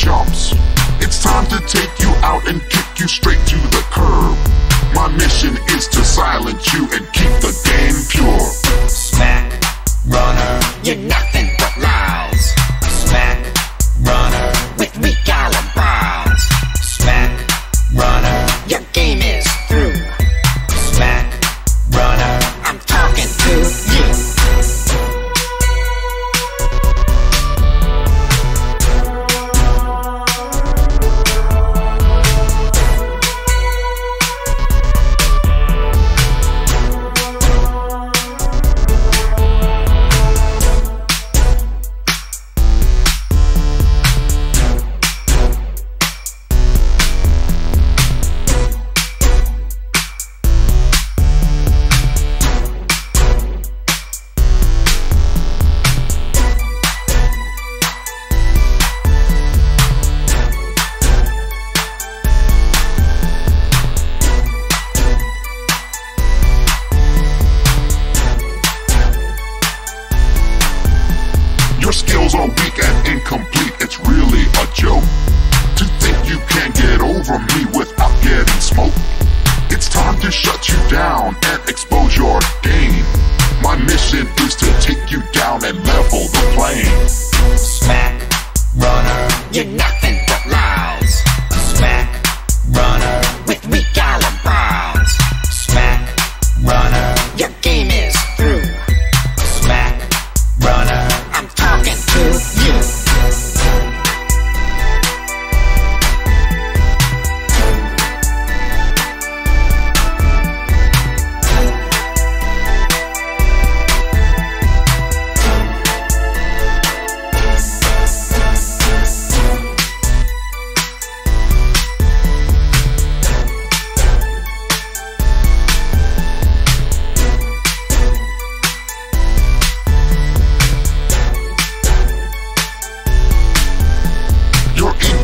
chumps. It's time to take you out and kick you straight to the curb. My mission is to silence you and keep the game pure. Smack, runner, you're nothing but lies. Smack, runner, with weak alibis. Smack, runner, your game is through. Smack, runner, I'm talking to you. Skills are weak and incomplete, it's really a joke to think you can't get over me without getting smoked. It's time to shut you down and expose your game. My mission is to take you down and level the playing. Smack, runner, you're nothing but lies. Smack, runner, with weak alibis. Smack, runner, your game is through. Smack, runner, I'm talking to you.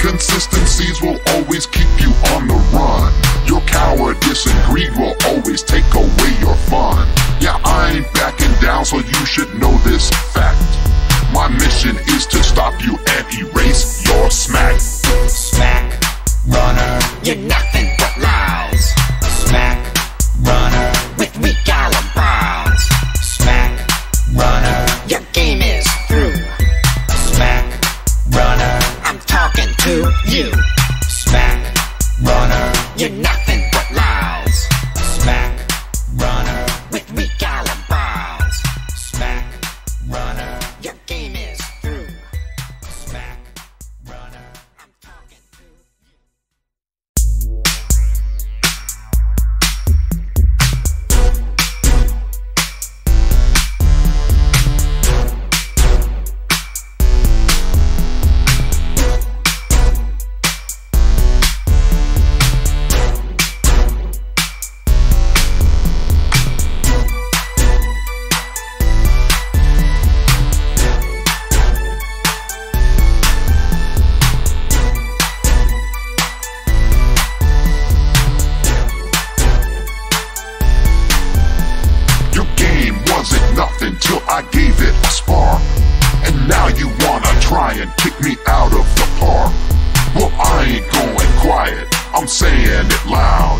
Inconsistencies will always keep you on the run. Your cowardice and greed will always take away your fun. Yeah, I ain't backing down, so you should know this fact. My mission is to stop you and erase your smack. Smack, runner, you're nothing but lies. Smack, runner, with weak alibis. Smack, runner, your game is through. Smack, runner, I'm talking to you. Smack, runner, you're nothing but lies. Smack, runner, with weak alibis. Smack, runner, your game is through. Smack, runner, I'm talking to you. Till I gave it a spark, and now you wanna try and kick me out of the park. Well, I ain't going quiet, I'm saying it loud.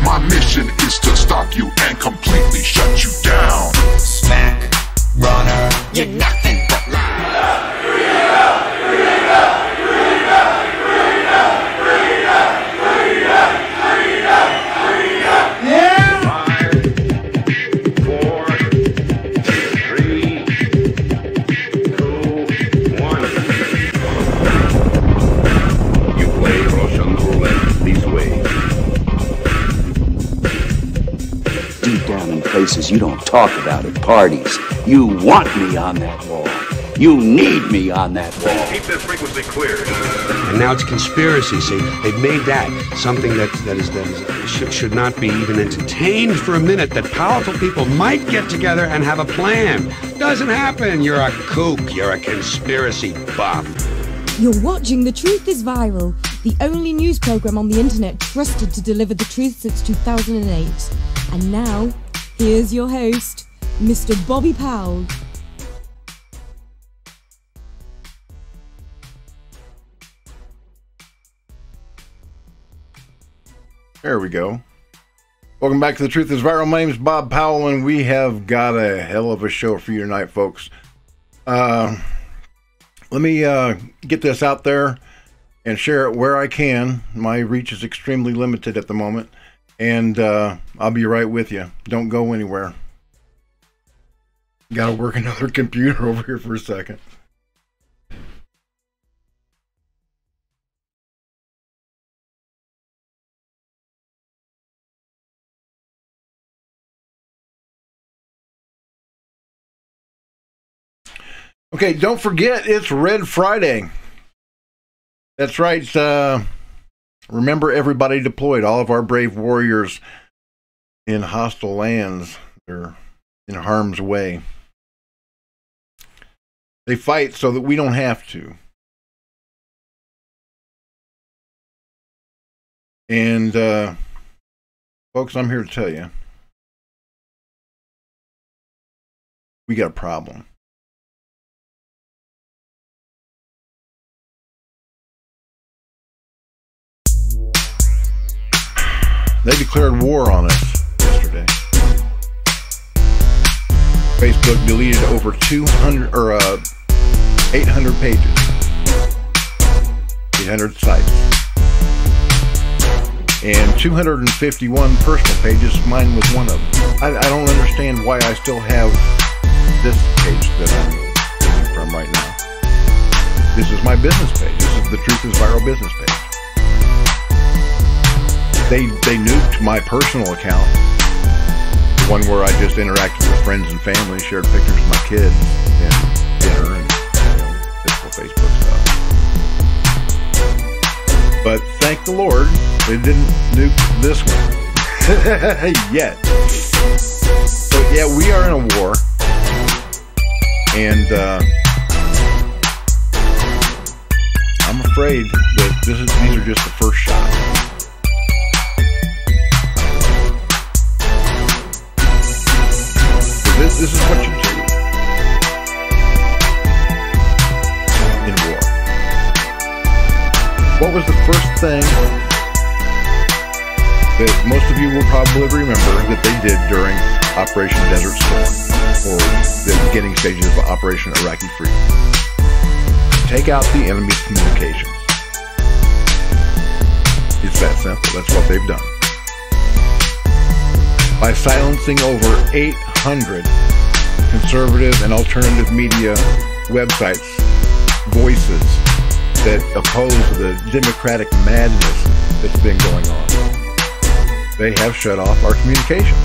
My mission is to stop you and completely shut you down. Smack, runner, you're nothing but lies. Places you don't talk about at parties. You want me on that wall. You need me on that wall. Keep that frequency clear. And now it's conspiracy. See, they've made that something that should not be even entertained for a minute. That powerful people might get together and have a plan. Doesn't happen. You're a kook. You're a conspiracy buff. You're watching The Truth is Viral, the only news program on the internet trusted to deliver the truth since 2008. And now, here's your host, Mr. Bobby Powell. There we go. Welcome back to The Truth is Viral. My name is Bob Powell, and we have got a hell of a show for you tonight, folks. Let me get this out there and share it where I can. My reach is extremely limited at the moment, and I'll be right with you. Don't go anywhere. Got to work another computer over here for a second. Okay, don't forget, it's Red Friday. That's right. Remember everybody deployed, all of our brave warriors in hostile lands. They're in harm's way. They fight so that we don't have to. And, folks, I'm here to tell you, we got a problem. They declared war on us yesterday. Facebook deleted over 800 pages, 800 sites, and 251 personal pages. Mine was one of them. I don't understand why I still have this page that I'm reading from right now. This is my business page. This is the Truth is Viral business page. They nuked my personal account, the one where I just interacted with friends and family, shared pictures of my kids and dinner and typical Facebook stuff. But thank the Lord, they didn't nuke this one yet. So yeah, we are in a war, and I'm afraid that these are just the first shot. This is what you do in war. What was the first thing that most of you will probably remember that they did during Operation Desert Storm, or the beginning stages of Operation Iraqi Freedom? Take out the enemy's communications. It's that simple. That's what they've done. By silencing over 800 conservative and alternative media websites, voices that oppose the democratic madness that's been going on, they have shut off our communications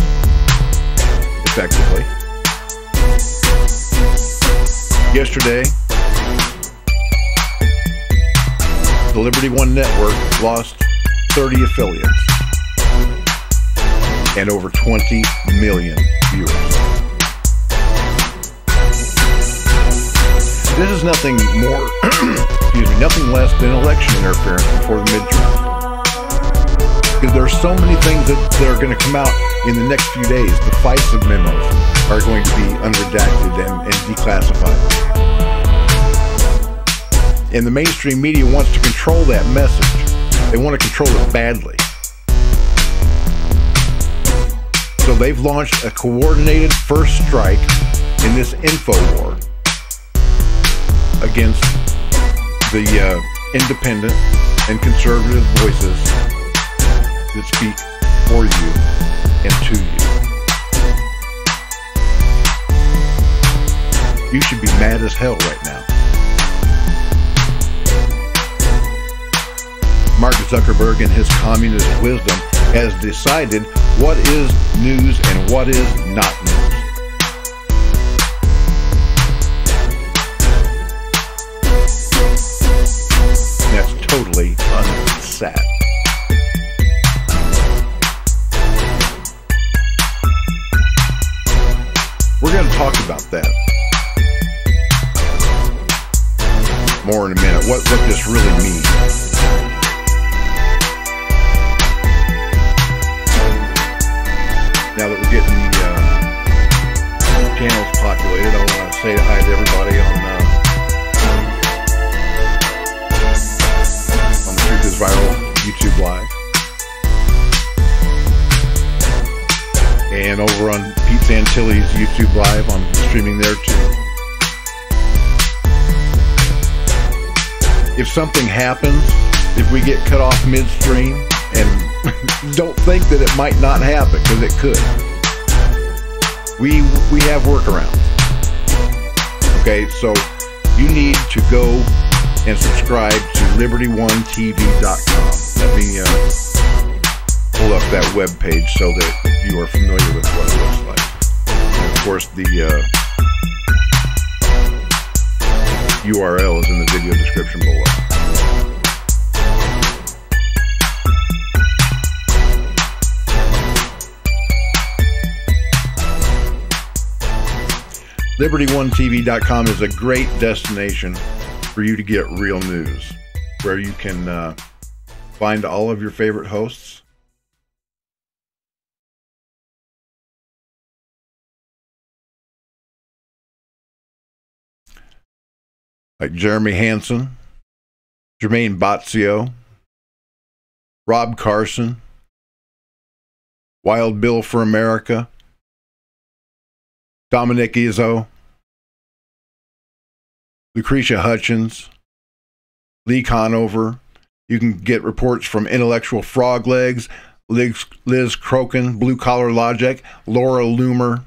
effectively. Yesterday, the Liberty One Network lost 30 affiliates and over 20 million viewers. This is nothing more, nothing less than election interference before the midterm. Because there are so many things that are going to come out in the next few days. The FISA memos are going to be unredacted and declassified. And the mainstream media wants to control that message. They want to control it badly. So they've launched a coordinated first strike in this info war against the independent and conservative voices that speak for you and to you. You should be mad as hell right now. Mark Zuckerberg, in his communist wisdom, has decided what is news and what is not news. That's totally unsat. We're going to talk about that more in a minute, what this really means. Now that we're getting the channels populated, I want to say hi to everybody on the Truth is Viral YouTube Live. and over on Pete Santilli's YouTube Live. I'm streaming there too. If something happens, if we get cut off midstream, and don't think that it might not happen, because it could. We have workarounds. Okay, so you need to go and subscribe to liberty1tv.com. Let me pull up that web page so that you are familiar with what it looks like. And of course, the URL is in the video description below. liberty1tv.com is a great destination for you to get real news, where you can find all of your favorite hosts, like Jeremy Hansen, Jermaine Bozzio, Rob Carson, Wild Bill for America, Dominic Izzo, Lucretia Hutchins, Lee Conover. You can get reports from Intellectual Frog Legs, Liz Crokin, Blue Collar Logic, Laura Loomer.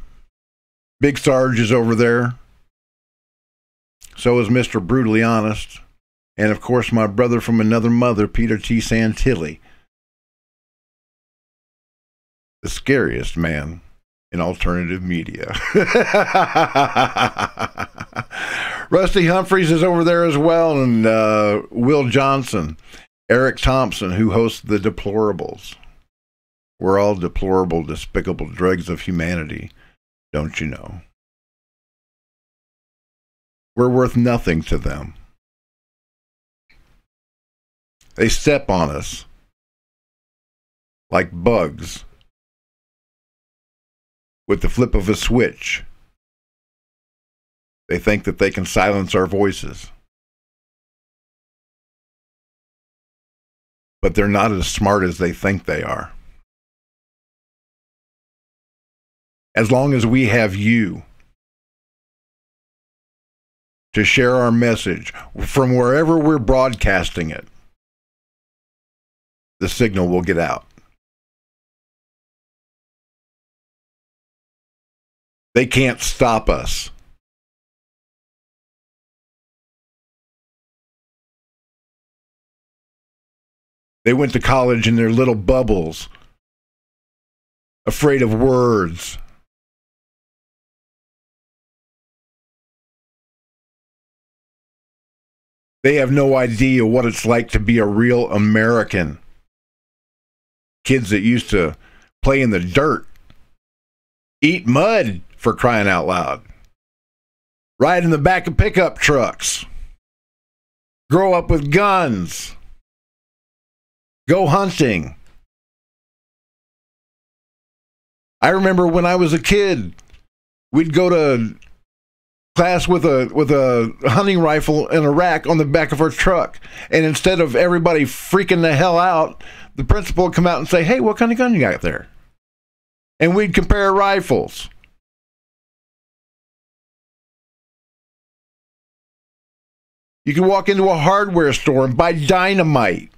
Big Sarge is over there. So is Mr. Brutally Honest. And of course, my brother from another mother, Peter T. Santilli. The scariest man in alternative media. Rusty Humphreys is over there as well, and Will Johnson, Eric Thompson, who hosts The Deplorables. We're all deplorable, despicable dregs of humanity, don't you know? We're worth nothing to them. They step on us like bugs with the flip of a switch. They think that they can silence our voices. But they're not as smart as they think they are. As long as we have you to share our message from wherever we're broadcasting it, the signal will get out. They can't stop us. They went to college in their little bubbles, afraid of words. They have no idea what it's like to be a real American. Kids that used to play in the dirt, eat mud, for crying out loud, ride in the back of pickup trucks, grow up with guns, go hunting. I remember when I was a kid, we'd go to class with a hunting rifle and a rack on the back of our truck, and instead of everybody freaking the hell out, the principal would come out and say, "Hey, what kind of gun you got there?" And we'd compare rifles. You can walk into a hardware store and buy dynamite.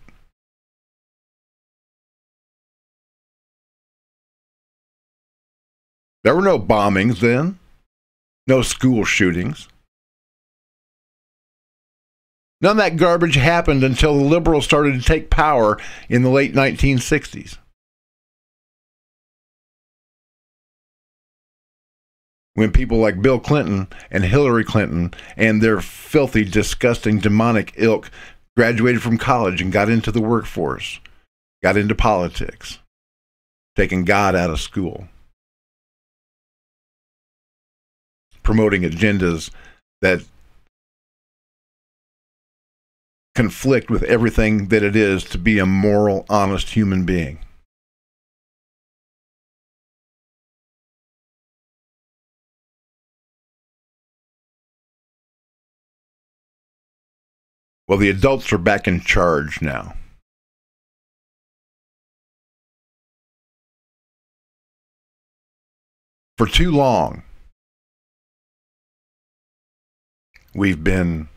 There were no bombings then. No school shootings. None of that garbage happened until the liberals started to take power in the late 1960s. When people like Bill Clinton and Hillary Clinton and their filthy, disgusting, demonic ilk graduated from college and got into the workforce, got into politics, taking God out of school, promoting agendas that conflict with everything that it is to be a moral, honest human being. Well, the adults are back in charge now. For too long, we've been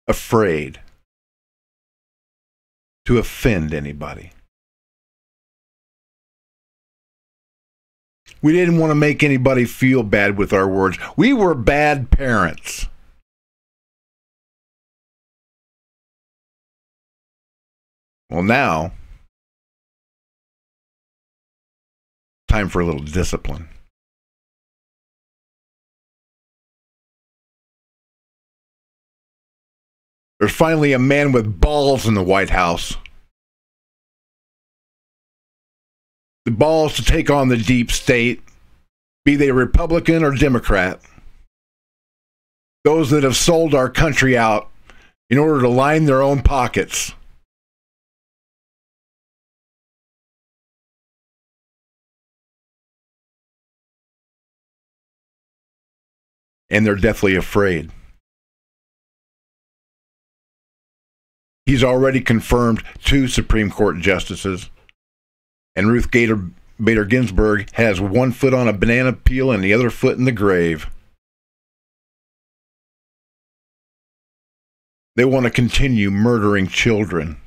afraid to offend anybody. We didn't want to make anybody feel bad with our words. We were bad parents. Well, now, time for a little discipline. There's finally a man with balls in the White House. The balls to take on the deep state, be they Republican or Democrat. Those that have sold our country out in order to line their own pockets. And they're deathly afraid. He's already confirmed 2 Supreme Court justices, and Ruth Bader Ginsburg has one foot on a banana peel and the other foot in the grave. They want to continue murdering children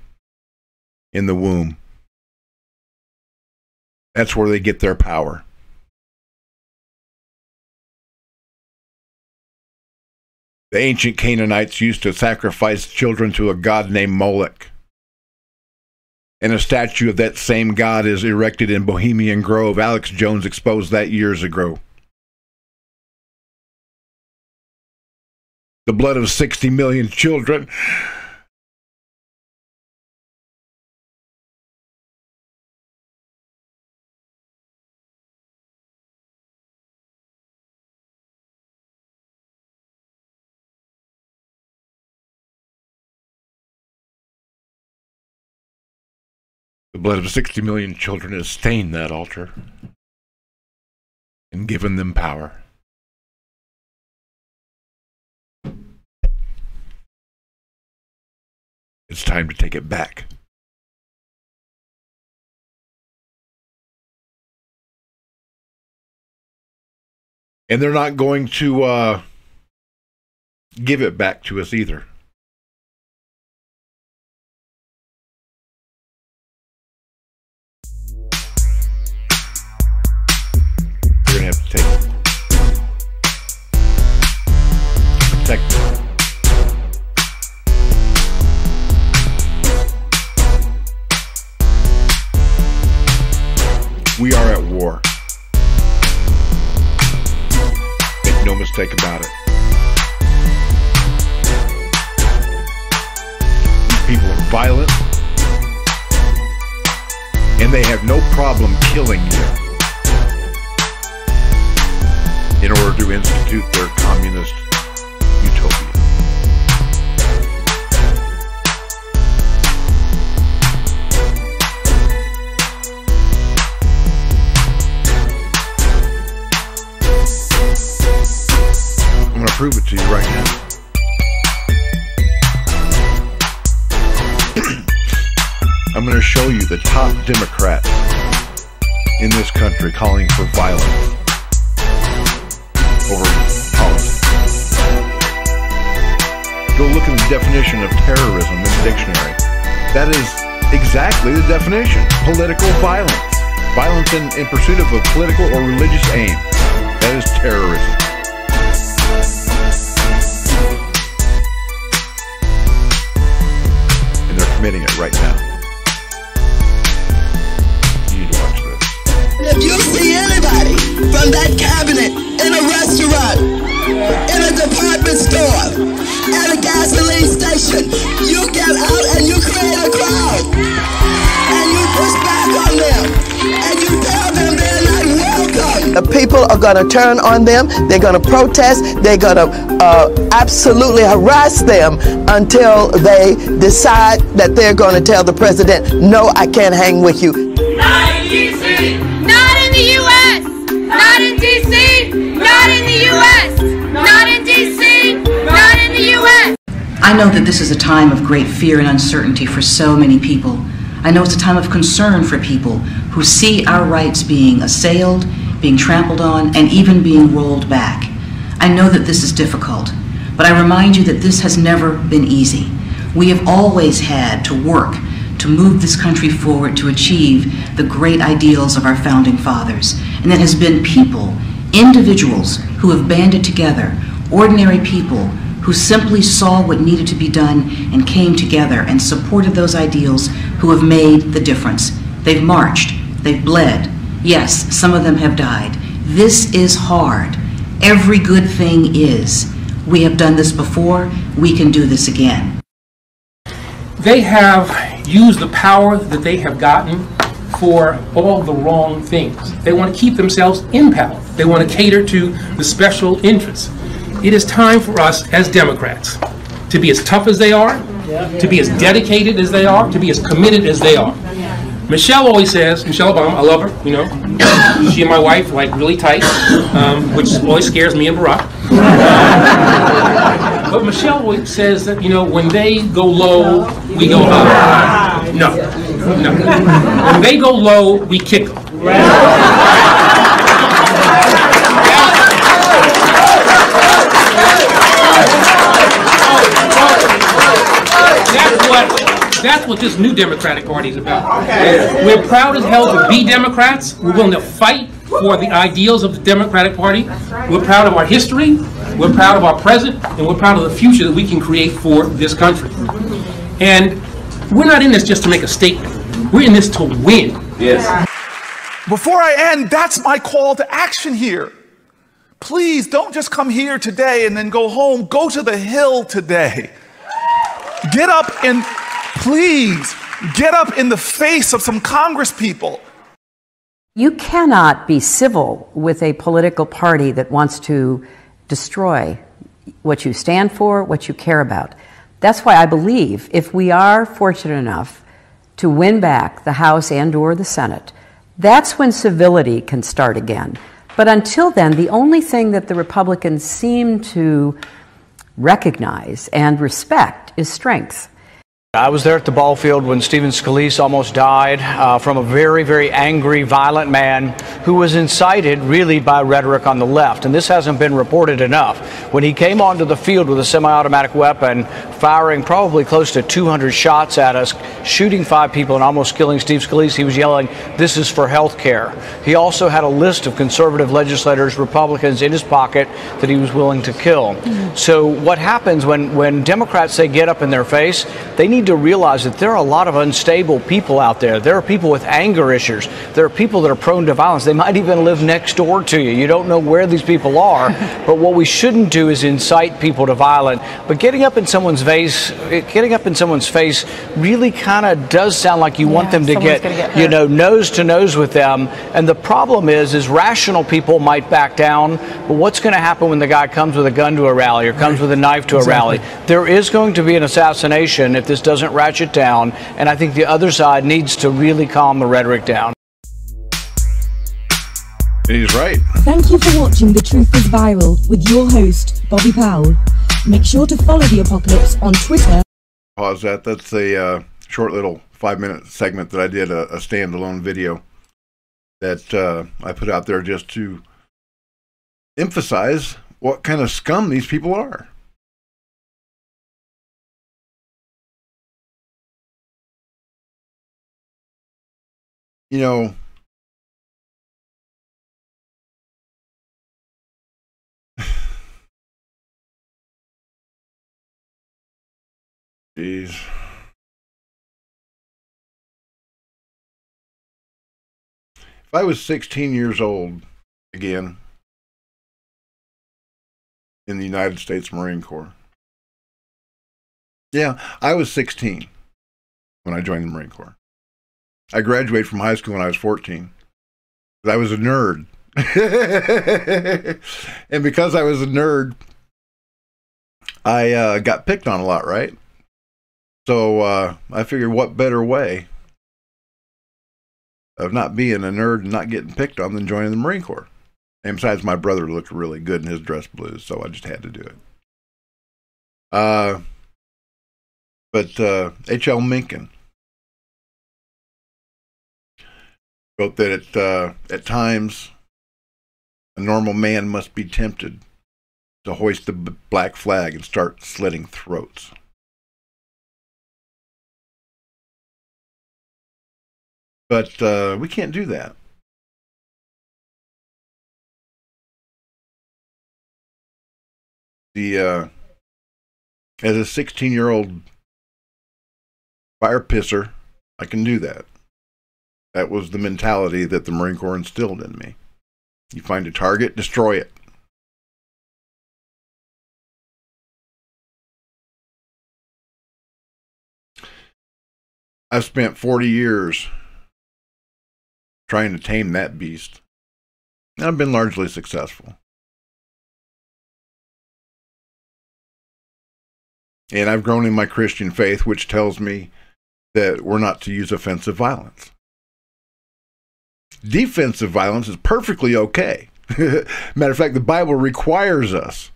in the womb. That's where they get their power. The ancient Canaanites used to sacrifice children to a god named Moloch. And a statue of that same god is erected in Bohemian Grove. Alex Jones exposed that years ago. The blood of 60 million children. The blood of 60 million children has stained that altar and given them power. It's time to take it back. And they're not going to give it back to us either. We're going to have to take it. Protect it. We are at war. Make no mistake about it. These people are violent, and they have no problem killing you in order to institute their communist utopia. I'm going to prove it to you right now. I'm going to show you the top Democrat in this country calling for violence over policy. Go look at the definition of terrorism in the dictionary. That is exactly the definition. Political violence. Violence in pursuit of a political or religious aim. That is terrorism. And they're committing it right now. You need to watch this. If you see anybody from that cabinet in a restaurant, in a department store, at a gasoline station, you get out and you create a crowd. And you push back on them. And you tell them they're not welcome. The people are going to turn on them. They're going to protest. They're going to absolutely harass them until they decide that they're going to tell the president, no, I can't hang with you. Not in D.C. Not in the U.S. Not in D.C. Not in the U.S. Not in D.C. Not in the U.S. I know that this is a time of great fear and uncertainty for so many people. I know it's a time of concern for people who see our rights being assailed being trampled on, and even being rolled back. I know that this is difficult, but I remind you that this has never been easy. We have always had to work to move this country forward to achieve the great ideals of our founding fathers. And it has been people, individuals who have banded together, ordinary people who simply saw what needed to be done and came together and supported those ideals, who have made the difference. They've marched, they've bled. Yes, some of them have died. This is hard. Every good thing is. We have done this before, we can do this again. They have used the power that they have gotten for all the wrong things. They want to keep themselves in power. They want to cater to the special interests. It is time for us as Democrats to be as tough as they are, to be as dedicated as they are, to be as committed as they are. Michelle always says, Michelle Obama, I love her, you know, she and my wife like really tight, which always scares me and Barack. But Michelle always says that, you know, when they go low, we go high. No, no. When they go low, we kick them. That's what this new Democratic Party is about. We're proud as hell to be Democrats. We're willing to fight for the ideals of the Democratic Party. We're proud of our history, we're proud of our present, and we're proud of the future that we can create for this country. And we're not in this just to make a statement. We're in this to win. Yes. Before I end, that's my call to action here. Please don't just come here today and then go home. Go to the Hill today. Get up and please get up in the face of some Congress people. You cannot be civil with a political party that wants to destroy what you stand for, what you care about. That's why I believe if we are fortunate enough to win back the House and/or the Senate, that's when civility can start again. But until then, the only thing that the Republicans seem to recognize and respect is strength. I was there at the ball field when Stephen Scalise almost died from a very, very angry, violent man who was incited really by rhetoric on the left. And this hasn't been reported enough. When he came onto the field with a semi-automatic weapon, firing probably close to 200 shots at us, shooting 5 people and almost killing Steve Scalise, he was yelling, "This is for health care." He also had a list of conservative legislators, Republicans in his pocket that he was willing to kill. So what happens when Democrats say get up in their face, they need to realize that there are a lot of unstable people out there. There are people with anger issues. There are people that are prone to violence. They might even live next door to you. You don't know where these people are. But what we shouldn't do is incite people to violence. But getting up in someone's face really kind of does sound like you want them to get you know, nose to nose with them. And the problem is rational people might back down. But what's going to happen when the guy comes with a gun to a rally or comes with a knife to a rally? There is going to be an assassination if this doesn't ratchet down, and I think the other side needs to really calm the rhetoric down. He's right. Thank you for watching The Truth is Viral with your host, Bobby Powell. Make sure to follow The Apocalypse on Twitter. Pause that. That's a short little 5-minute segment that I did, a standalone video that I put out there just to emphasize what kind of scum these people are. You know, jeez. If I was 16 years old again in the United States Marine Corps, yeah, I was 16 when I joined the Marine Corps. I graduated from high school when I was 14. I was a nerd. And because I was a nerd, I got picked on a lot, right? So I figured what better way of not being a nerd and not getting picked on than joining the Marine Corps. And besides, my brother looked really good in his dress blues, so I just had to do it. But H.L. Mencken wrote that at times A normal man must be tempted to hoist the black flag and start slitting throats. But we can't do that. As a 16-year-old fire pisser, I can do that. That was the mentality that the Marine Corps instilled in me. You find a target, destroy it. I've spent 40 years trying to tame that beast, and I've been largely successful. And I've grown in my Christian faith, which tells me that we're not to use offensive violence. Defensive violence is perfectly okay. Matter of fact, the Bible requires us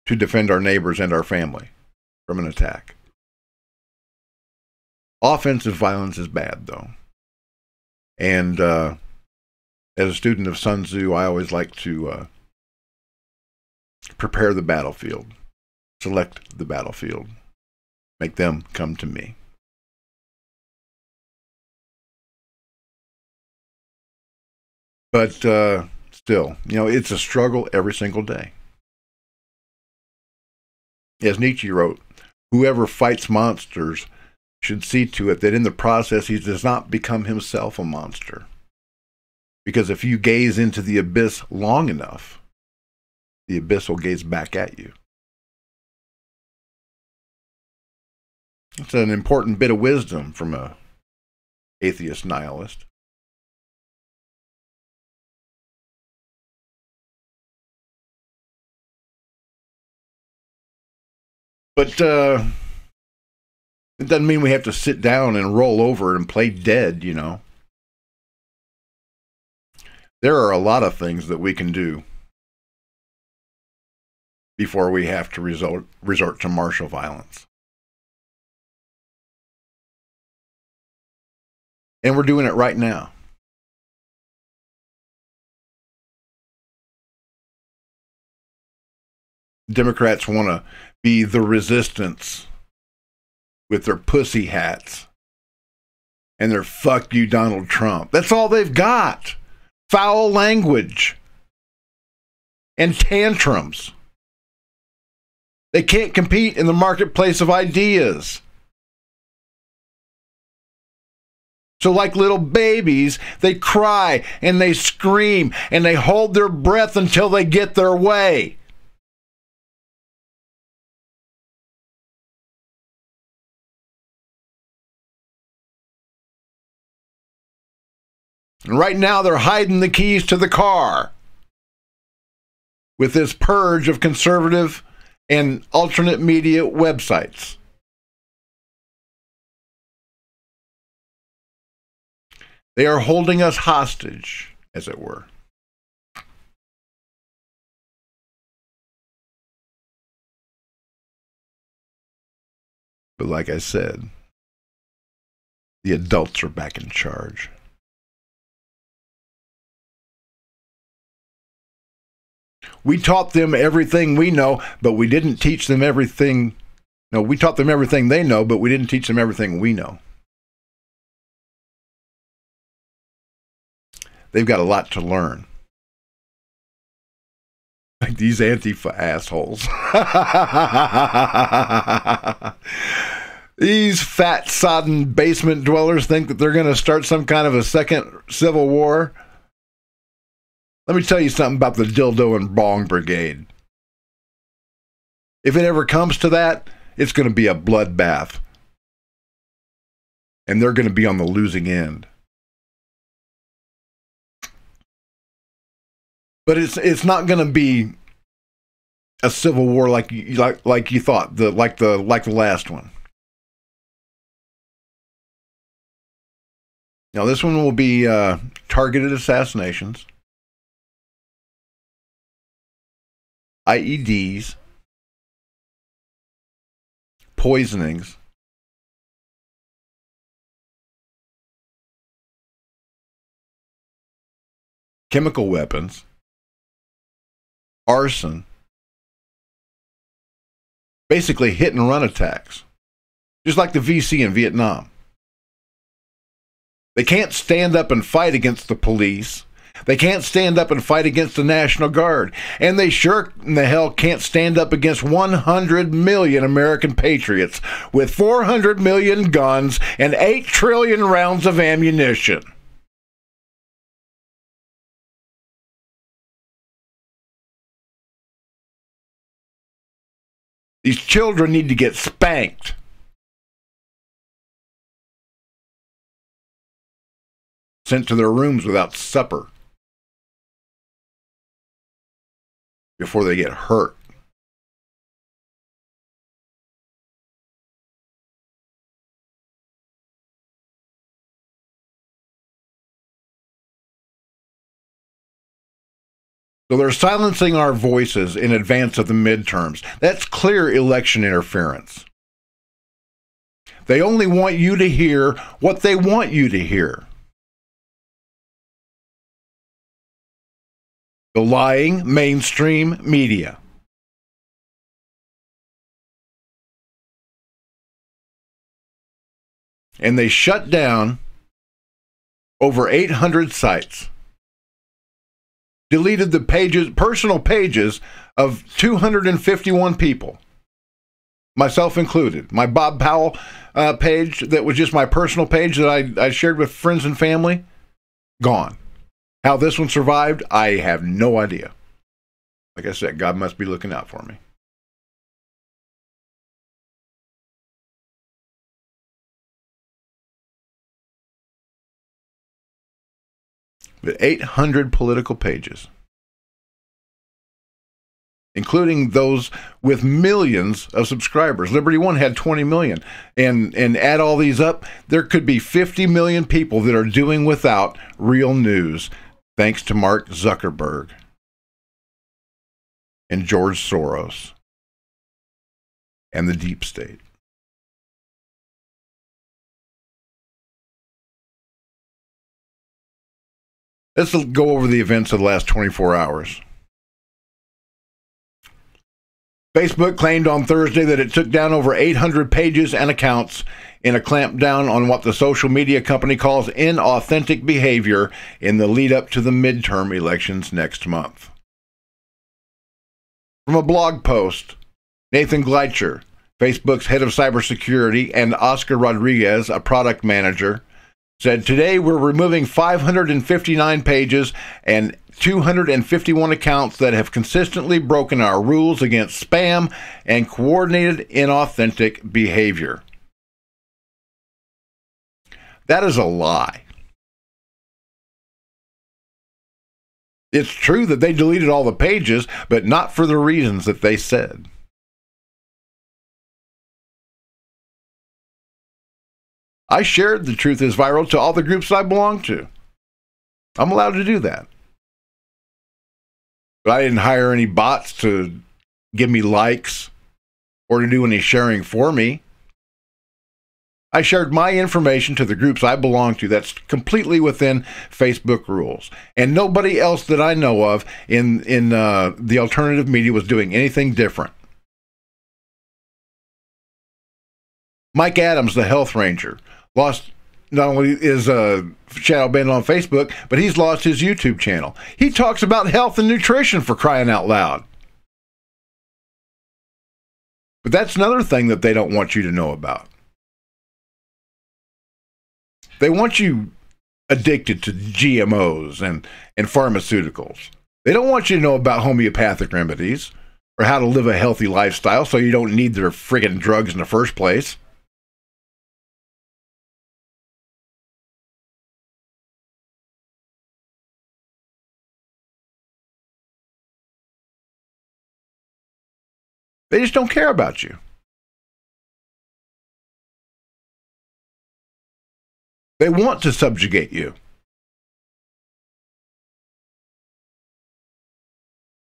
to defend our neighbors and our family from an attack. Offensive violence is bad, though. And as a student of Sun Tzu, I always like to prepare the battlefield, select the battlefield, make them come to me. But still, it's a struggle every single day. As Nietzsche wrote, whoever fights monsters should see to it that in the process he does not become himself a monster. Because if you gaze into the abyss long enough, the abyss will gaze back at you. It's an important bit of wisdom from an atheist nihilist. But it doesn't mean we have to sit down and roll over and play dead, There are a lot of things that we can do before we have to resort to martial violence. And we're doing it right now. Democrats want to be the resistance with their pussy hats and their fuck you Donald Trump. That's all they've got. Foul language and tantrums. They can't compete in the marketplace of ideas. So like little babies, they cry and they scream and they hold their breath until they get their way. And right now they're hiding the keys to the car with this purge of conservative and alternate media websites. They are holding us hostage, as it were. But like I said, the adults are back in charge. We taught them everything we know, but we didn't teach them everything. No, we taught them everything they know, but we didn't teach them everything we know. They've got a lot to learn. Like these Antifa assholes. These fat, sodden basement dwellers think that they're going to start some kind of a second civil war. Let me tell you something about the dildo and bong brigade. If it ever comes to that, it's going to be a bloodbath. And they're going to be on the losing end. But it's not going to be a civil war like you thought, like the last one. Now this one will be targeted assassinations, IEDs, poisonings, chemical weapons, arson, basically hit and run attacks, just like the VC in Vietnam. They can't stand up and fight against the police. They can't stand up and fight against the National Guard. And they sure in the hell can't stand up against 100 million American patriots with 400 million guns and 8 trillion rounds of ammunition. These children need to get spanked. Sent to their rooms without supper before they get hurt. So they're silencing our voices in advance of the midterms. That's clear election interference. They only want you to hear what they want you to hear. The lying mainstream media. And they shut down over 800 sites. Deleted the pages, personal pages of 251 people, myself included. My Bob Powell page that was just my personal page that I shared with friends and family, gone. How this one survived, I have no idea. Like I said, God must be looking out for me. But 800 political pages, including those with millions of subscribers. Liberty One had 20 million. And add all these up, there could be 50 million people that are doing without real news, thanks to Mark Zuckerberg and George Soros and the deep state. Let's go over the events of the last 24 hours. Facebook claimed on Thursday that it took down over 800 pages and accounts in a clampdown on what the social media company calls inauthentic behavior in the lead up to the midterm elections next month. From a blog post, Nathan Gleitcher, Facebook's head of cybersecurity, and Oscar Rodriguez, a product manager, said, "Today we're removing 559 pages and 251 accounts that have consistently broken our rules against spam and coordinated inauthentic behavior." That is a lie. It's true that they deleted all the pages, but not for the reasons that they said. I shared The Truth is Viral to all the groups I belong to. I'm allowed to do that. But I didn't hire any bots to give me likes or to do any sharing for me. I shared my information to the groups I belong to. That's completely within Facebook rules. And nobody else that I know of in the alternative media was doing anything different. Mike Adams, the health ranger, lost, not only is shadow banned on Facebook, but he's lost his YouTube channel. He talks about health and nutrition, for crying out loud. But that's another thing that they don't want you to know about. They want you addicted to GMOs and pharmaceuticals. They don't want you to know about homeopathic remedies or how to live a healthy lifestyle so you don't need their friggin' drugs in the first place. They just don't care about you. They want to subjugate you.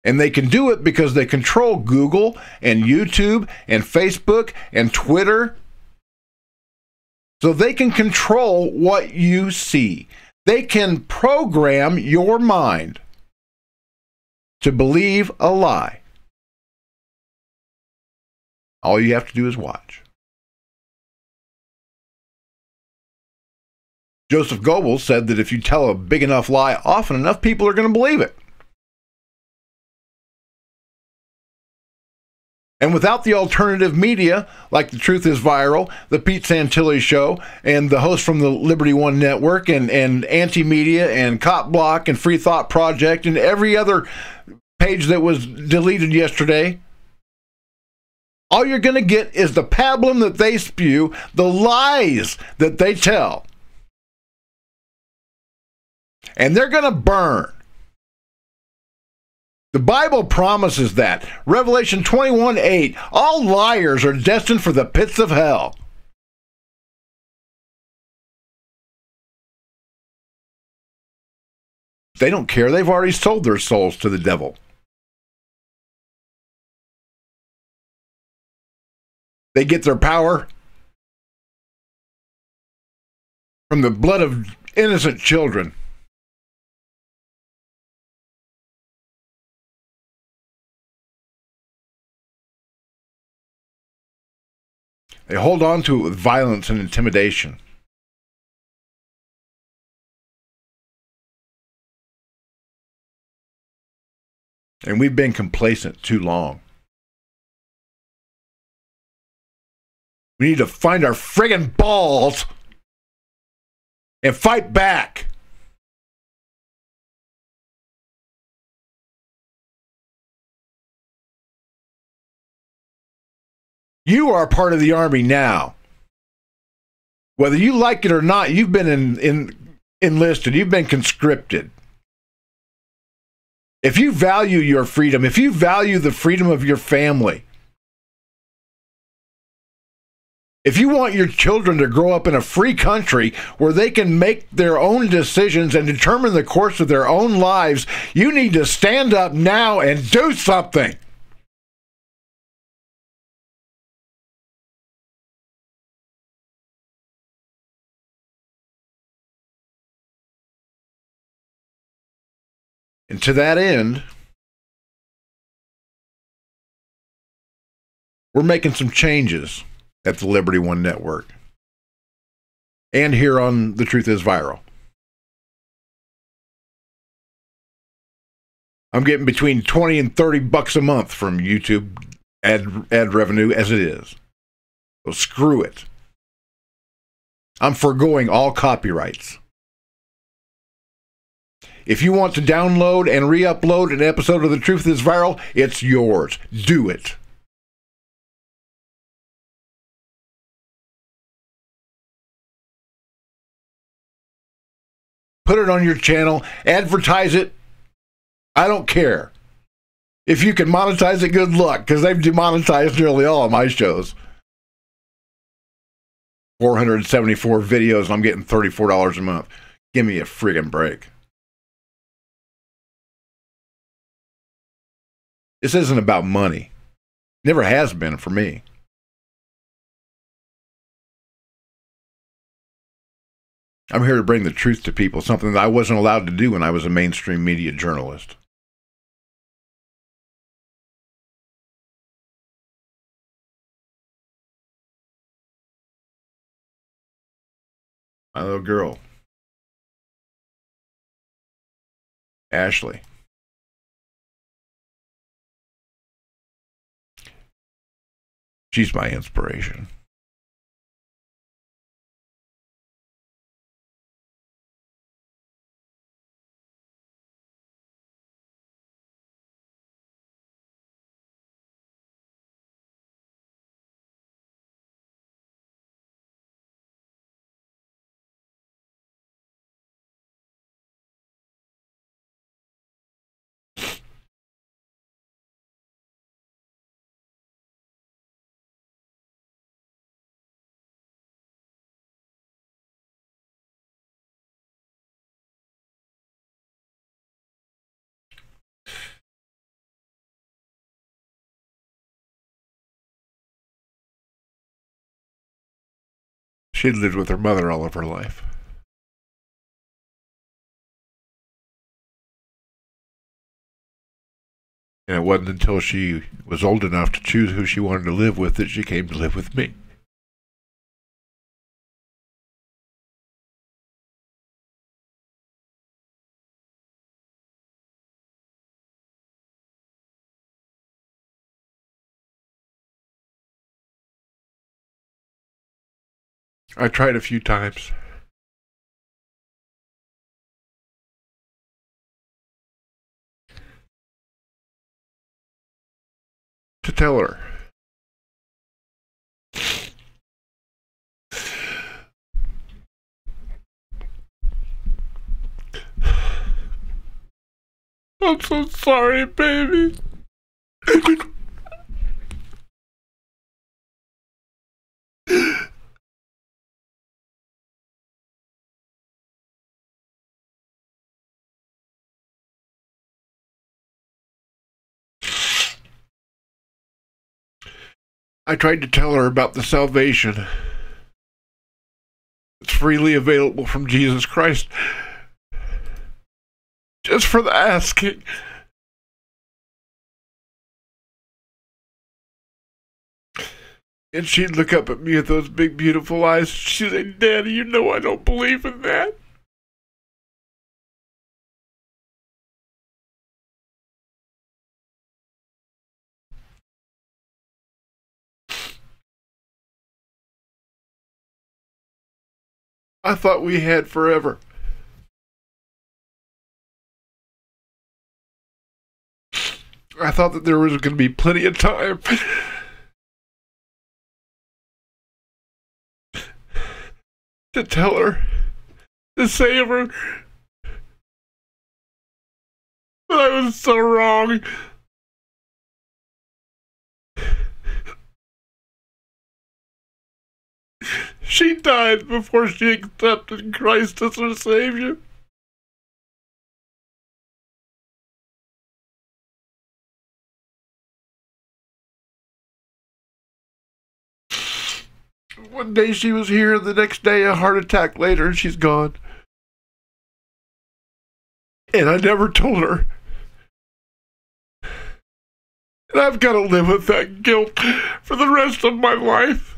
And they can do it because they control Google and YouTube and Facebook and Twitter. So they can control what you see. They can program your mind to believe a lie. All you have to do is watch. Joseph Goebbels said that if you tell a big enough lie often enough, people are going to believe it. And without the alternative media, like The Truth is Viral, The Pete Santilli Show, and the host from the Liberty One Network, and Anti-Media, and Cop Block, and Free Thought Project, and every other page that was deleted yesterday, all you're going to get is the pablum that they spew, the lies that they tell. And they're going to burn. The Bible promises that. Revelation 21:8, all liars are destined for the pits of hell. They don't care. They've already sold their souls to the devil. They get their power from the blood of innocent children. They hold on to it with violence and intimidation. And we've been complacent too long. We need to find our friggin' balls and fight back. You are part of the army now. Whether you like it or not, you've been enlisted. You've been conscripted. If you value your freedom, if you value the freedom of your family, if you want your children to grow up in a free country where they can make their own decisions and determine the course of their own lives, you need to stand up now and do something. And to that end, we're making some changes at the Liberty One Network and here on The Truth is Viral. I'm getting between 20 and 30 bucks a month from YouTube ad revenue as it is. So screw it. I'm foregoing all copyrights. If you want to download and re-upload an episode of The Truth is Viral, it's yours. Do it. Put it on your channel. Advertise it. I don't care. If you can monetize it, good luck, because they've demonetized nearly all of my shows. 474 videos, and I'm getting $34 a month. Give me a friggin' break. This isn't about money. Never has been for me. I'm here to bring the truth to people, something that I wasn't allowed to do when I was a mainstream media journalist. My little girl, Ashley. She's my inspiration. She'd lived with her mother all of her life. And it wasn't until she was old enough to choose who she wanted to live with that she came to live with me. I tried a few times. To tell her. I'm so sorry, baby. I tried to tell her about the salvation that's freely available from Jesus Christ. Just for the asking. And she'd look up at me with those big, beautiful eyes. She'd say, Daddy, you know I don't believe in that. I thought we had forever. I thought that there was going to be plenty of time to tell her, to save her. But I was so wrong. She died before she accepted Christ as her Savior. One day she was here, the next day a heart attack later, and she's gone. And I never told her. And I've got to live with that guilt for the rest of my life.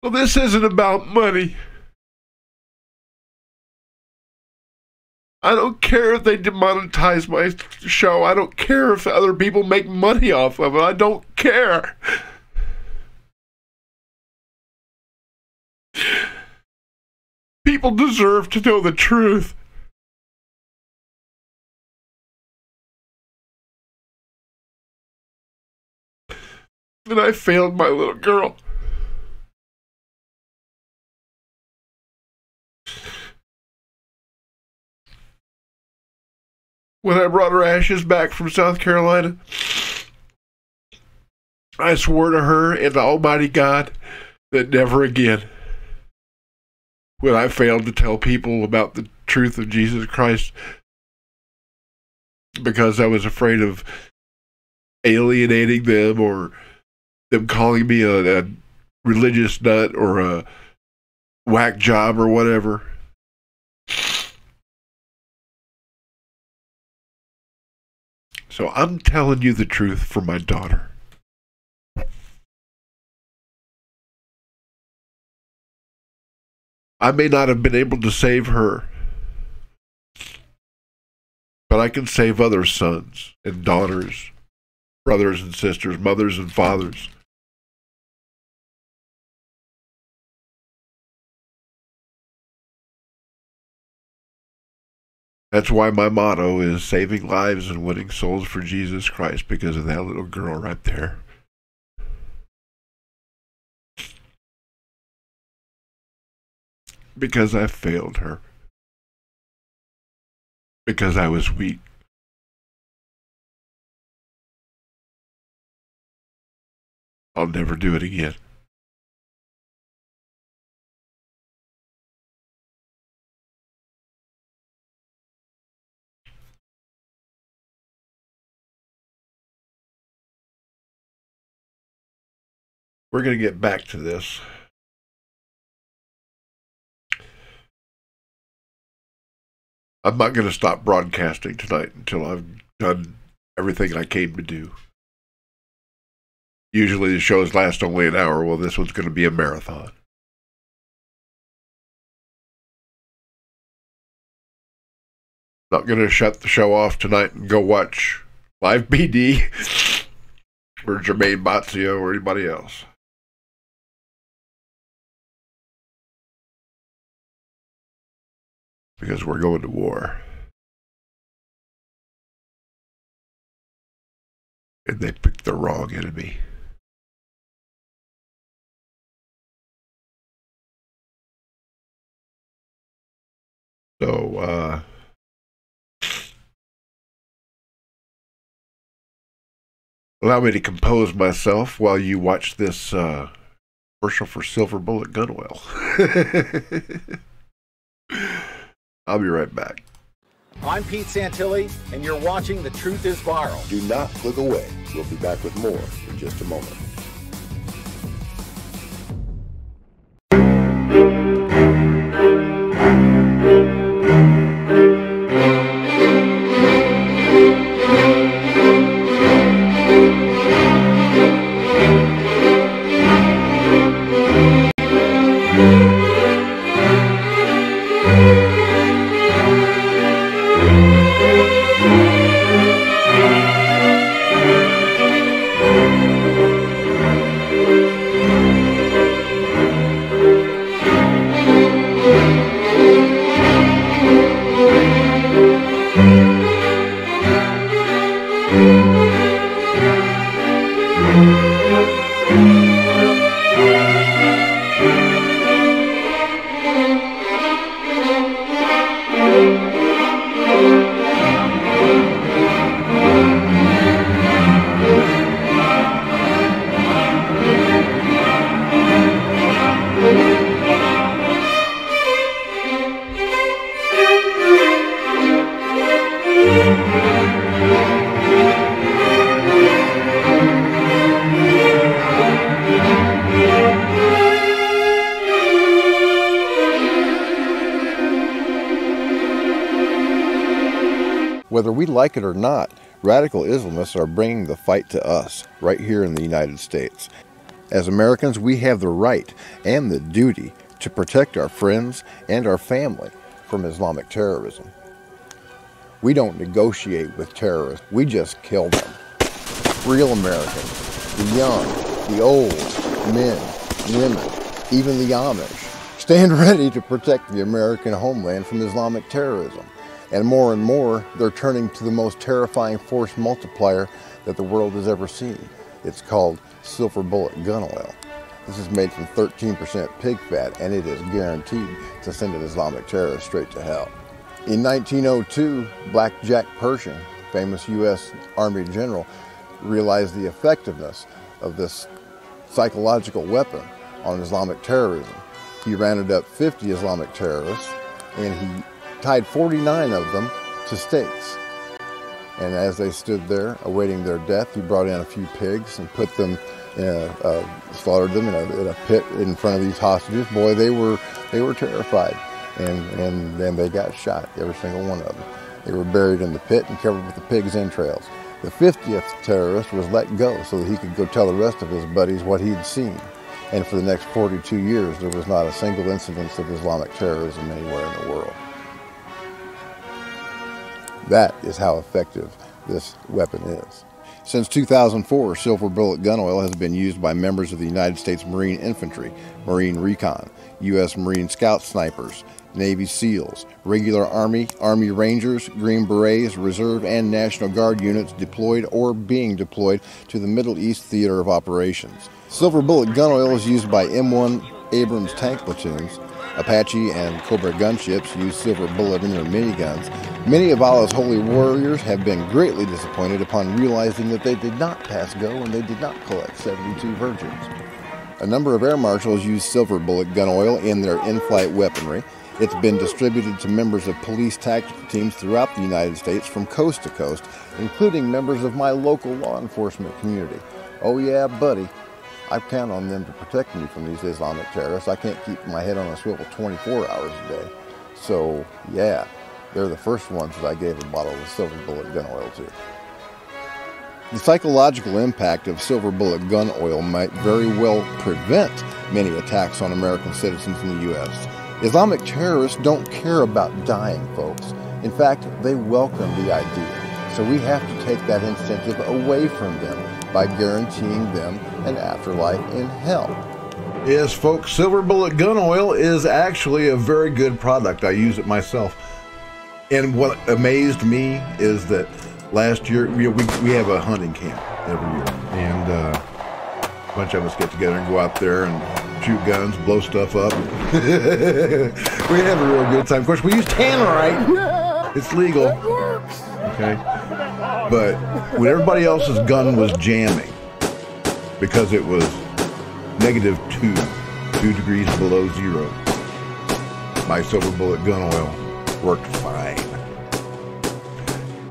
Well, this isn't about money. I don't care if they demonetize my show. I don't care if other people make money off of it. I don't care. People deserve to know the truth. And I failed my little girl. When I brought her ashes back from South Carolina, I swore to her and to Almighty God that never again would I fail to tell people about the truth of Jesus Christ, because I was afraid of alienating them or them calling me a religious nut or a whack job or whatever. So I'm telling you the truth for my daughter. I may not have been able to save her, but I can save other sons and daughters, brothers and sisters, mothers and fathers. That's why my motto is saving lives and winning souls for Jesus Christ, because of that little girl right there. Because I failed her. Because I was weak. I'll never do it again. We're going to get back to this. I'm not going to stop broadcasting tonight until I've done everything I came to do. Usually the shows last only an hour. Well, this one's going to be a marathon. Not going to shut the show off tonight and go watch Live BD or Jermaine Mazzio or anybody else. Because we're going to war. And they picked the wrong enemy. So, allow me to compose myself while you watch this commercial for Silver Bullet Gun Oil. I'll be right back. I'm Pete Santilli, and you're watching The Truth is Viral. Do not click away. We'll be back with more in just a moment. Whether we like it or not, radical Islamists are bringing the fight to us, right here in the United States. As Americans, we have the right and the duty to protect our friends and our family from Islamic terrorism. We don't negotiate with terrorists, we just kill them. Real Americans, the young, the old, men, women, even the Amish, stand ready to protect the American homeland from Islamic terrorism. And more, they're turning to the most terrifying force multiplier that the world has ever seen. It's called Silver Bullet Gun Oil. This is made from 13% pig fat, and it is guaranteed to send an Islamic terrorist straight to hell. In 1902, Black Jack Pershing, famous U.S. Army general, realized the effectiveness of this psychological weapon on Islamic terrorism. He rounded up 50 Islamic terrorists, and he tied 49 of them to stakes. And as they stood there awaiting their death, he brought in a few pigs and put them in slaughtered them in a pit in front of these hostages. Boy, they were terrified, and then they got shot, every single one of them. They were buried in the pit and covered with the pig's entrails. The 50th terrorist was let go so that he could go tell the rest of his buddies what he'd seen. And for the next 42 years, there was not a single incident of Islamic terrorism anywhere in the world. That is how effective this weapon is. Since 2004, Silver Bullet Gun Oil has been used by members of the United States Marine Infantry, Marine Recon, U.S. Marine Scout Snipers, Navy SEALs, regular Army, Army Rangers, Green Berets, Reserve, and National Guard units deployed or being deployed to the Middle East Theater of Operations. Silver Bullet Gun Oil is used by M1 Abrams tank platoons. Apache and Cobra gunships use Silver Bullet in their miniguns. Many of Allah's holy warriors have been greatly disappointed upon realizing that they did not pass go and they did not collect 72 virgins. A number of air marshals use Silver Bullet Gun Oil in their in-flight weaponry. It's been distributed to members of police tactical teams throughout the United States from coast to coast, including members of my local law enforcement community. Oh yeah, buddy. I count on them to protect me from these Islamic terrorists. I can't keep my head on a swivel 24 hours a day. So, yeah, They're the first ones that I gave a bottle of silver bullet gun oil to. The psychological impact of silver bullet gun oil might very well prevent many attacks on American citizens in the U.S. Islamic terrorists don't care about dying, folks. In fact, they welcome the idea. So we have to take that incentive away from them by guaranteeing them an afterlife in hell. Yes, folks, silver bullet gun oil is actually a very good product. I use it myself. And what amazed me is that last year, we have a hunting camp every year. And a bunch of us get together and go out there and shoot guns, blow stuff up. We have a real good time. Of course, we use tannerite. It's legal. Okay. But when everybody else's gun was jamming, because it was -2 degrees below zero, my silver bullet gun oil worked fine.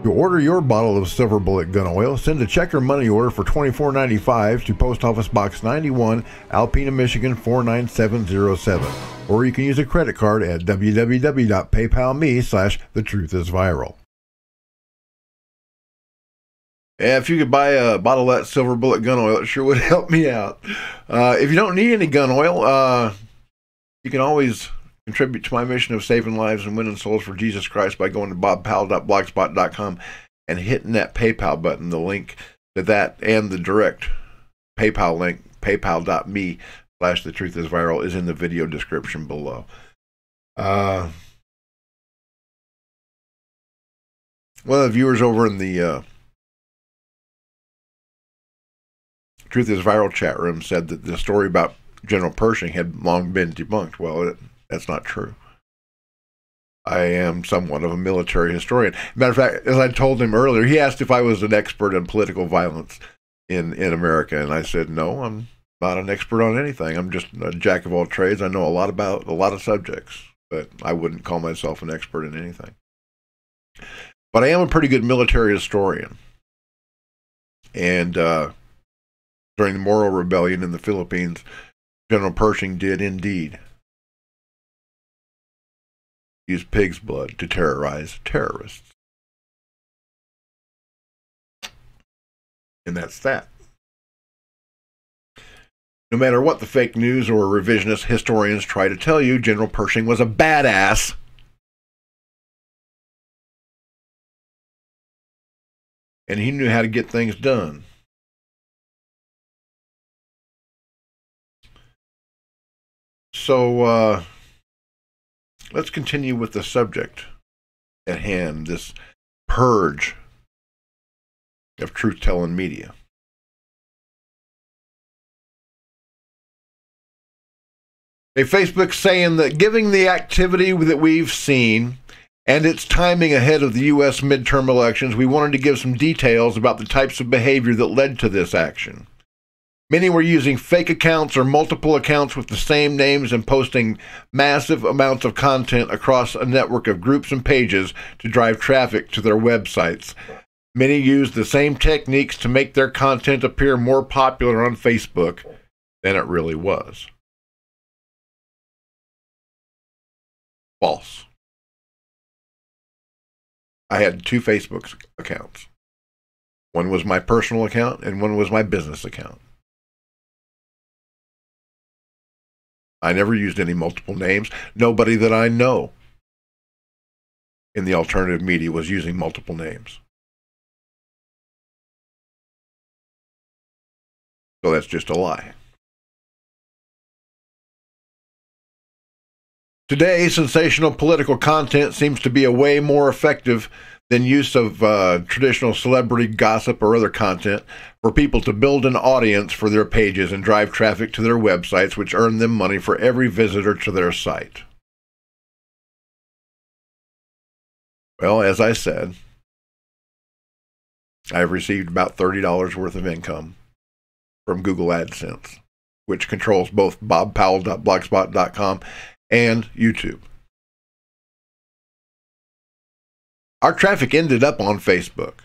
To order your bottle of silver bullet gun oil, send a check or money order for $24.95 to Post Office Box 91, Alpena, Michigan 49707. Or you can use a credit card at www.paypalme/thetruthisviral. Yeah, if you could buy a bottle of that silver bullet gun oil, it sure would help me out. If you don't need any gun oil, you can always contribute to my mission of saving lives and winning souls for Jesus Christ by going to bobpowell.blogspot.com and hitting that PayPal button. The link to that and the direct PayPal link, paypal.me/thetruthisviral, is in the video description below. One of the viewers over in the Truth is Viral chat room said that the story about General Pershing had long been debunked. Well, that's not true. I am somewhat of a military historian. Matter of fact, as I told him earlier, he asked if I was an expert in political violence in America, and I said, no, I'm not an expert on anything. I'm just a jack of all trades. I know a lot about a lot of subjects, but I wouldn't call myself an expert in anything. But I am a pretty good military historian. And during the Moro Rebellion in the Philippines, General Pershing did indeed use pig's blood to terrorize terrorists. And that's that. No matter what the fake news or revisionist historians try to tell you, General Pershing was a badass. And he knew how to get things done. So, let's continue with the subject at hand, this purge of truth-telling media. A Facebook saying that given the activity that we've seen and its timing ahead of the U.S. midterm elections, we wanted to give some details about the types of behavior that led to this action. Many were using fake accounts or multiple accounts with the same names and posting massive amounts of content across a network of groups and pages to drive traffic to their websites. Many used the same techniques to make their content appear more popular on Facebook than it really was. False. I had 2 Facebook accounts. One was my personal account and one was my business account. I never used any multiple names. Nobody that I know in the alternative media was using multiple names. So that's just a lie. Today, sensational political content seems to be a way more effective than use of traditional celebrity gossip or other content for people to build an audience for their pages and drive traffic to their websites, which earn them money for every visitor to their site. Well, as I said, I've received about $30 worth of income from Google AdSense, which controls both bobpowell.blogspot.com and YouTube. Our traffic ended up on Facebook.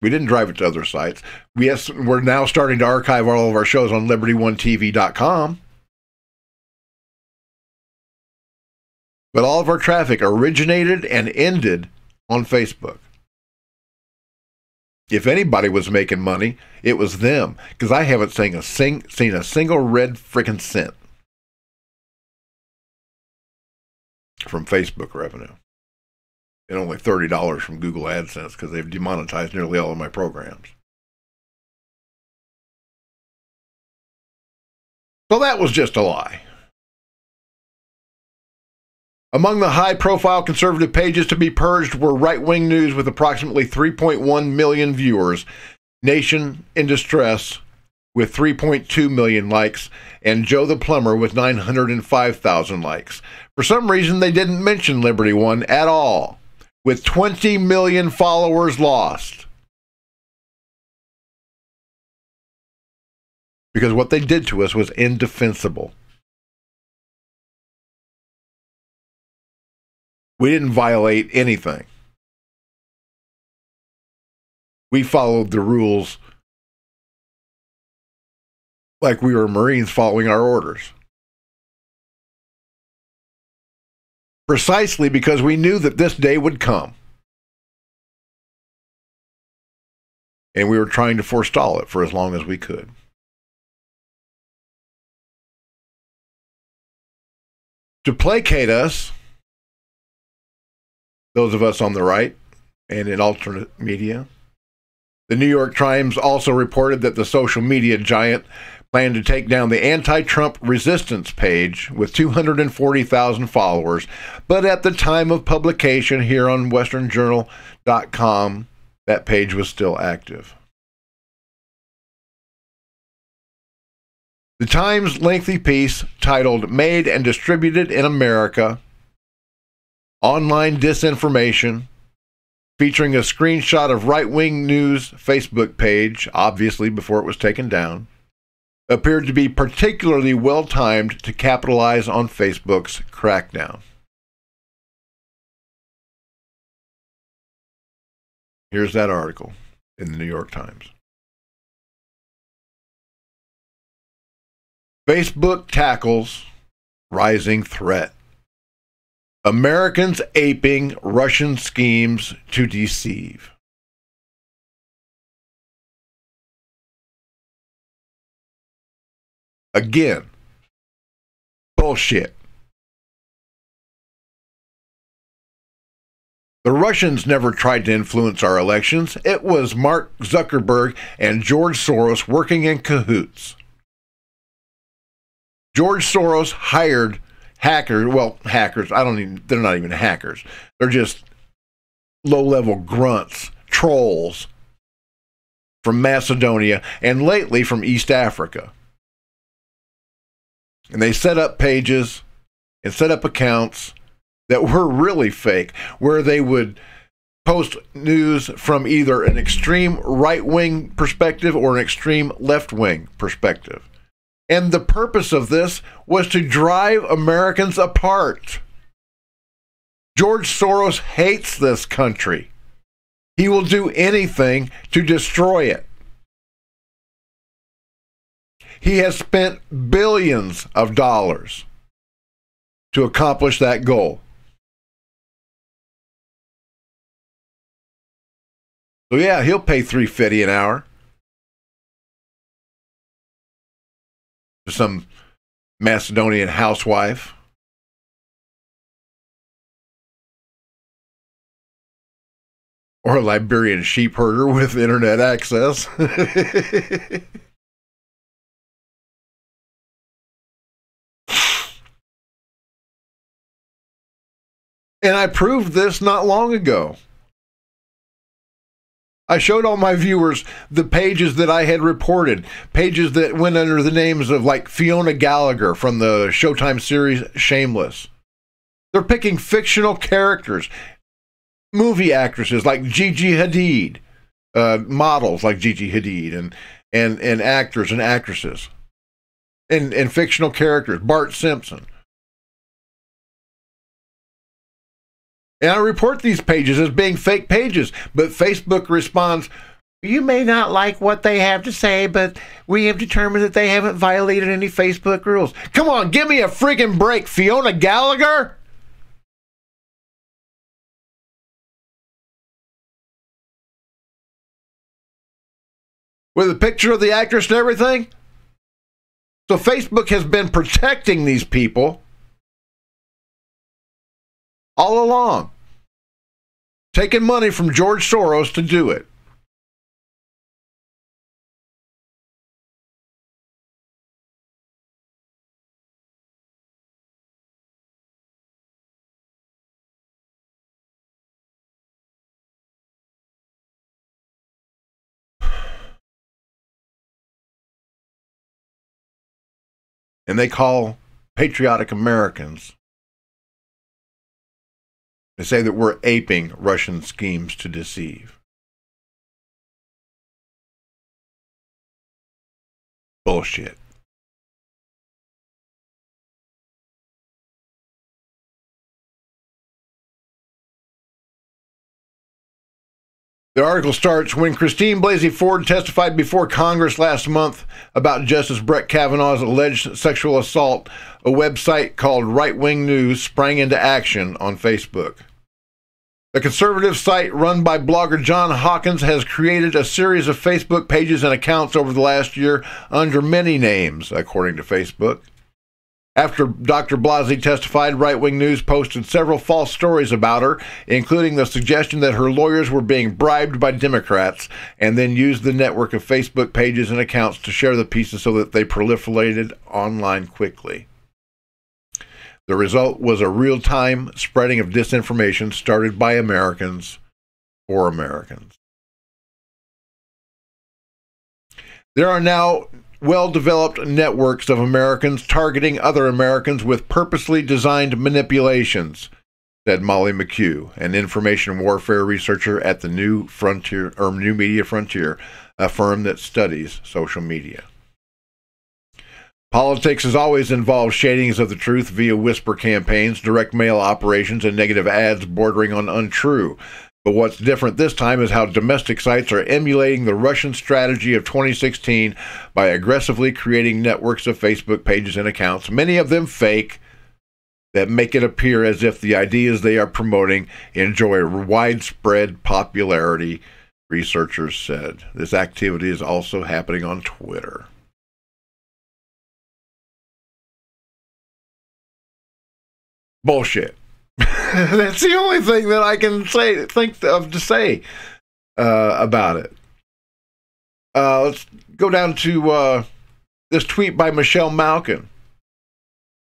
We didn't drive it to other sites. Yes, we're now starting to archive all of our shows on LibertyOneTV.com. But all of our traffic originated and ended on Facebook. If anybody was making money, it was them, because I haven't seen a single red freaking cent from Facebook revenue. And only $30 from Google AdSense, because they've demonetized nearly all of my programs. So that was just a lie. Among the high-profile conservative pages to be purged were right-wing news with approximately 3.1 million viewers, Nation in Distress with 3.2 million likes, and Joe the Plumber with 905,000 likes. For some reason, they didn't mention Liberty One at all, with 20 million followers lost. Because what they did to us was indefensible. We didn't violate anything. We followed the rules like we were Marines following our orders. Precisely because we knew that this day would come. And we were trying to forestall it for as long as we could. To placate us, those of us on the right and in alternate media, the New York Times also reported that the social media giant planned to take down the anti-Trump resistance page with 240,000 followers, but at the time of publication here on westernjournal.com, that page was still active. The Times' lengthy piece titled "Made and Distributed in America, Online Disinformation," featuring a screenshot of right-wing news Facebook page, obviously before it was taken down, appeared to be particularly well-timed to capitalize on Facebook's crackdown. Here's that article in the New York Times. Facebook tackles rising threat. Americans aping Russian schemes to deceive. Again, bullshit. The Russians never tried to influence our elections. It was Mark Zuckerberg and George Soros working in cahoots. George Soros hired hackers, they're not even hackers. They're just low-level grunts, trolls from Macedonia and lately from East Africa. And they set up pages and set up accounts that were really fake, where they would post news from either an extreme right-wing perspective or an extreme left-wing perspective. And the purpose of this was to drive Americans apart. George Soros hates this country. He will do anything to destroy it. He has spent billions of dollars to accomplish that goal. So yeah, he'll pay $3.50 an hour to some Macedonian housewife. Or a Liberian sheep herder with internet access. And I proved this not long ago. I showed all my viewers the pages that I had reported, pages that went under the names of like Fiona Gallagher from the Showtime series Shameless. They're picking fictional characters, movie actresses like Gigi Hadid, models like Gigi Hadid, and actors and actresses, and fictional characters, Bart Simpson. And I report these pages as being fake pages, but Facebook responds, "You may not like what they have to say, but we have determined that they haven't violated any Facebook rules." Come on, give me a freaking break, Fiona Gallagher! with a picture of the actress and everything. So Facebook has been protecting these people all along, taking money from George Soros to do it. And they call patriotic Americans. They say that we're aping Russian schemes to deceive. Bullshit. The article starts, when Christine Blasey Ford testified before Congress last month about Justice Brett Kavanaugh's alleged sexual assault, a website called Right Wing News sprang into action on Facebook. The conservative site run by blogger John Hawkins has created a series of Facebook pages and accounts over the last year under many names, according to Facebook. After Dr. Blasey testified, Right Wing News posted several false stories about her, including the suggestion that her lawyers were being bribed by Democrats, and then used the network of Facebook pages and accounts to share the pieces so that they proliferated online quickly. The result was a real-time spreading of disinformation started by Americans for Americans. There are now well-developed networks of Americans targeting other Americans with purposely designed manipulations, said Molly McHugh, an information warfare researcher at the New Media Frontier, a firm that studies social media. Politics has always involved shadings of the truth via whisper campaigns, direct mail operations, and negative ads bordering on untrue. But what's different this time is how domestic sites are emulating the Russian strategy of 2016 by aggressively creating networks of Facebook pages and accounts, many of them fake, that make it appear as if the ideas they are promoting enjoy widespread popularity, researchers said. This activity is also happening on Twitter. Bullshit. That's the only thing that I can think of to say about it. Let's go down to this tweet by Michelle Malkin.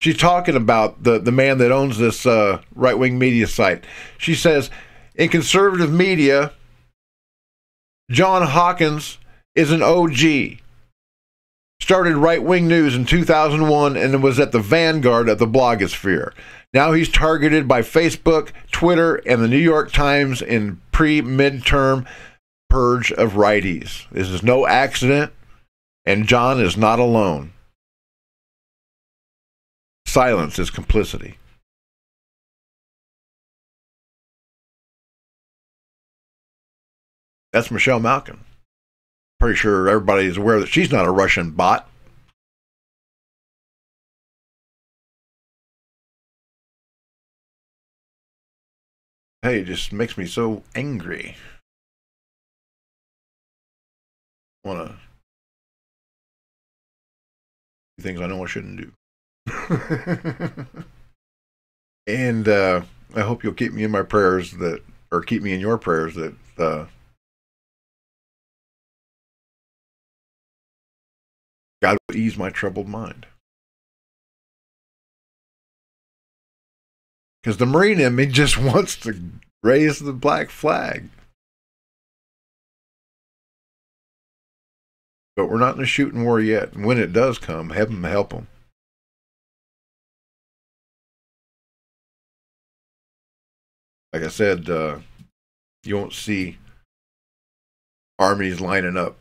She's talking about the man that owns this right-wing media site. She says, in conservative media, John Hawkins is an OG. Started Right-Wing News in 2001 and was at the vanguard of the blogosphere. Now he's targeted by Facebook, Twitter, and the New York Times in pre-midterm purge of righties. This is no accident, and John is not alone. Silence is complicity. That's Michelle Malkin. Pretty sure everybody is aware that she's not a Russian bot. Hey, it just makes me so angry. I want to do things I know I shouldn't do. And I hope you'll keep me in my prayers or keep me in your prayers that God will ease my troubled mind. Because the Marine in me just wants to raise the black flag. But we're not in a shooting war yet. And when it does come, heaven help them. Like I said, you won't see armies lining up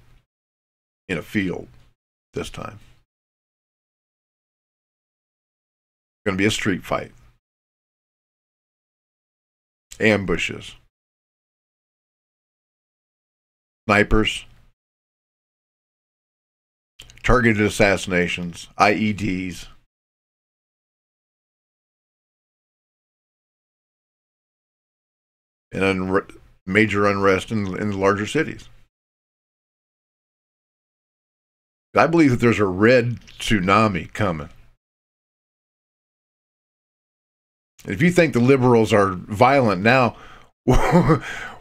in a field this time. It's going to be a street fight. Ambushes. Snipers. Targeted assassinations. IEDs. And major unrest in the larger cities. I believe that there's a red tsunami coming. If you think the liberals are violent now,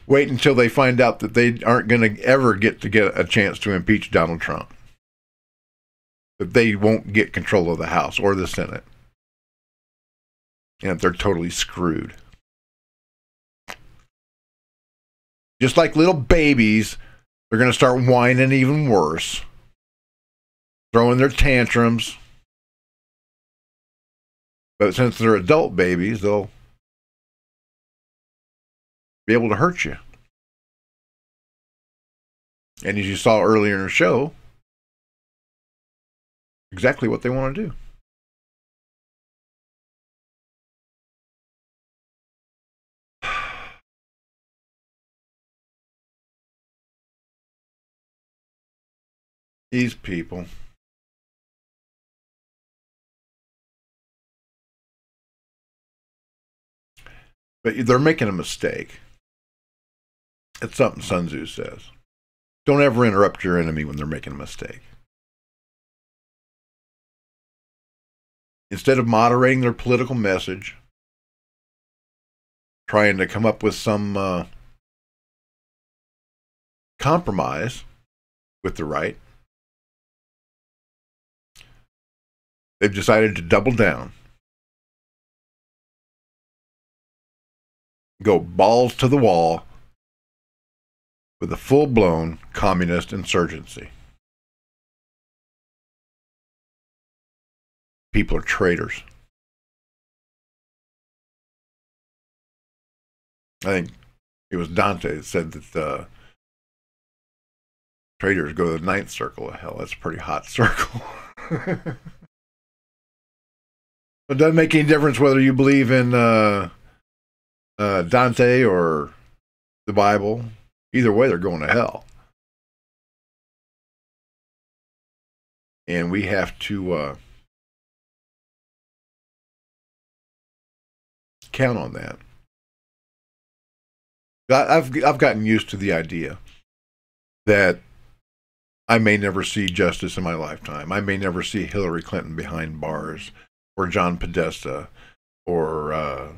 wait until they find out that they aren't going to ever get a chance to impeach Donald Trump. That they won't get control of the House or the Senate. And they're totally screwed. Just like little babies, they're going to start whining even worse. Throwing their tantrums. But since they're adult babies, they'll be able to hurt you. And as you saw earlier in the show, exactly what they want to do. These people. But they're making a mistake. It's something Sun Tzu says. Don't ever interrupt your enemy when they're making a mistake. Instead of moderating their political message, trying to come up with some compromise with the right, they've decided to double down. Go balls to the wall with a full-blown communist insurgency. People are traitors. I think it was Dante that said that traitors go to the ninth circle of hell. That's a pretty hot circle. It doesn't make any difference whether you believe in Dante or the Bible. Either way, they're going to hell. And we have to count on that. I've gotten used to the idea that I may never see justice in my lifetime. I may never see Hillary Clinton behind bars, or John Podesta, or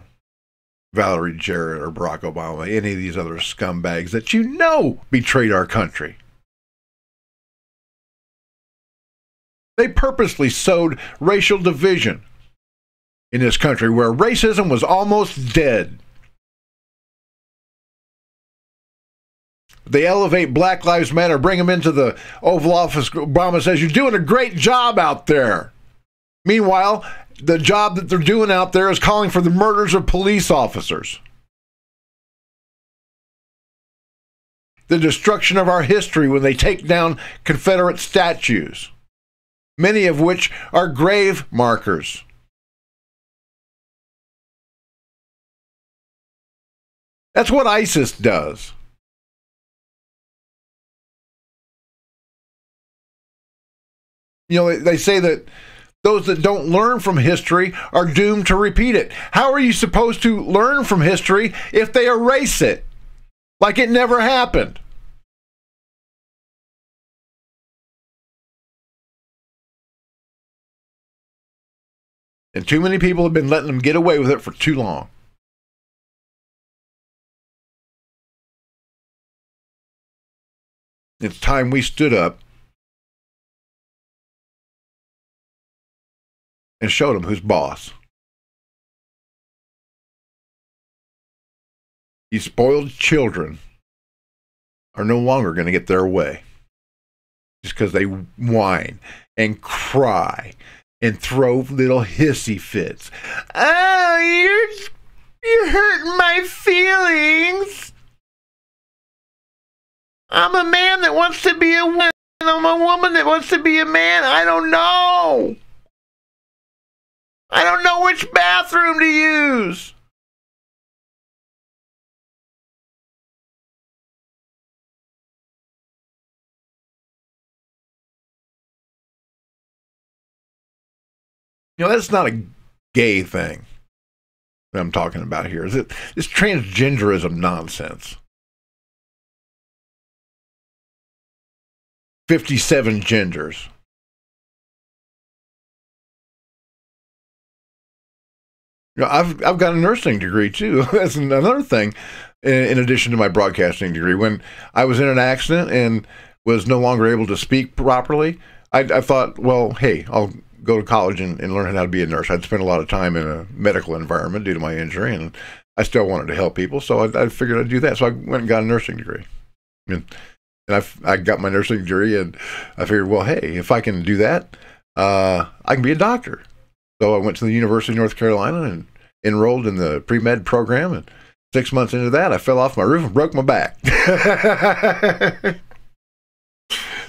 Valerie Jarrett, or Barack Obama, any of these other scumbags that you know betrayed our country. They purposely sowed racial division in this country where racism was almost dead. They elevate Black Lives Matter, bring them into the Oval Office. Obama says, you're doing a great job out there. Meanwhile, the job that they're doing out there is calling for the murders of police officers. The destruction of our history when they take down Confederate statues, many of which are grave markers. That's what ISIS does. You know, they say that those that don't learn from history are doomed to repeat it. How are you supposed to learn from history if they erase it like it never happened? And too many people have been letting them get away with it for too long. It's time we stood up and showed them who's boss. These spoiled children are no longer going to get their way just because they whine and cry and throw little hissy fits. Oh, you're hurting my feelings. I'm a man that wants to be a woman. I'm a woman that wants to be a man. I don't know. I don't know which bathroom to use. You know, that's not a gay thing that I'm talking about here. It's transgenderism nonsense. 57 genders. I've got a nursing degree too. That's another thing. In addition to my broadcasting degree, when I was in an accident and was no longer able to speak properly, I thought, well, hey, I'll go to college and learn how to be a nurse. I'd spent a lot of time in a medical environment due to my injury, and I still wanted to help people, so I figured I'd do that. So I went and got a nursing degree. And I got my nursing degree, and I figured, well, hey, if I can do that, I can be a doctor. So I went to the University of North Carolina and enrolled in the pre-med program, and 6 months into that, I fell off my roof and broke my back.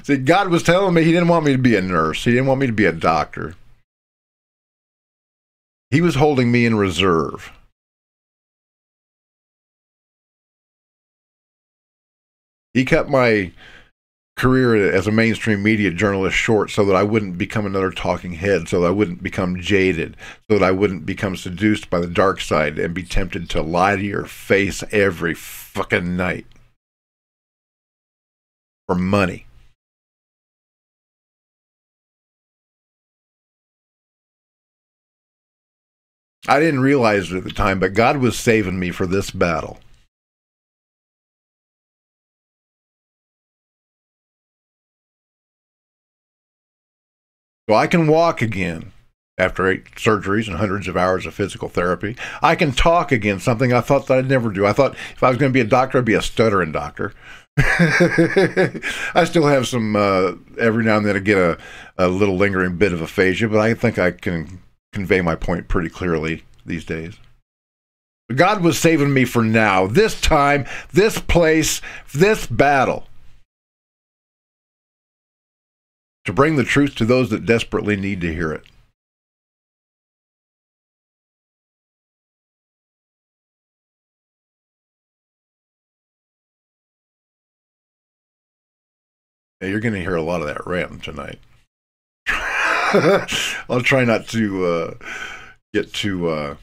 See, God was telling me he didn't want me to be a nurse. He didn't want me to be a doctor. He was holding me in reserve. He cut my career as a mainstream media journalist short so that I wouldn't become another talking head, so that I wouldn't become jaded, so that I wouldn't become seduced by the dark side and be tempted to lie to your face every fucking night for money. I didn't realize it at the time, but God was saving me for this battle. So I can walk again after 8 surgeries and hundreds of hours of physical therapy. I can talk again, something I thought that I'd never do. I thought if I was going to be a doctor, I'd be a stuttering doctor. I still have some, every now and then I get a little lingering bit of aphasia, but I think I can convey my point pretty clearly these days. But God was saving me for now, this time, this place, this battle, to bring the truth to those that desperately need to hear it. Now, you're going to hear a lot of that rant tonight. I'll try not to get too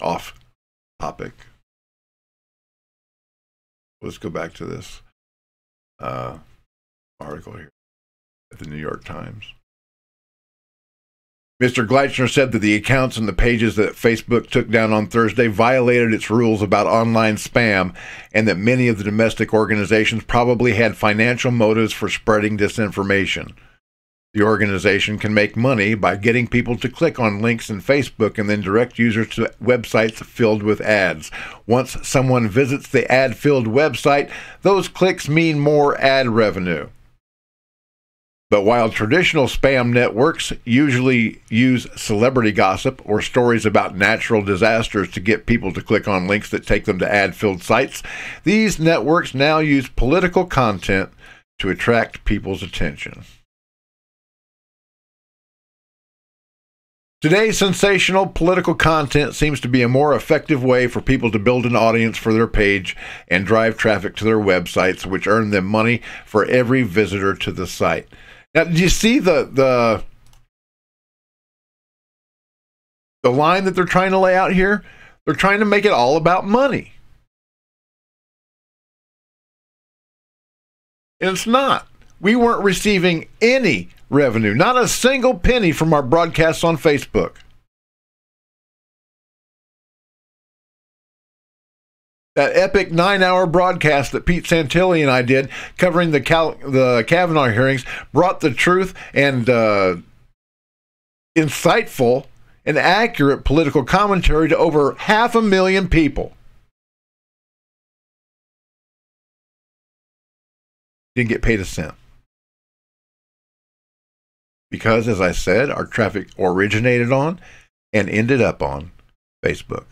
off topic. Let's go back to this article here at the New York Times. Mr. Gleichner said that the accounts and the pages that Facebook took down on Thursday violated its rules about online spam, and that many of the domestic organizations probably had financial motives for spreading disinformation. The organization can make money by getting people to click on links in Facebook and then direct users to websites filled with ads. Once someone visits the ad-filled website, those clicks mean more ad revenue. But while traditional spam networks usually use celebrity gossip or stories about natural disasters to get people to click on links that take them to ad-filled sites, these networks now use political content to attract people's attention. Today, sensational political content seems to be a more effective way for people to build an audience for their page and drive traffic to their websites, which earn them money for every visitor to the site. Now, do you see the line that they're trying to lay out here? They're trying to make it all about money. And it's not. We weren't receiving any revenue, not a single penny from our broadcasts on Facebook. That epic 9-hour broadcast that Pete Santilli and I did covering the Kavanaugh hearings brought the truth and insightful and accurate political commentary to over 500,000 people. Didn't get paid a cent. Because, as I said, our traffic originated on and ended up on Facebook.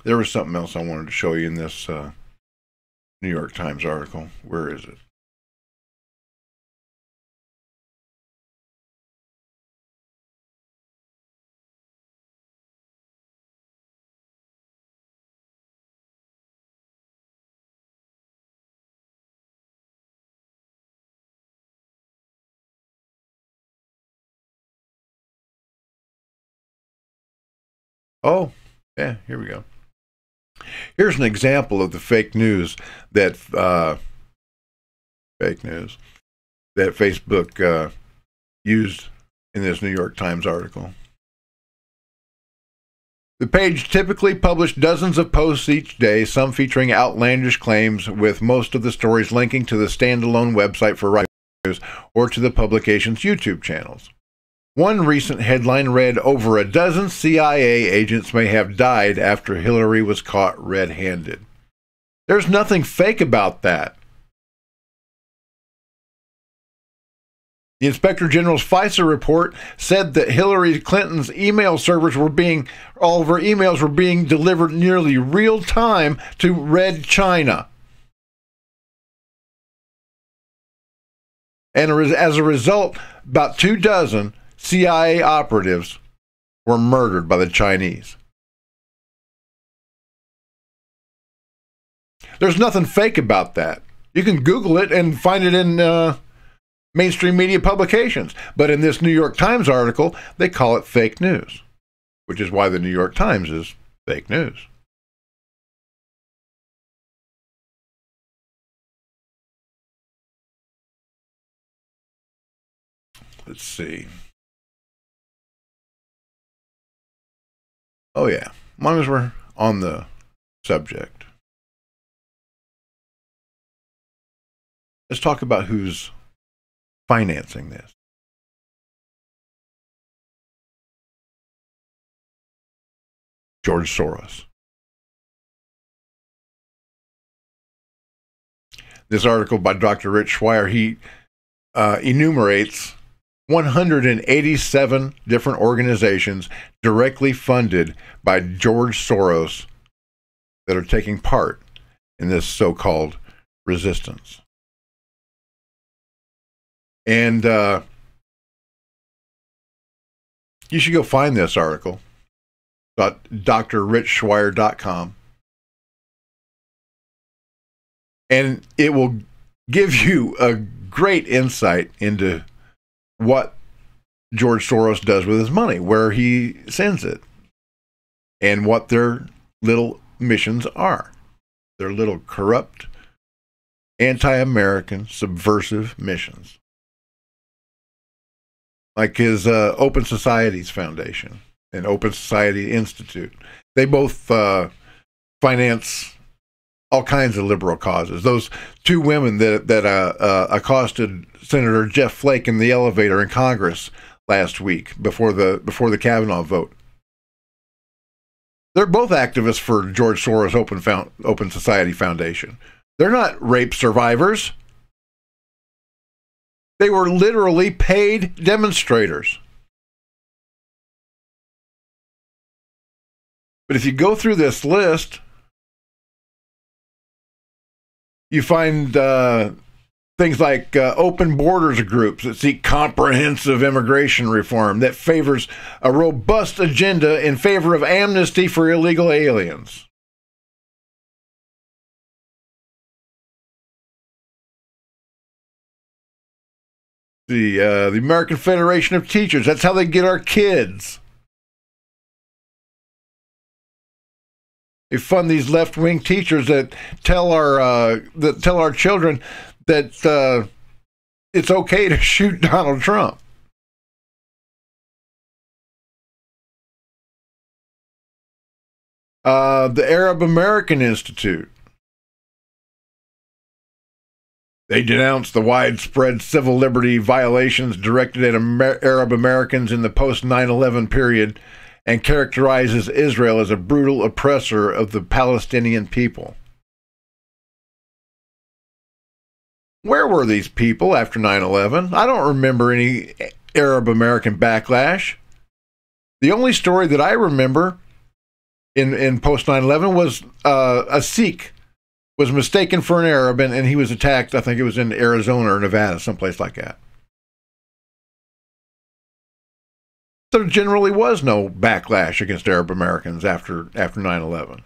There was something else I wanted to show you in this New York Times article. Where is it? Oh, yeah, here we go. Here's an example of the fake news that Facebook used in this New York Times article. The page typically published dozens of posts each day, some featuring outlandish claims, with most of the stories linking to the standalone website for right news or to the publication's YouTube channels. One recent headline read, "Over a dozen CIA agents may have died after Hillary was caught red-handed." There's nothing fake about that. The Inspector General's FISA report said that Hillary Clinton's email servers all of her emails were being delivered nearly real time to Red China. And as a result, about 24 CIA operatives were murdered by the Chinese. There's nothing fake about that. You can Google it and find it in mainstream media publications. But in this New York Times article, they call it fake news, which is why the New York Times is fake news. Let's see. Oh, yeah. As long as we're on the subject, let's talk about who's financing this. George Soros. This article by Dr. Rich Schweier, he enumerates 187 different organizations directly funded by George Soros that are taking part in this so-called resistance. And you should go find this article at drrichschweier.com. And it will give you a great insight into what George Soros does with his money, where he sends it, and what their little missions are. Their little corrupt, anti-American, subversive missions. Like his Open Societies Foundation and Open Society Institute. They both finance all kinds of liberal causes. Those two women that accosted Senator Jeff Flake in the elevator in Congress last week before the Kavanaugh vote. They're both activists for George Soros Open Society Foundation. They're not rape survivors. They were literally paid demonstrators. But if you go through this list, you find things like open borders groups that seek comprehensive immigration reform that favors a robust agenda in favor of amnesty for illegal aliens. The American Federation of Teachers, that's how they get our kids. They fund these left-wing teachers that tell our children that it's okay to shoot Donald Trump. The Arab American Institute. They denounced the widespread civil liberty violations directed at Arab Americans in the post-9/11 period and characterizes Israel as a brutal oppressor of the Palestinian people. Where were these people after 9/11? I don't remember any Arab American backlash. The only story that I remember in post 9/11 was a Sikh was mistaken for an Arab and he was attacked. I think it was in Arizona or Nevada, someplace like that. There generally was no backlash against Arab Americans after 9/11.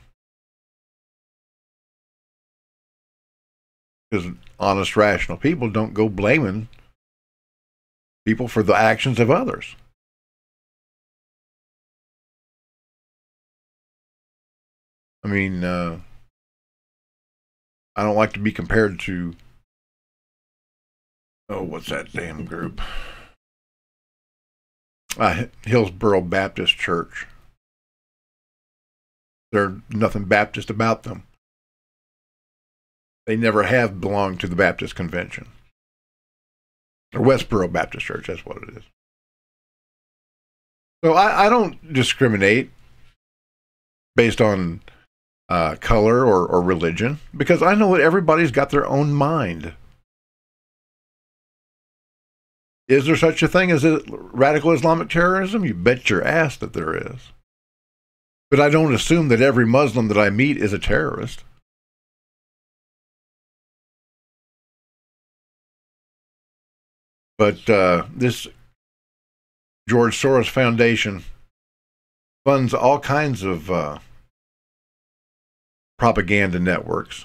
Because honest, rational people don't go blaming people for the actions of others. I mean, I don't like to be compared to, oh, what's that damn group? Hillsboro Baptist Church. There's nothing Baptist about them. They never have belonged to the Baptist Convention. Or Westboro Baptist Church, that's what it is. So I don't discriminate based on color or religion, because I know that everybody's got their own mind. Is there such a thing as radical Islamic terrorism? You bet your ass that there is. But I don't assume that every Muslim that I meet is a terrorist. But this George Soros Foundation funds all kinds of propaganda networks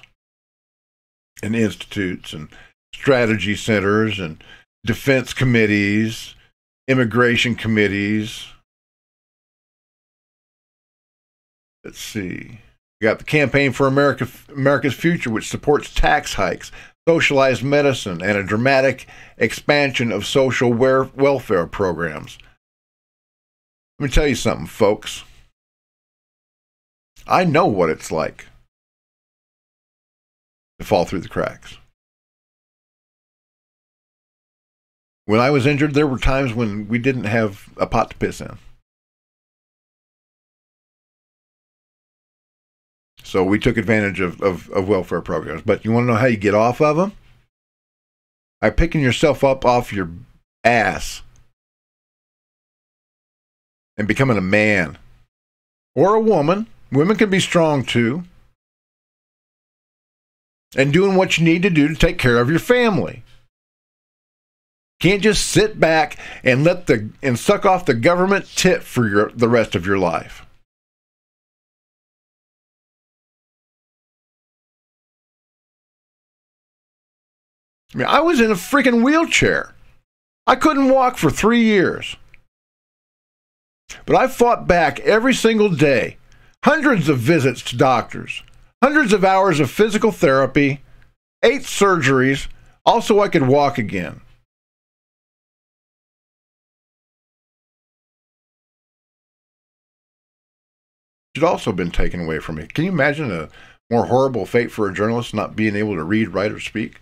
and institutes and strategy centers and defense committees, immigration committees. Let's see. We got the Campaign for America's Future, which supports tax hikes, socialized medicine, and a dramatic expansion of social welfare programs. Let me tell you something, folks. I know what it's like to fall through the cracks. When I was injured, there were times when we didn't have a pot to piss in. So we took advantage of welfare programs. But you want to know how you get off of them? By picking yourself up off your ass and becoming a man or a woman. Women can be strong too. And doing what you need to do to take care of your family. Can't just sit back and suck off the government tit for the rest of your life. I mean, I was in a freaking wheelchair. I couldn't walk for 3 years. But I fought back every single day. Hundreds of visits to doctors. Hundreds of hours of physical therapy. 8 surgeries. Also, I could walk again. It had also been taken away from me. Can you imagine a more horrible fate for a journalist not being able to read, write, or speak?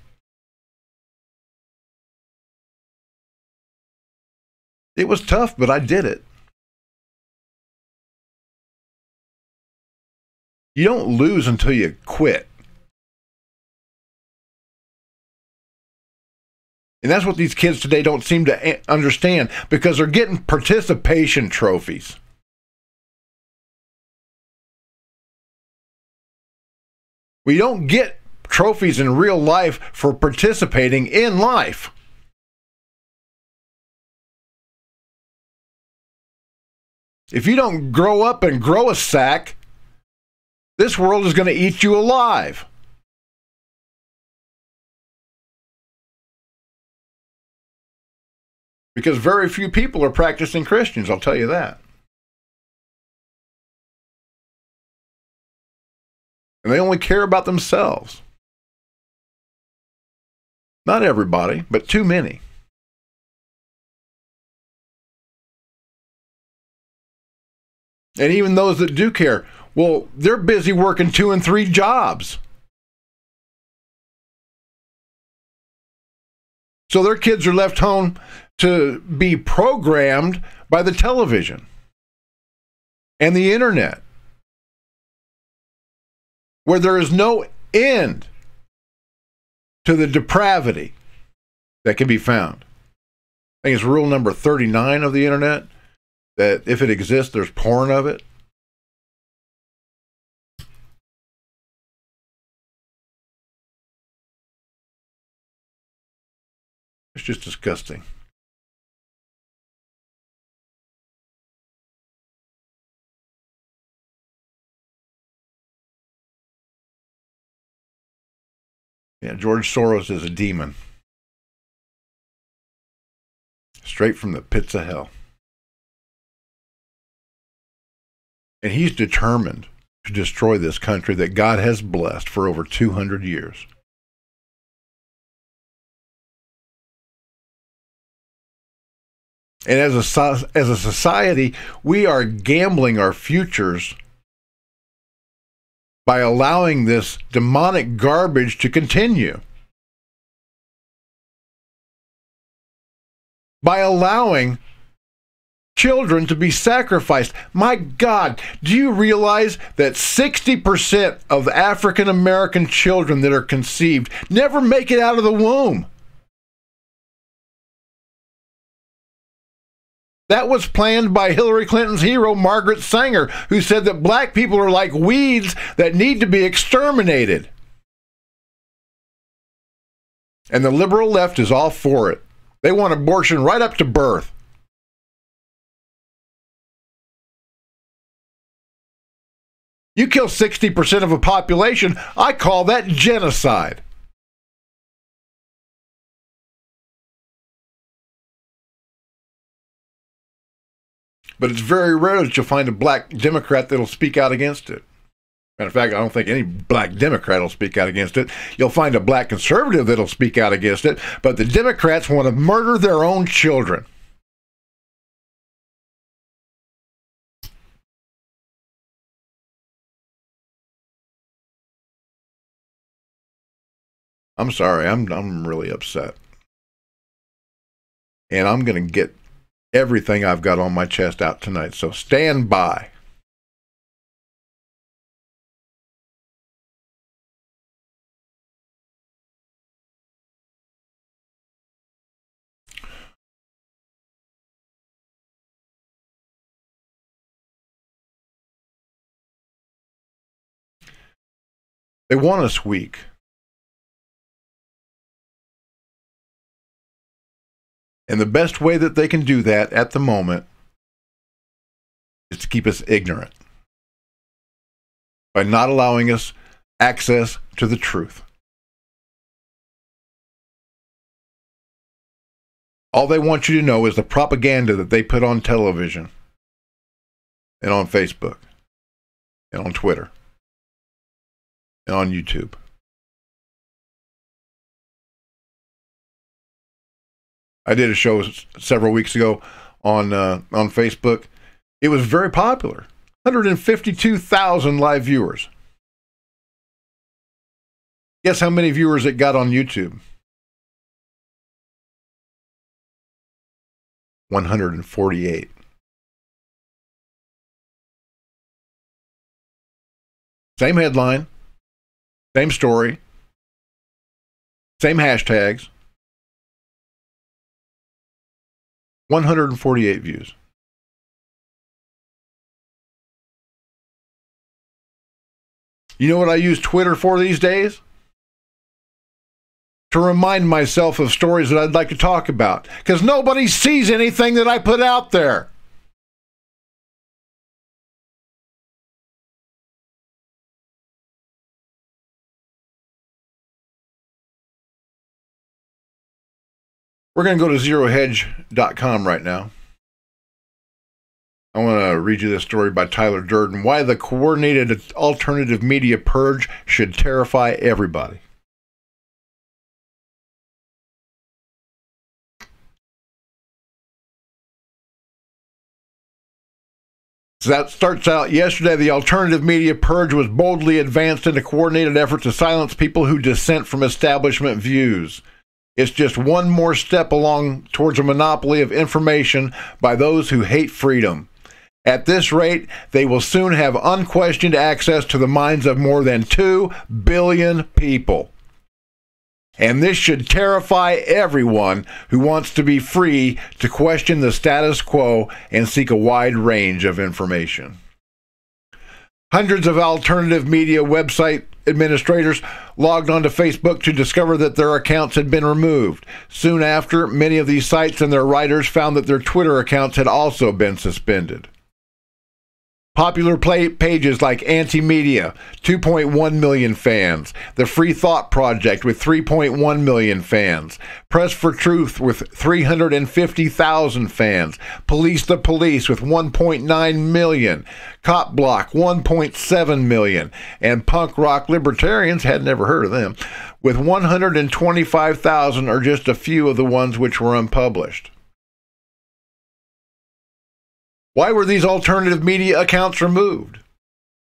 It was tough, but I did it. You don't lose until you quit. And that's what these kids today don't seem to understand, because they're getting participation trophies. We don't get trophies in real life for participating in life. If you don't grow up and grow a sack, this world is going to eat you alive. Because very few people are practicing Christians, I'll tell you that. And they only care about themselves. Not everybody, but too many. And even those that do care, well, they're busy working 2 and 3 jobs. So their kids are left home to be programmed by the television and the internet, where there is no end to the depravity that can be found. I think it's rule number 39 of the internet, that if it exists, there's porn of it. It's just disgusting. Yeah, George Soros is a demon. Straight from the pits of hell. And he's determined to destroy this country that God has blessed for over 200 years. And as a society, we are gambling our futures by allowing this demonic garbage to continue. By allowing children to be sacrificed. My God, do you realize that 60% of African American children that are conceived never make it out of the womb? That was planned by Hillary Clinton's hero, Margaret Sanger, who said that black people are like weeds that need to be exterminated. And the liberal left is all for it. They want abortion right up to birth. You kill 60% of a population, I call that genocide. But it's very rare that you'll find a black Democrat that'll speak out against it. Matter of fact, I don't think any black Democrat will speak out against it. You'll find a black conservative that'll speak out against it, but the Democrats want to murder their own children. I'm sorry, I'm really upset. And I'm going to get everything I've got on my chest out tonight, so stand by. They want us weak. And the best way that they can do that at the moment is to keep us ignorant by not allowing us access to the truth. All they want you to know is the propaganda that they put on television and on Facebook and on Twitter and on YouTube. I did a show several weeks ago on Facebook. It was very popular. 152,000 live viewers. Guess how many viewers it got on YouTube? 148. Same headline, same story, same hashtags. 148 views. You know what I use Twitter for these days? To remind myself of stories that I'd like to talk about. Because nobody sees anything that I put out there. We're going to go to zerohedge.com right now. I want to read you this story by Tyler Durden. Why the coordinated alternative media purge should terrify everybody. So that starts out yesterday. The alternative media purge was boldly advanced in a coordinated effort to silence people who dissent from establishment views. It's just one more step along towards a monopoly of information by those who hate freedom. At this rate, they will soon have unquestioned access to the minds of more than 2 billion people. And this should terrify everyone who wants to be free to question the status quo and seek a wide range of information. Hundreds of alternative media website administrators logged onto Facebook to discover that their accounts had been removed. Soon after, many of these sites and their writers found that their Twitter accounts had also been suspended. Popular pages like Anti-Media, 2.1 million fans. The Free Thought Project with 3.1 million fans. Press for Truth with 350,000 fans. Police the Police with 1.9 million. Cop Block, 1.7 million. And Punk Rock Libertarians, had never heard of them, with 125,000 are just a few of the ones which were unpublished. Why were these alternative media accounts removed?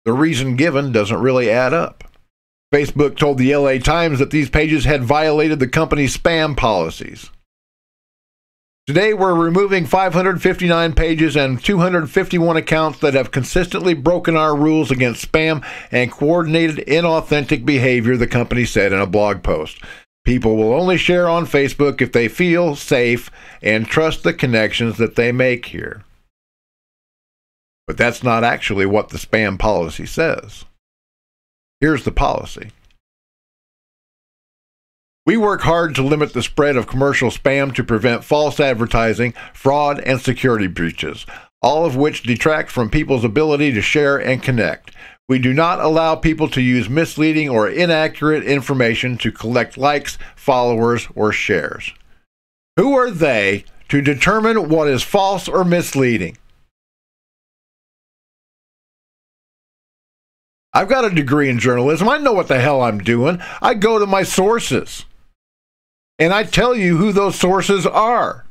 The reason given doesn't really add up. Facebook told the LA Times that these pages had violated the company's spam policies. Today, we're removing 559 pages and 251 accounts that have consistently broken our rules against spam and coordinated inauthentic behavior, the company said in a blog post. People will only share on Facebook if they feel safe and trust the connections that they make here. But that's not actually what the spam policy says. Here's the policy. We work hard to limit the spread of commercial spam to prevent false advertising, fraud, and security breaches, all of which detract from people's ability to share and connect. We do not allow people to use misleading or inaccurate information to collect likes, followers, or shares. Who are they to determine what is false or misleading? I've got a degree in journalism. I know what the hell I'm doing. I go to my sources. And I tell you who those sources are.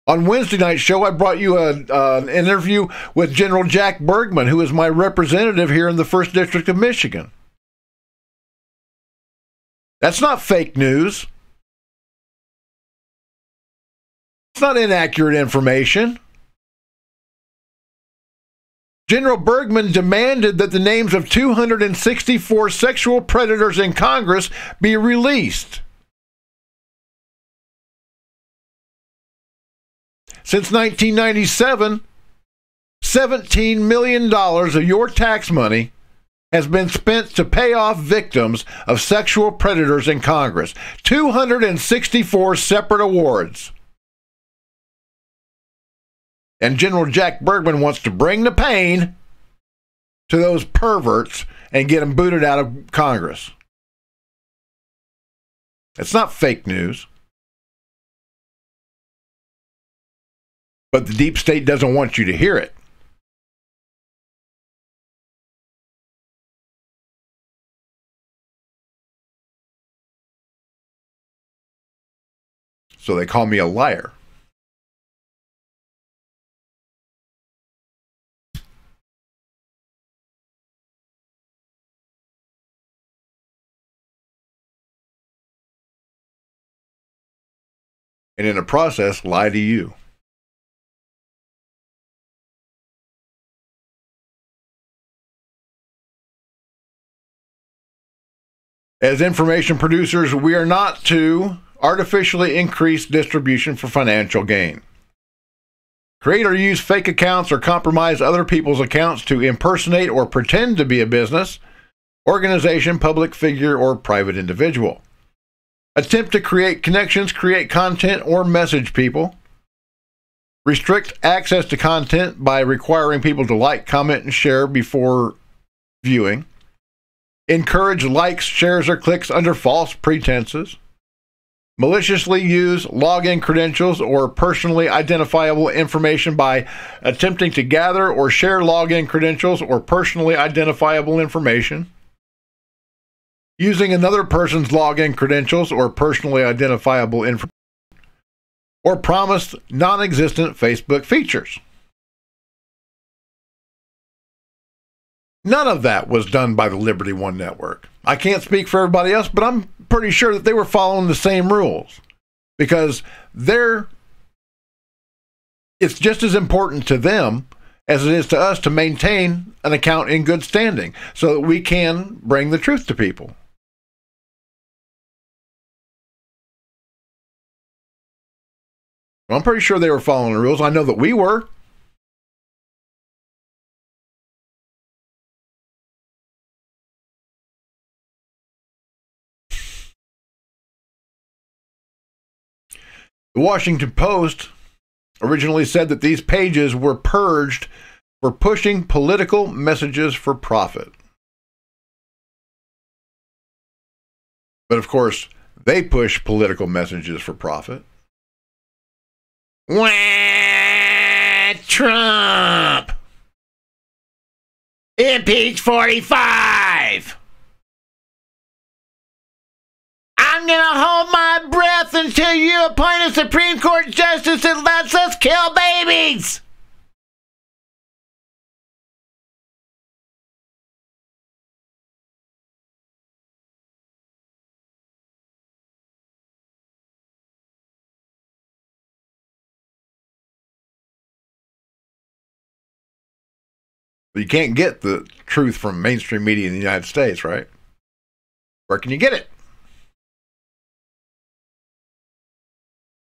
On Wednesday night's show, I brought you an interview with General Jack Bergman, who is my representative here in the 1st District of Michigan. That's not fake news. It's not inaccurate information. General Bergman demanded that the names of 264 sexual predators in Congress be released. Since 1997, $17 million of your tax money has been spent to pay off victims of sexual predators in Congress. 264 separate awards. And General Jack Bergman wants to bring the pain to those perverts and get them booted out of Congress. It's not fake news. But the deep state doesn't want you to hear it. So they call me a liar. And in the process, lie to you. As information producers, we are not to artificially increase distribution for financial gain. Create or use fake accounts or compromise other people's accounts to impersonate or pretend to be a business, organization, public figure, or private individual. Attempt to create connections, create content, or message people. Restrict access to content by requiring people to like, comment, and share before viewing. Encourage likes, shares, or clicks under false pretenses. Maliciously use login credentials or personally identifiable information by attempting to gather or share login credentials or personally identifiable information. Using another person's login credentials or personally identifiable information, or promised non-existent Facebook features. None of that was done by the Liberty One Network. I can't speak for everybody else, but I'm pretty sure that they were following the same rules, because it's just as important to them as it is to us to maintain an account in good standing so that we can bring the truth to people. I'm pretty sure they were following the rules. I know that we were. The Washington Post originally said that these pages were purged for pushing political messages for profit. But of course, they push political messages for profit. Wah! Trump! Impeach 45! I'm gonna hold my breath until you appoint a Supreme Court justice that lets us kill babies! You can't get the truth from mainstream media in the United States, right? Where can you get it?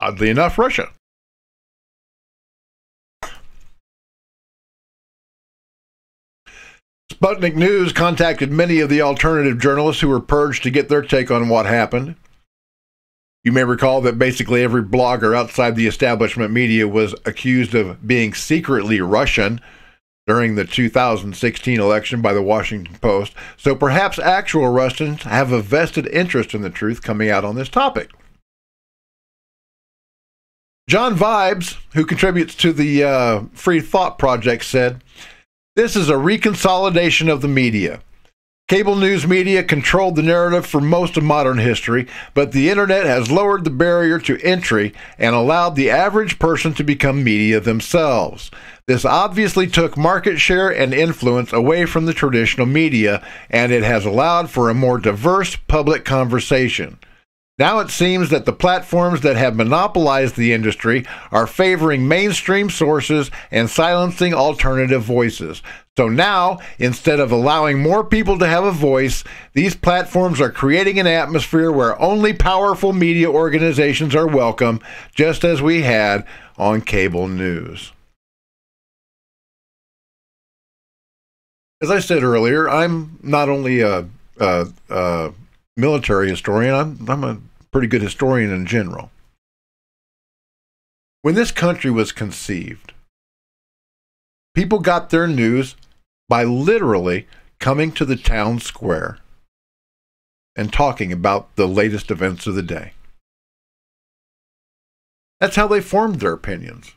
Oddly enough, Russia. Sputnik News contacted many of the alternative journalists who were purged to get their take on what happened. You may recall that basically every blogger outside the establishment media was accused of being secretly Russian during the 2016 election by the Washington Post, so perhaps actual Russians have a vested interest in the truth coming out on this topic. John Vibes, who contributes to the Free Thought Project, said, "This is a reconsolidation of the media. Cable news media controlled the narrative for most of modern history, but the internet has lowered the barrier to entry and allowed the average person to become media themselves. This obviously took market share and influence away from the traditional media, and it has allowed for a more diverse public conversation. Now it seems that the platforms that have monopolized the industry are favoring mainstream sources and silencing alternative voices. So now, instead of allowing more people to have a voice, these platforms are creating an atmosphere where only powerful media organizations are welcome, just as we had on cable news." As I said earlier, I'm not only a military historian, I'm a pretty good historian in general. When this country was conceived, people got their news by literally coming to the town square and talking about the latest events of the day. That's how they formed their opinions.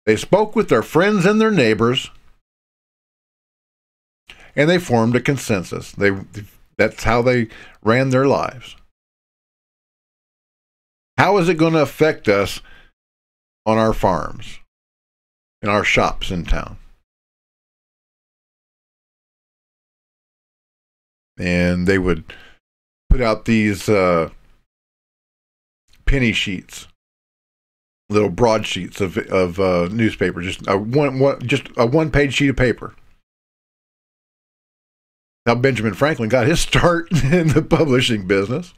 They spoke with their friends and their neighbors, and they formed a consensus. That's how they ran their lives. How is it going to affect us on our farms, in our shops in town? And they would put out these penny sheets, little broadsheets of newspaper, just a one-page sheet of paper. How Benjamin Franklin got his start in the publishing business.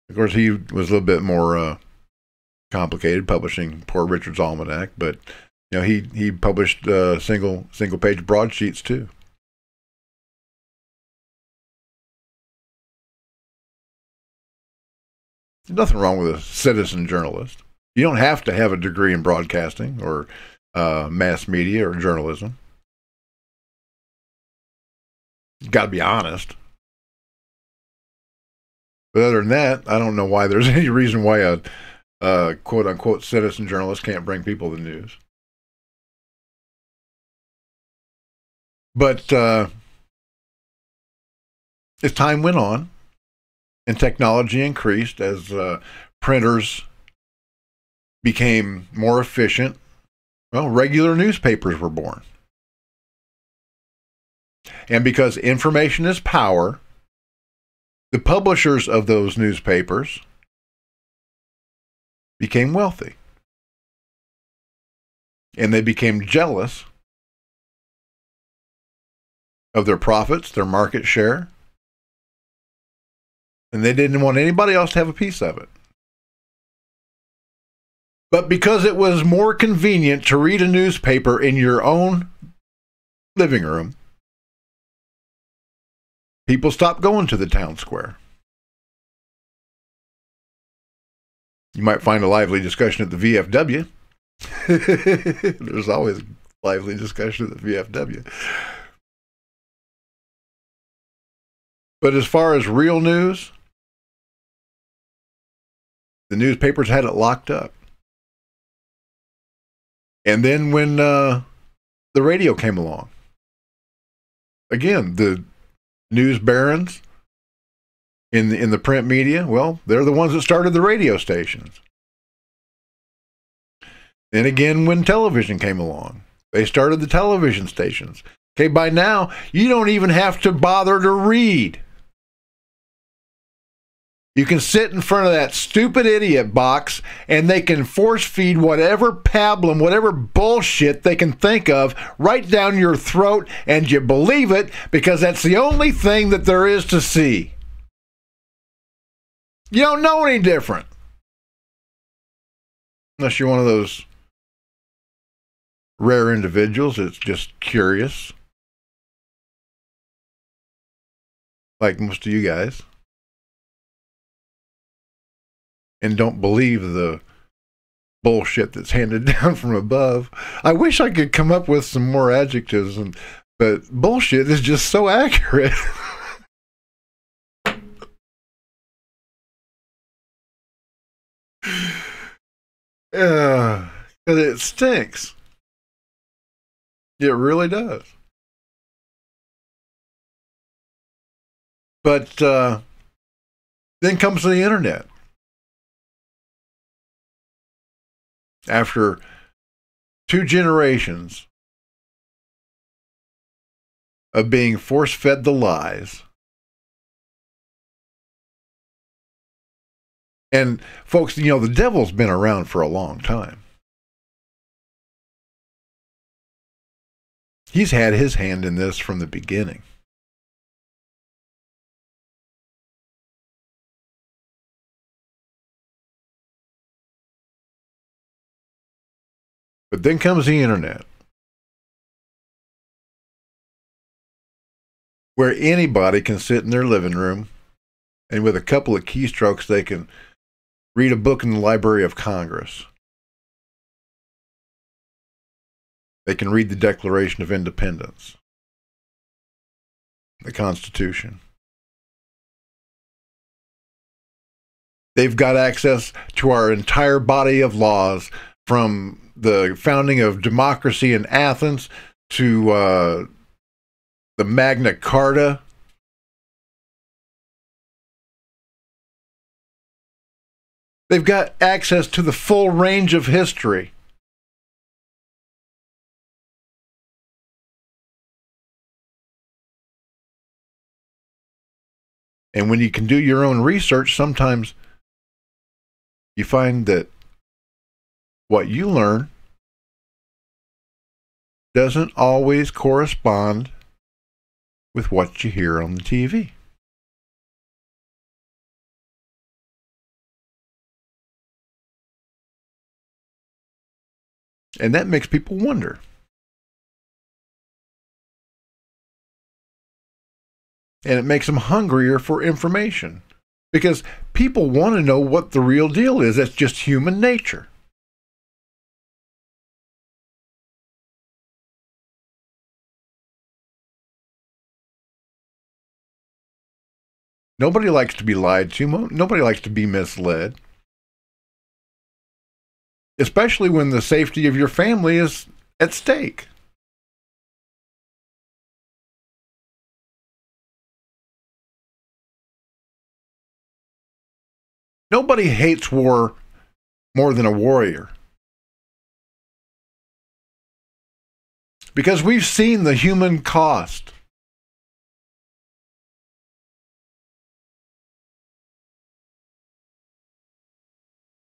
Of course, he was a little bit more complicated, publishing Poor Richard's Almanac, but you know he published single-page broadsheets too. There's nothing wrong with a citizen journalist. You don't have to have a degree in broadcasting or mass media or journalism. You've got to be honest. But other than that, I don't know why there's any reason why a quote-unquote citizen journalist can't bring people the news. But as time went on and technology increased, as printers became more efficient, well, regular newspapers were born. And because information is power, the publishers of those newspapers became wealthy. And they became jealous of their profits, their market share, and they didn't want anybody else to have a piece of it. But because it was more convenient to read a newspaper in your own living room, people stopped going to the town square. You might find a lively discussion at the VFW. There's always lively discussion at the VFW. But as far as real news, the newspapers had it locked up. And then when the radio came along, again, the news barons in the print media, well, they're the ones that started the radio stations. Then again, when television came along, they started the television stations. Okay, by now, you don't even have to bother to read. You can sit in front of that stupid idiot box and they can force feed whatever pablum, whatever bullshit they can think of right down your throat, and you believe it because that's the only thing that there is to see. You don't know any different. Unless you're one of those rare individuals that's just curious. Like most of you guys. And don't believe the bullshit that's handed down from above. I wish I could come up with some more adjectives, but bullshit is just so accurate. Because it stinks. It really does. But then comes the internet. After 2 generations of being force-fed the lies. And folks, you know, the devil's been around for a long time. He's had his hand in this from the beginning. But then comes the internet, where anybody can sit in their living room and with a couple of keystrokes they can read a book in the Library of Congress. They can read the Declaration of Independence, the Constitution. They've got access to our entire body of laws, from the founding of democracy in Athens to the Magna Carta. They've got access to the full range of history. And when you can do your own research, sometimes you find that what you learn doesn't always correspond with what you hear on the TV. And that makes people wonder. And it makes them hungrier for information. Because people want to know what the real deal is. That's just human nature. Nobody likes to be lied to. Nobody likes to be misled. Especially when the safety of your family is at stake. Nobody hates war more than a warrior. Because we've seen the human cost.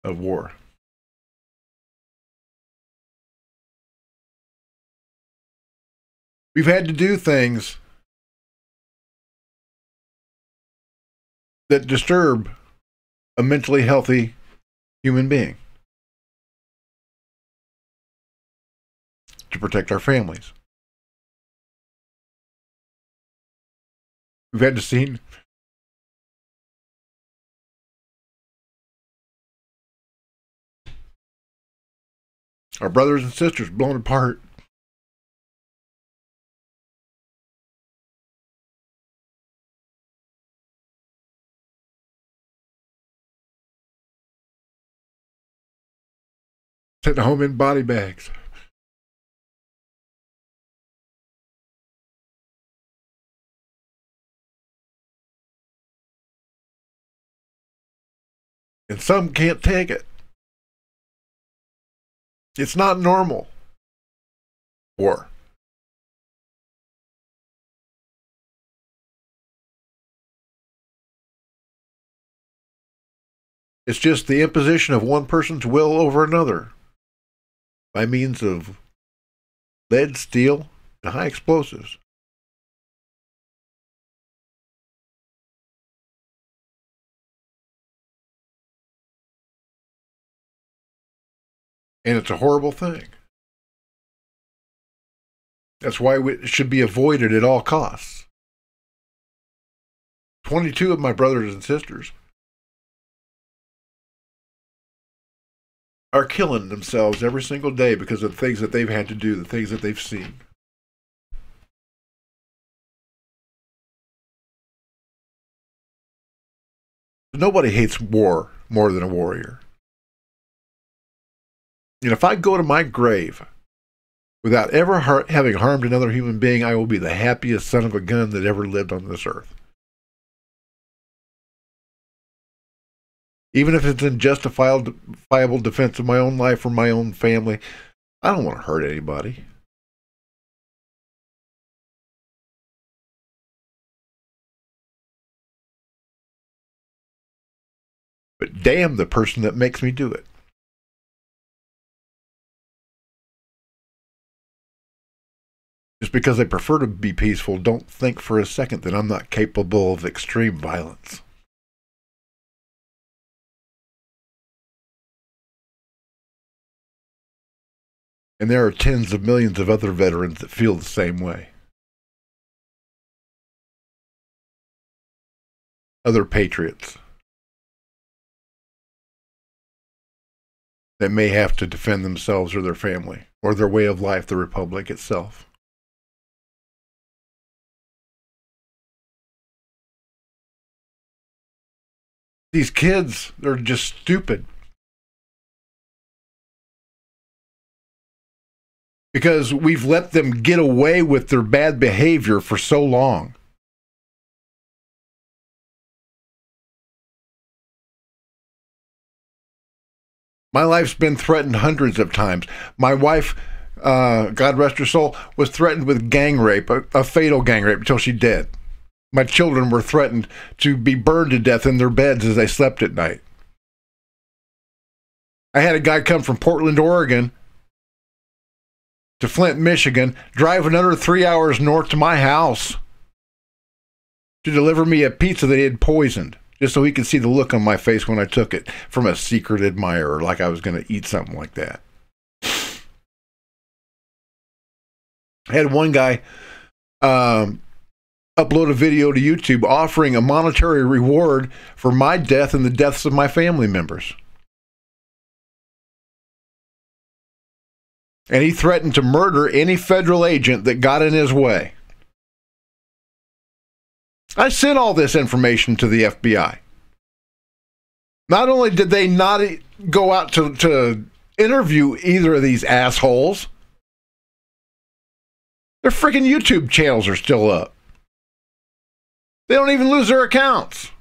Of war. We've had to do things that disturb a mentally healthy human being to protect our families. We've had the scene. Our brothers and sisters blown apart. Sent home in body bags. And some can't take it. It's not normal. War. It's just the imposition of one person's will over another by means of lead, steel, and high explosives. And it's a horrible thing. That's why it should be avoided at all costs. 22 of my brothers and sisters are killing themselves every single day because of the things that they've had to do, the things that they've seen. Nobody hates war more than a warrior. And if I go to my grave without ever having harmed another human being, I will be the happiest son of a gun that ever lived on this earth. Even if it's in justifiable defense of my own life or my own family, I don't want to hurt anybody. But damn the person that makes me do it. Just because I prefer to be peaceful, don't think for a second that I'm not capable of extreme violence. And there are tens of millions of other veterans that feel the same way. Other patriots that may have to defend themselves or their family or their way of life, the republic itself. These kids, they're just stupid. Because we've let them get away with their bad behavior for so long. My life's been threatened hundreds of times. My wife, God rest her soul, was threatened with gang rape, a fatal gang rape, until she did. My children were threatened to be burned to death in their beds as they slept at night. I had a guy come from Portland, Oregon, to Flint, Michigan, drive another 3 hours north to my house to deliver me a pizza that he had poisoned, just so he could see the look on my face when I took it from a secret admirer, like I was going to eat something like that. I had one guy upload a video to YouTube offering a monetary reward for my death and the deaths of my family members. And he threatened to murder any federal agent that got in his way. I sent all this information to the FBI. Not only did they not go out to interview either of these assholes, their freaking YouTube channels are still up. They don't even lose their accounts.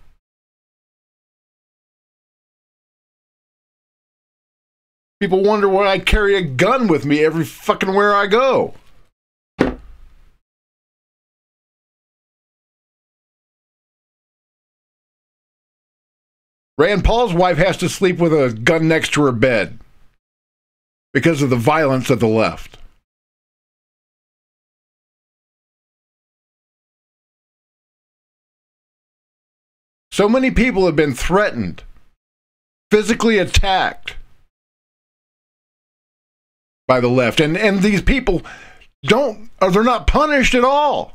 People wonder why I carry a gun with me every fucking where I go. Rand Paul's wife has to sleep with a gun next to her bed because of the violence of the left. So many people have been threatened, physically attacked by the left. And these people they're not punished at all.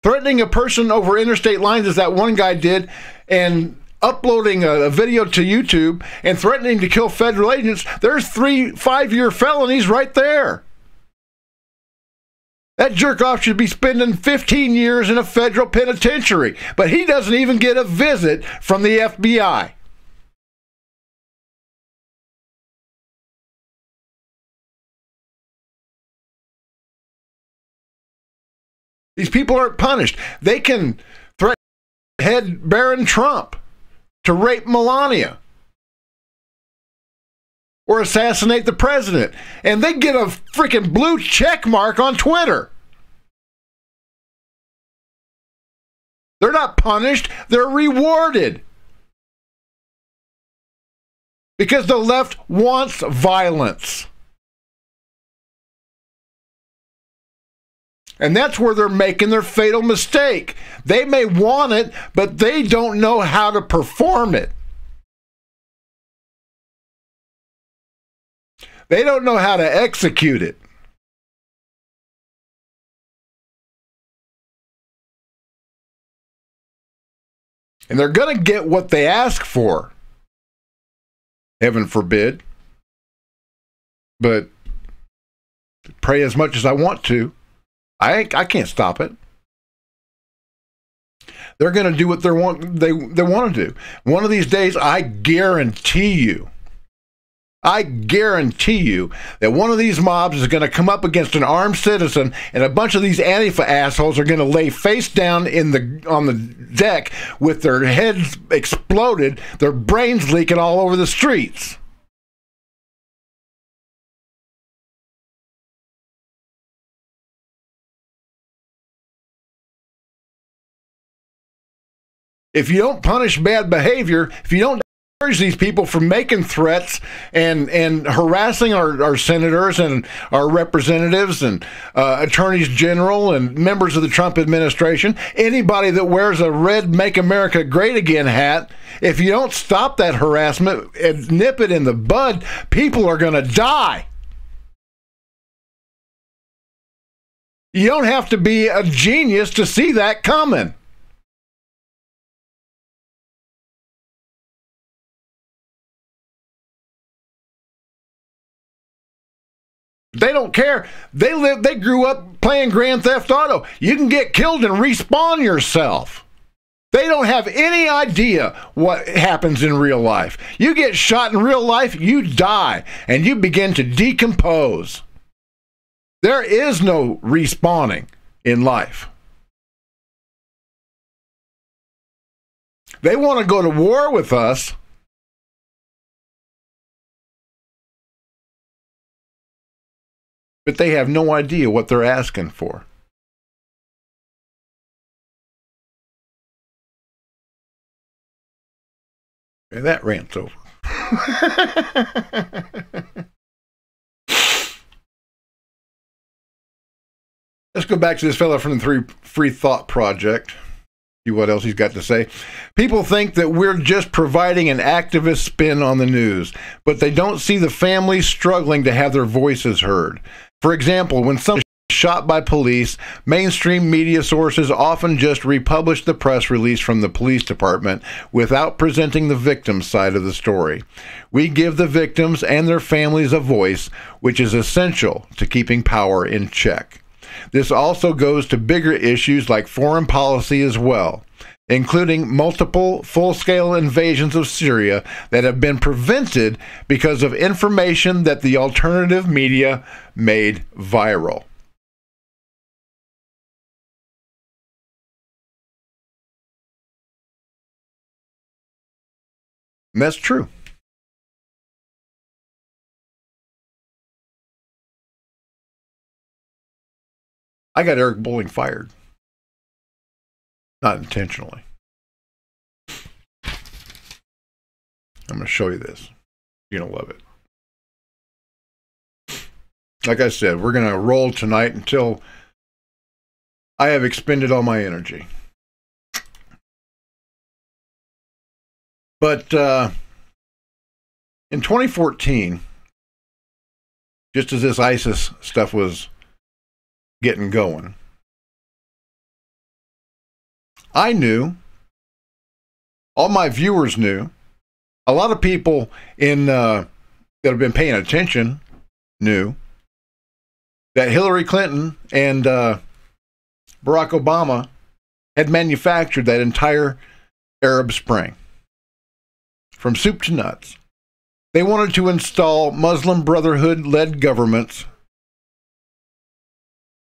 threatening a person over interstate lines, as that one guy did, and uploading a video to YouTube and threatening to kill federal agents, there's 3 5-year felonies right there. That jerk-off should be spending 15 years in a federal penitentiary, but he doesn't even get a visit from the FBI. These people aren't punished. They can threaten head Baron Trump to rape Melania or assassinate the president, and they get a freaking blue check mark on Twitter. They're not punished, they're rewarded. Because the left wants violence. And that's where they're making their fatal mistake. They may want it, but they don't know how to perform it. They don't know how to execute it. And they're going to get what they ask for. Heaven forbid. But pray as much as I want to. I can't stop it. They're going to do what they want to do. One of these days, I guarantee you that one of these mobs is going to come up against an armed citizen, and a bunch of these Antifa assholes are going to lay face down on the deck with their heads exploded, their brains leaking all over the streets. If you don't punish bad behavior, if you don't encourage these people from making threats and harassing our senators and our representatives and attorneys general and members of the Trump administration, anybody that wears a red Make America Great Again hat, if you don't stop that harassment and nip it in the bud, people are going to die. You don't have to be a genius to see that coming. They don't care. They grew up playing Grand Theft Auto. You can get killed and respawn yourself. They don't have any idea what happens in real life. You get shot in real life, you die, and you begin to decompose. There is no respawning in life. They want to go to war with us. But they have no idea what they're asking for. And that rant's over. Let's go back to this fellow from the Free Thought Project. See what else he's got to say. People think that we're just providing an activist spin on the news, but they don't see the families struggling to have their voices heard. For example, when someone is shot by police, mainstream media sources often just republish the press release from the police department without presenting the victim's side of the story. We give the victims and their families a voice, which is essential to keeping power in check. This also goes to bigger issues like foreign policy as well, including multiple full-scale invasions of Syria that have been prevented because of information that the alternative media made viral. And that's true. I got Eric Bolling fired. Not intentionally. I'm going to show you this. You're going to love it. Like I said, we're going to roll tonight until I have expended all my energy. But in 2014, just as this ISIS stuff was getting going, I knew. All my viewers knew. A lot of people that have been paying attention knew that Hillary Clinton and Barack Obama had manufactured that entire Arab Spring. From soup to nuts. They wanted to install Muslim Brotherhood-led governments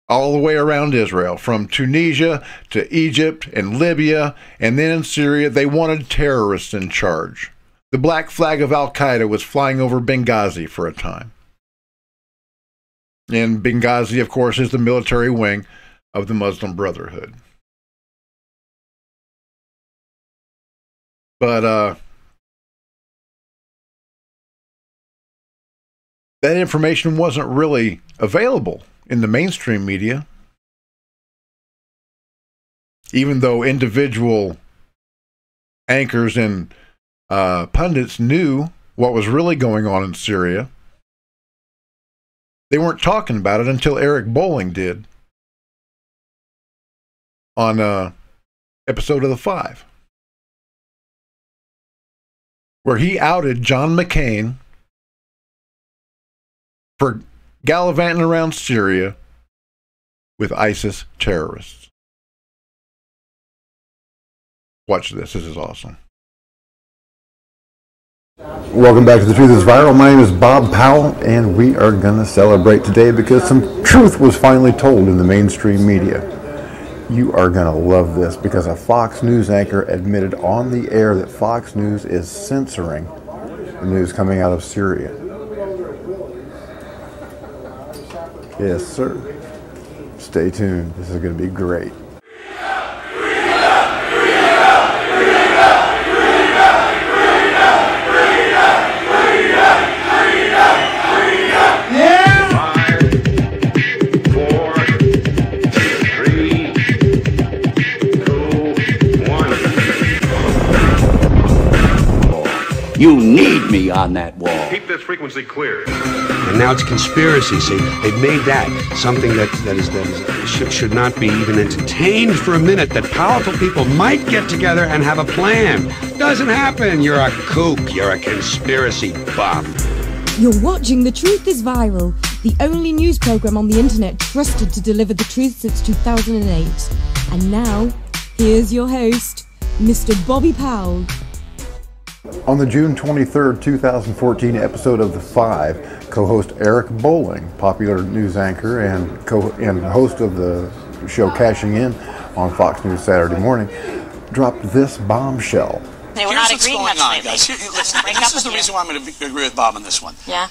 all the way around Israel, from Tunisia to Egypt and Libya, and then in Syria. They wanted terrorists in charge. The black flag of Al-Qaeda was flying over Benghazi for a time. And Benghazi, of course, is the military wing of the Muslim Brotherhood. But that information wasn't really available in the mainstream media, even though individual anchors and pundits knew what was really going on in Syria. They weren't talking about it until Eric Bolling did on an episode of The Five, where he outed John McCain for gallivanting around Syria with ISIS terrorists. Watch this. This is awesome. Welcome back to The Truth is Viral. My name is Bob Powell, and we are going to celebrate today because some truth was finally told in the mainstream media. You are going to love this because a Fox News anchor admitted on the air that Fox News is censoring the news coming out of Syria. Yes, sir. Stay tuned. This is going to be great. You need me on that wall. Keep this frequency clear. And now it's conspiracy. See, they've made that something that should not be even entertained for a minute. That powerful people might get together and have a plan. Doesn't happen. You're a kook. You're a conspiracy buff. You're watching The Truth is Viral, the only news program on the internet trusted to deliver the truth since 2008. And now, here's your host, Mr. Bobby Powell. On the June 23rd, 2014 episode of The Five, co-host Eric Bolling, popular news anchor and host of the show Cashing In on Fox News Saturday morning, dropped this bombshell. Hey, we're not agreeing much lately. Guys. Listen, this is the reason why I'm going to agree with Bob on this one. Yeah.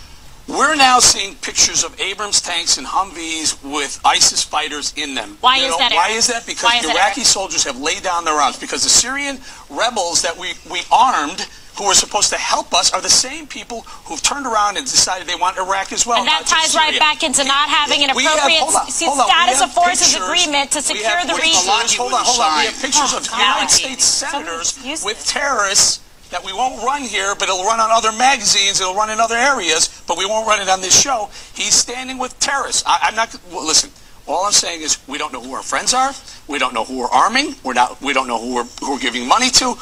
We're now seeing pictures of Abrams tanks and Humvees with ISIS fighters in them. Why is that, Why is that? Because Iraqi soldiers have laid down their arms. Because the Syrian rebels that we armed, who are supposed to help us, are the same people who've turned around and decided they want Iraq as well. And that ties right back into not having an appropriate status of forces agreement to secure the region. Hold on. We have pictures of United States senators with terrorists that we won't run here, but it'll run on other magazines, it'll run in other areas, but we won't run it on this show. He's standing with terrorists. I'm not, listen, all I'm saying is we don't know who our friends are, we don't know who we're arming, we don't know who we're giving money to,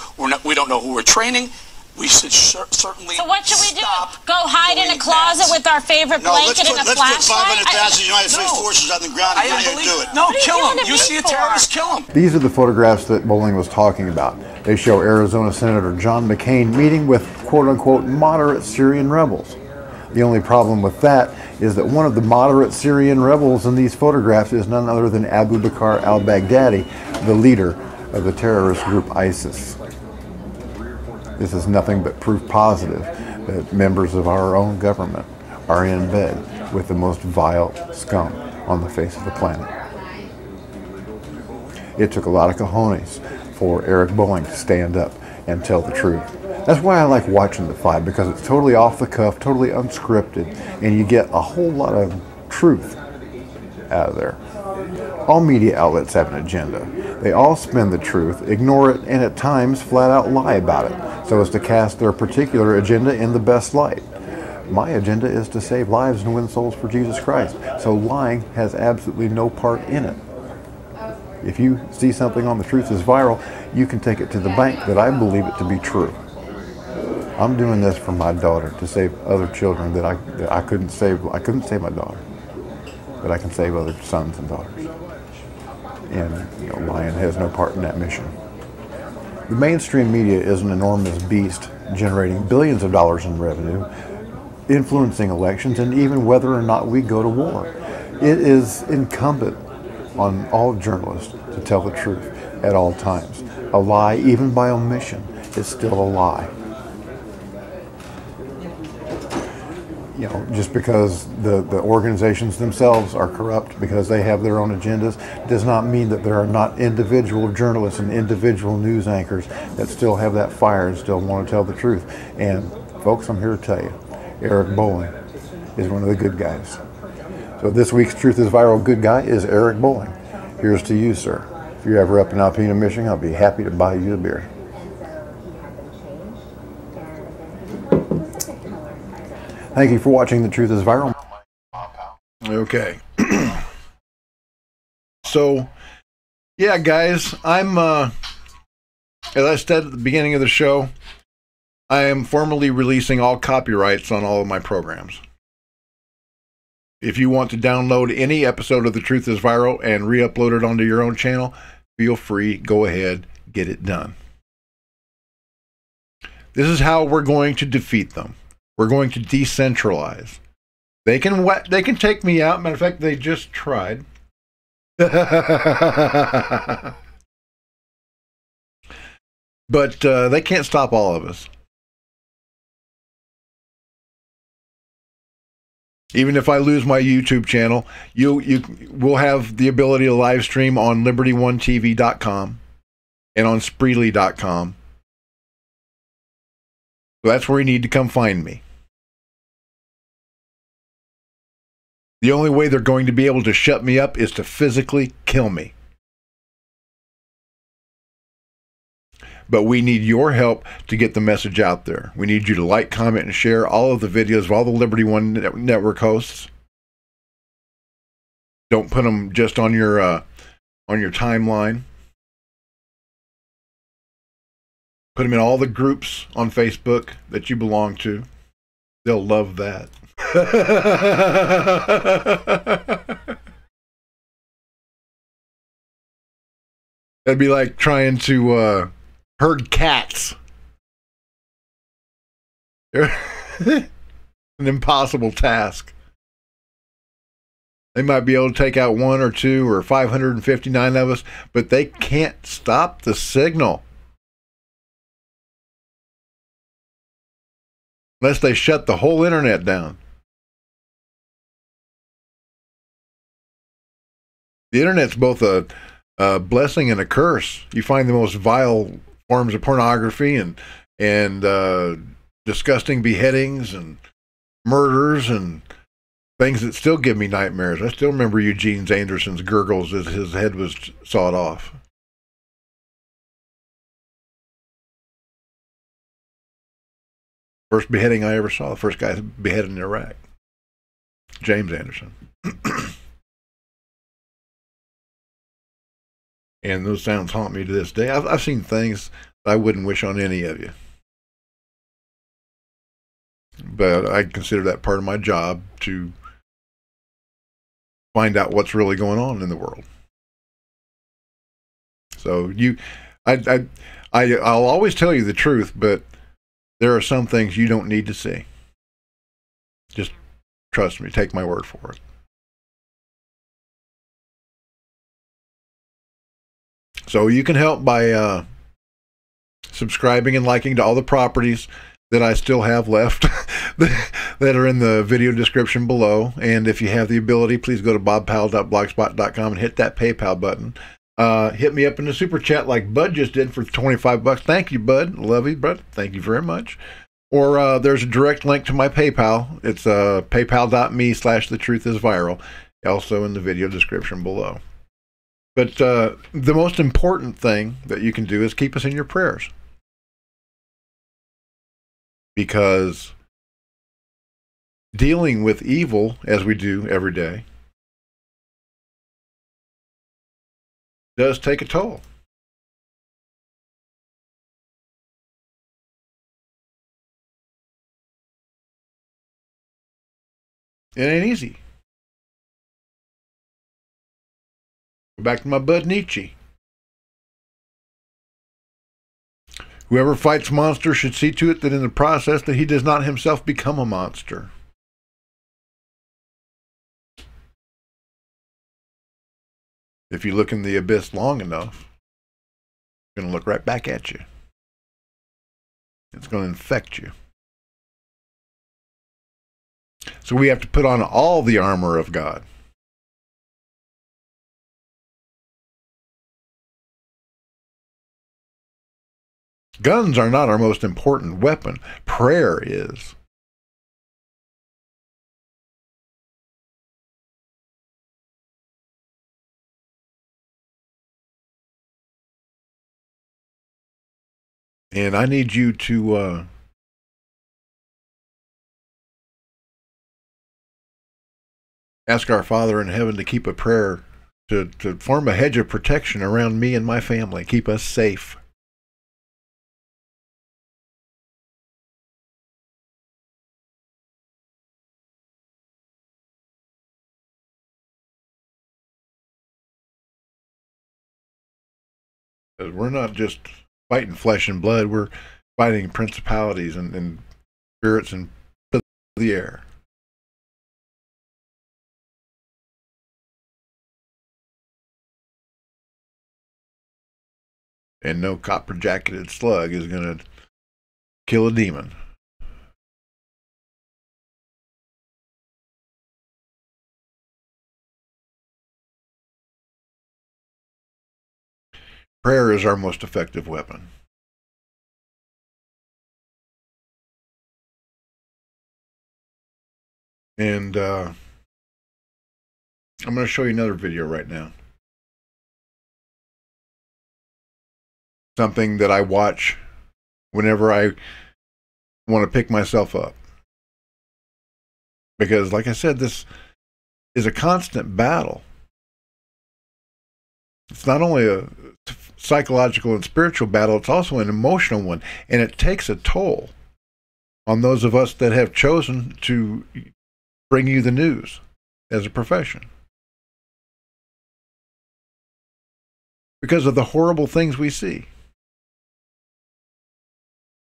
we don't know who we're training. We should certainly. So what should we do? Go hide in a closet with our favorite blanket and a flashlight? Let's put 500,000 United States forces on the ground and do it. No, kill them. You see a terrorist, kill them. These are the photographs that Bolling was talking about. They show Arizona Senator John McCain meeting with quote-unquote moderate Syrian rebels. The only problem with that is that one of the moderate Syrian rebels in these photographs is none other than Abu Bakr al-Baghdadi, the leader of the terrorist group ISIS. This is nothing but proof positive that members of our own government are in bed with the most vile scum on the face of the planet. It took a lot of cojones for Eric Bolling to stand up and tell the truth. That's why I like watching The Five, because it's totally off the cuff, totally unscripted, and you get a whole lot of truth out of there. All media outlets have an agenda. They all spin the truth, ignore it, and at times flat out lie about it, so as to cast their particular agenda in the best light. My agenda is to save lives and win souls for Jesus Christ, so lying has absolutely no part in it. If you see something on The Truth is Viral, you can take it to the bank that I believe it to be true. I'm doing this for my daughter, to save other children that I couldn't save. I couldn't save my daughter, but I can save other sons and daughters. And Lion has no part in that mission. The mainstream media is an enormous beast, generating billions of dollars in revenue, influencing elections, and even whether or not we go to war. It is incumbent on all journalists to tell the truth at all times. A lie, even by omission, is still a lie. Just because the organizations themselves are corrupt because they have their own agendas does not mean that there are not individual journalists and individual news anchors that still have that fire and still want to tell the truth. And folks, I'm here to tell you, Eric Bolling is one of the good guys. So this week's Truth is Viral good guy is Eric Bolling. Here's to you, sir. If you're ever up in Alpena, Michigan, I'll be happy to buy you a beer. Thank you for watching The Truth is Viral. Okay. So, yeah, guys, I'm, as I said at the beginning of the show, I am formally releasing all copyrights on all of my programs. If you want to download any episode of The Truth is Viral and re-upload it onto your own channel, feel free, go ahead, get it done. This is how we're going to defeat them. We're going to decentralize. They can take me out. Matter of fact, they just tried. But they can't stop all of us. Even if I lose my YouTube channel, you will have the ability to live stream on liberty1tv.com and on spreely.com. So that's where you need to come find me. The only way they're going to be able to shut me up is to physically kill me. But we need your help to get the message out there. We need you to like, comment, and share all of the videos of all the Liberty One Network hosts. Don't put them just on your timeline. Put them in all the groups on Facebook that you belong to. They'll love that. That'd be like trying to herd cats. An impossible task. They might be able to take out 1 or 2 or 559 of us, but they can't stop the signal. Unless they shut the whole internet down. The internet's both a blessing and a curse. You find the most vile forms of pornography and disgusting beheadings and murders and things that still give me nightmares. I still remember Eugene Anderson's gurgles as his head was sawed off. First beheading I ever saw, the first guy beheaded in Iraq. James Anderson. And those sounds haunt me to this day. I've seen things that I wouldn't wish on any of you. But I consider that part of my job to find out what's really going on in the world. So I'll always tell you the truth, but there are some things you don't need to see. Just trust me, take my word for it. So you can help by subscribing and liking to all the properties that I still have left that are in the video description below. And if you have the ability, please go to bobpowell.blogspot.com and hit that PayPal button. Hit me up in the super chat like Bud just did for 25 bucks. Thank you, Bud. Love you, Bud. Thank you very much. Or there's a direct link to my PayPal. It's paypal.me/thetruithisviral. Also in the video description below. But the most important thing that you can do is keep us in your prayers. Because dealing with evil, as we do every day, does take a toll. It ain't easy. Go back to my bud Nietzsche. Whoever fights monsters should see to it that in the process that he does not himself become a monster. If you look in the abyss long enough, it's going to look right back at you. It's going to infect you. So we have to put on all the armor of God. Guns are not our most important weapon. Prayer is. And I need you to ask our Father in heaven to keep a prayer, to form a hedge of protection around me and my family, keep us safe. Because we're not just fighting flesh and blood, we're fighting principalities and spirits and the air. And no copper-jacketed slug is going to kill a demon. Prayer is our most effective weapon. And I'm going to show you another video right now. Something that I watch whenever I want to pick myself up. Because, like I said, this is a constant battle. It's not only a psychological and spiritual battle, it's also an emotional one. And it takes a toll on those of us that have chosen to bring you the news as a profession. Because of the horrible things we see.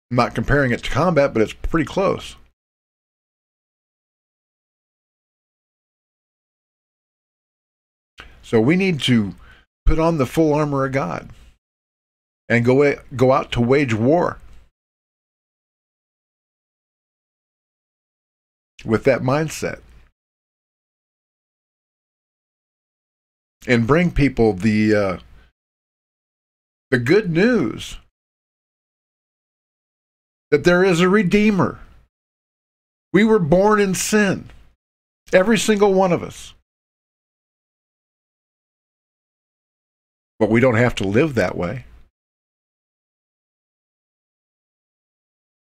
I'm not comparing it to combat, but it's pretty close. So we need to put on the full armor of God and go out to wage war with that mindset. And bring people the good news that there is a Redeemer. We were born in sin, every single one of us. But we don't have to live that way.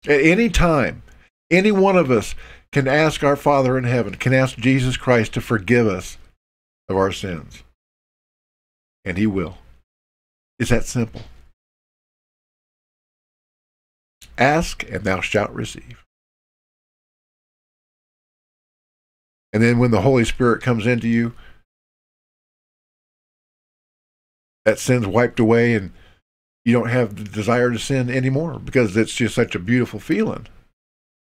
At any time, any one of us can ask our Father in heaven, can ask Jesus Christ to forgive us of our sins. And He will. It's that simple. Ask, and thou shalt receive. And then when the Holy Spirit comes into you, that sin's wiped away and you don't have the desire to sin anymore, because it's just such a beautiful feeling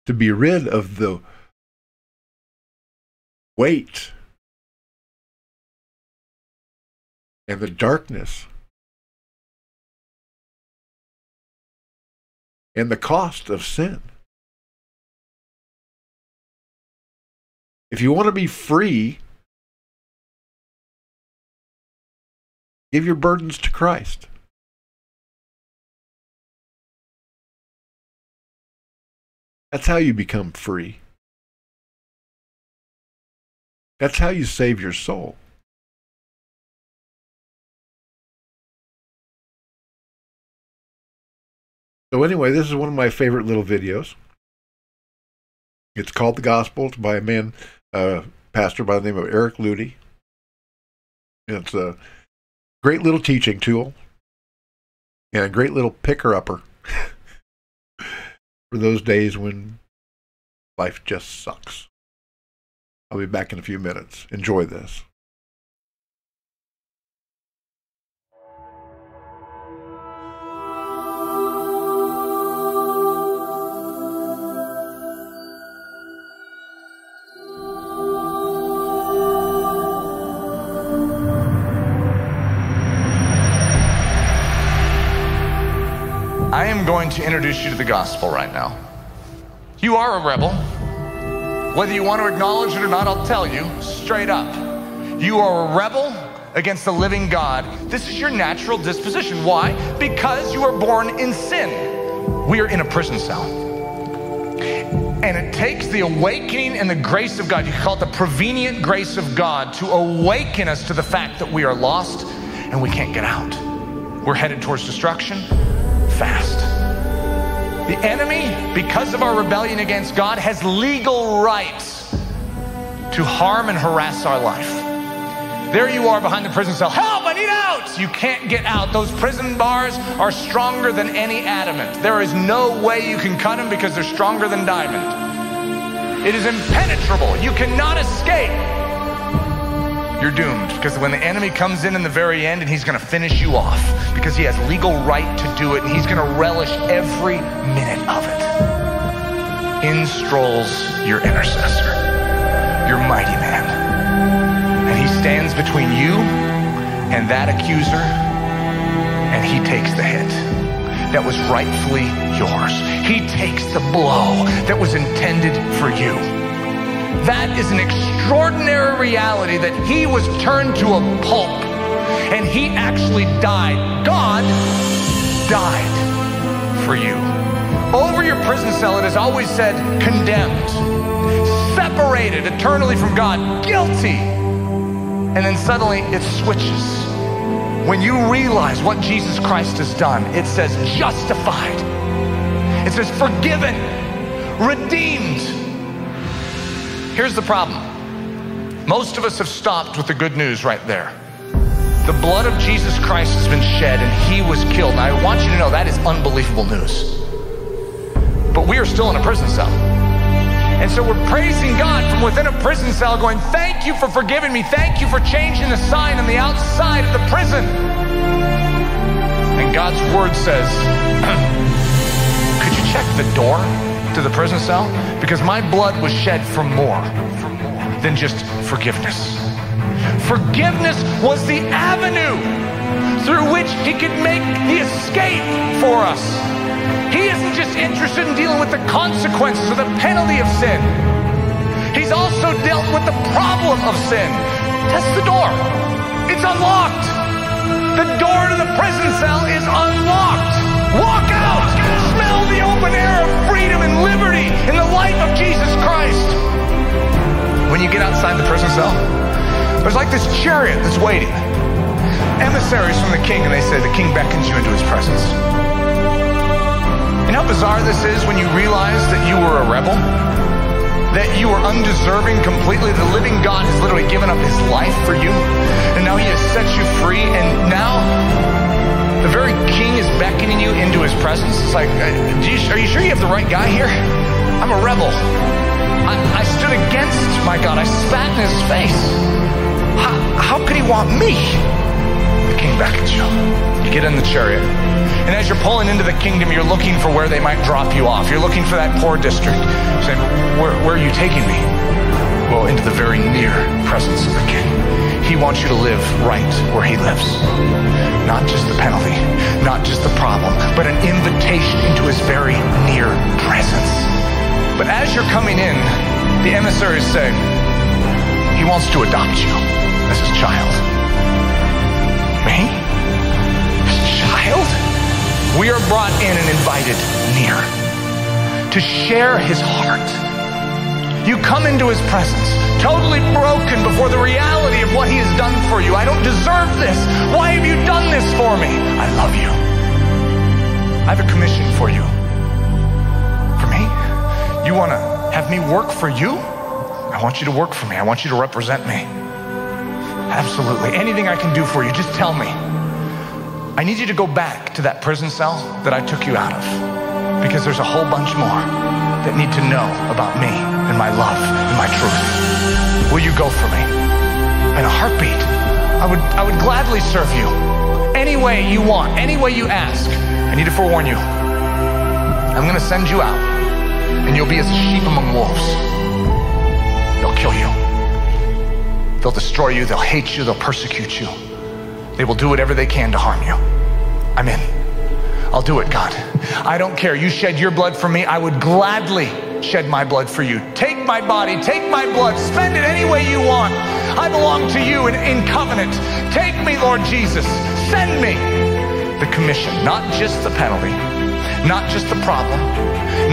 to be rid of the weight and the darkness and the cost of sin. If you want to be free, give your burdens to Christ. That's how you become free. That's how you save your soul. So anyway, this is one of my favorite little videos. It's called The Gospel. It's by a man, pastor by the name of Eric Ludy. It's Great little teaching tool. And a great little picker-upper for those days when life just sucks. I'll be back in a few minutes. Enjoy this. I am going to introduce you to the gospel right now. You are a rebel. Whether you want to acknowledge it or not, I'll tell you straight up. You are a rebel against the living God. This is your natural disposition. Why? Because you are born in sin. We are in a prison cell. And it takes the awakening and the grace of God, you can call it the prevenient grace of God, to awaken us to the fact that we are lost and we can't get out. We're headed towards destruction fast. The enemy, because of our rebellion against God, has legal rights to harm and harass our life. There you are behind the prison cell. Help, I need out! You can't get out. Those prison bars are stronger than any adamant. There is no way you can cut them because they're stronger than diamond. It is impenetrable. You cannot escape. You're doomed, because when the enemy comes in the very end, and he's going to finish you off because he has legal right to do it, and he's going to relish every minute of it. In strolls your intercessor, your mighty man, and he stands between you and that accuser, and he takes the hit that was rightfully yours. He takes the blow that was intended for you. That is an extraordinary reality, that he was turned to a pulp and he actually died. God died for you. Over your prison cell, it has always said condemned, separated eternally from God, guilty. And then suddenly it switches. When you realize what Jesus Christ has done, it says justified. It says forgiven, redeemed. Here's the problem. Most of us have stopped with the good news right there. The blood of Jesus Christ has been shed and he was killed. Now I want you to know that is unbelievable news. But we are still in a prison cell. And so we're praising God from within a prison cell, going, thank you for forgiving me. Thank you for changing the sign on the outside of the prison. And God's word says, could you check the door to the prison cell? Because my blood was shed for more than just forgiveness. Forgiveness was the avenue through which he could make the escape for us. He isn't just interested in dealing with the consequences or the penalty of sin. He's also dealt with the problem of sin. Test the door. It's unlocked. The door to the prison cell is unlocked. Walk out. Smell the open air of freedom and liberty in the life of Jesus Christ. When you get outside the prison cell, there's like this chariot that's waiting. Emissaries from the king, and they say the king beckons you into his presence. You know how bizarre this is when you realize that you were a rebel? That you were undeserving completely. The living God has literally given up his life for you. And now he has set you free. And now the very king is beckoning you into his presence. It's like, are you sure you have the right guy here? I'm a rebel. I stood against my God. I spat in his face. How could he want me? The king beckons you. You get in the chariot. And as you're pulling into the kingdom, you're looking for where they might drop you off. You're looking for that poor district. You're saying, where are you taking me? Well, into the very near presence of the king. He wants you to live right where he lives. Not just the penalty, not just the problem, but an invitation into his very near presence. But as you're coming in, the emissaries say, he wants to adopt you as his child. Me? His child? We are brought in and invited near to share his heart. You come into his presence, totally broken before the reality of what he has done for you. I don't deserve this. Why have you done this for me? I love you. I have a commission for you. For me? You want to have me work for you? I want you to work for me. I want you to represent me. Absolutely. Anything I can do for you, just tell me. I need you to go back to that prison cell that I took you out of, because there's a whole bunch more that need to know about me and my love and my truth. Will you go for me? In a heartbeat. I would gladly serve you any way you want, any way you ask. I need to forewarn you. I'm going to send you out, and you'll be as a sheep among wolves. They'll kill you. They'll destroy you. They'll hate you. They'll persecute you. They will do whatever they can to harm you. I'm in. I'll do it, God. I don't care. You shed your blood for me. I would gladly shed my blood for you. Take my body, take my blood, spend it any way you want. I belong to you in covenant. Take me, Lord Jesus. Send me. The commission, not just the penalty, not just the problem,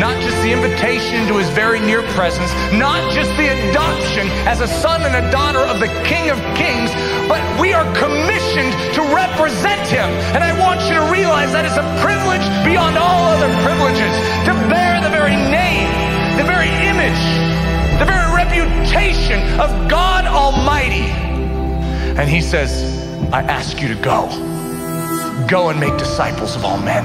not just the invitation to his very near presence, not just the adoption as a son and a daughter of the King of Kings, but we are commissioned to represent him. And I want you to realize that is a privilege beyond all other privileges, to bear the very name, the very image, the very reputation of God Almighty. And he says, I ask you to go. Go and make disciples of all men.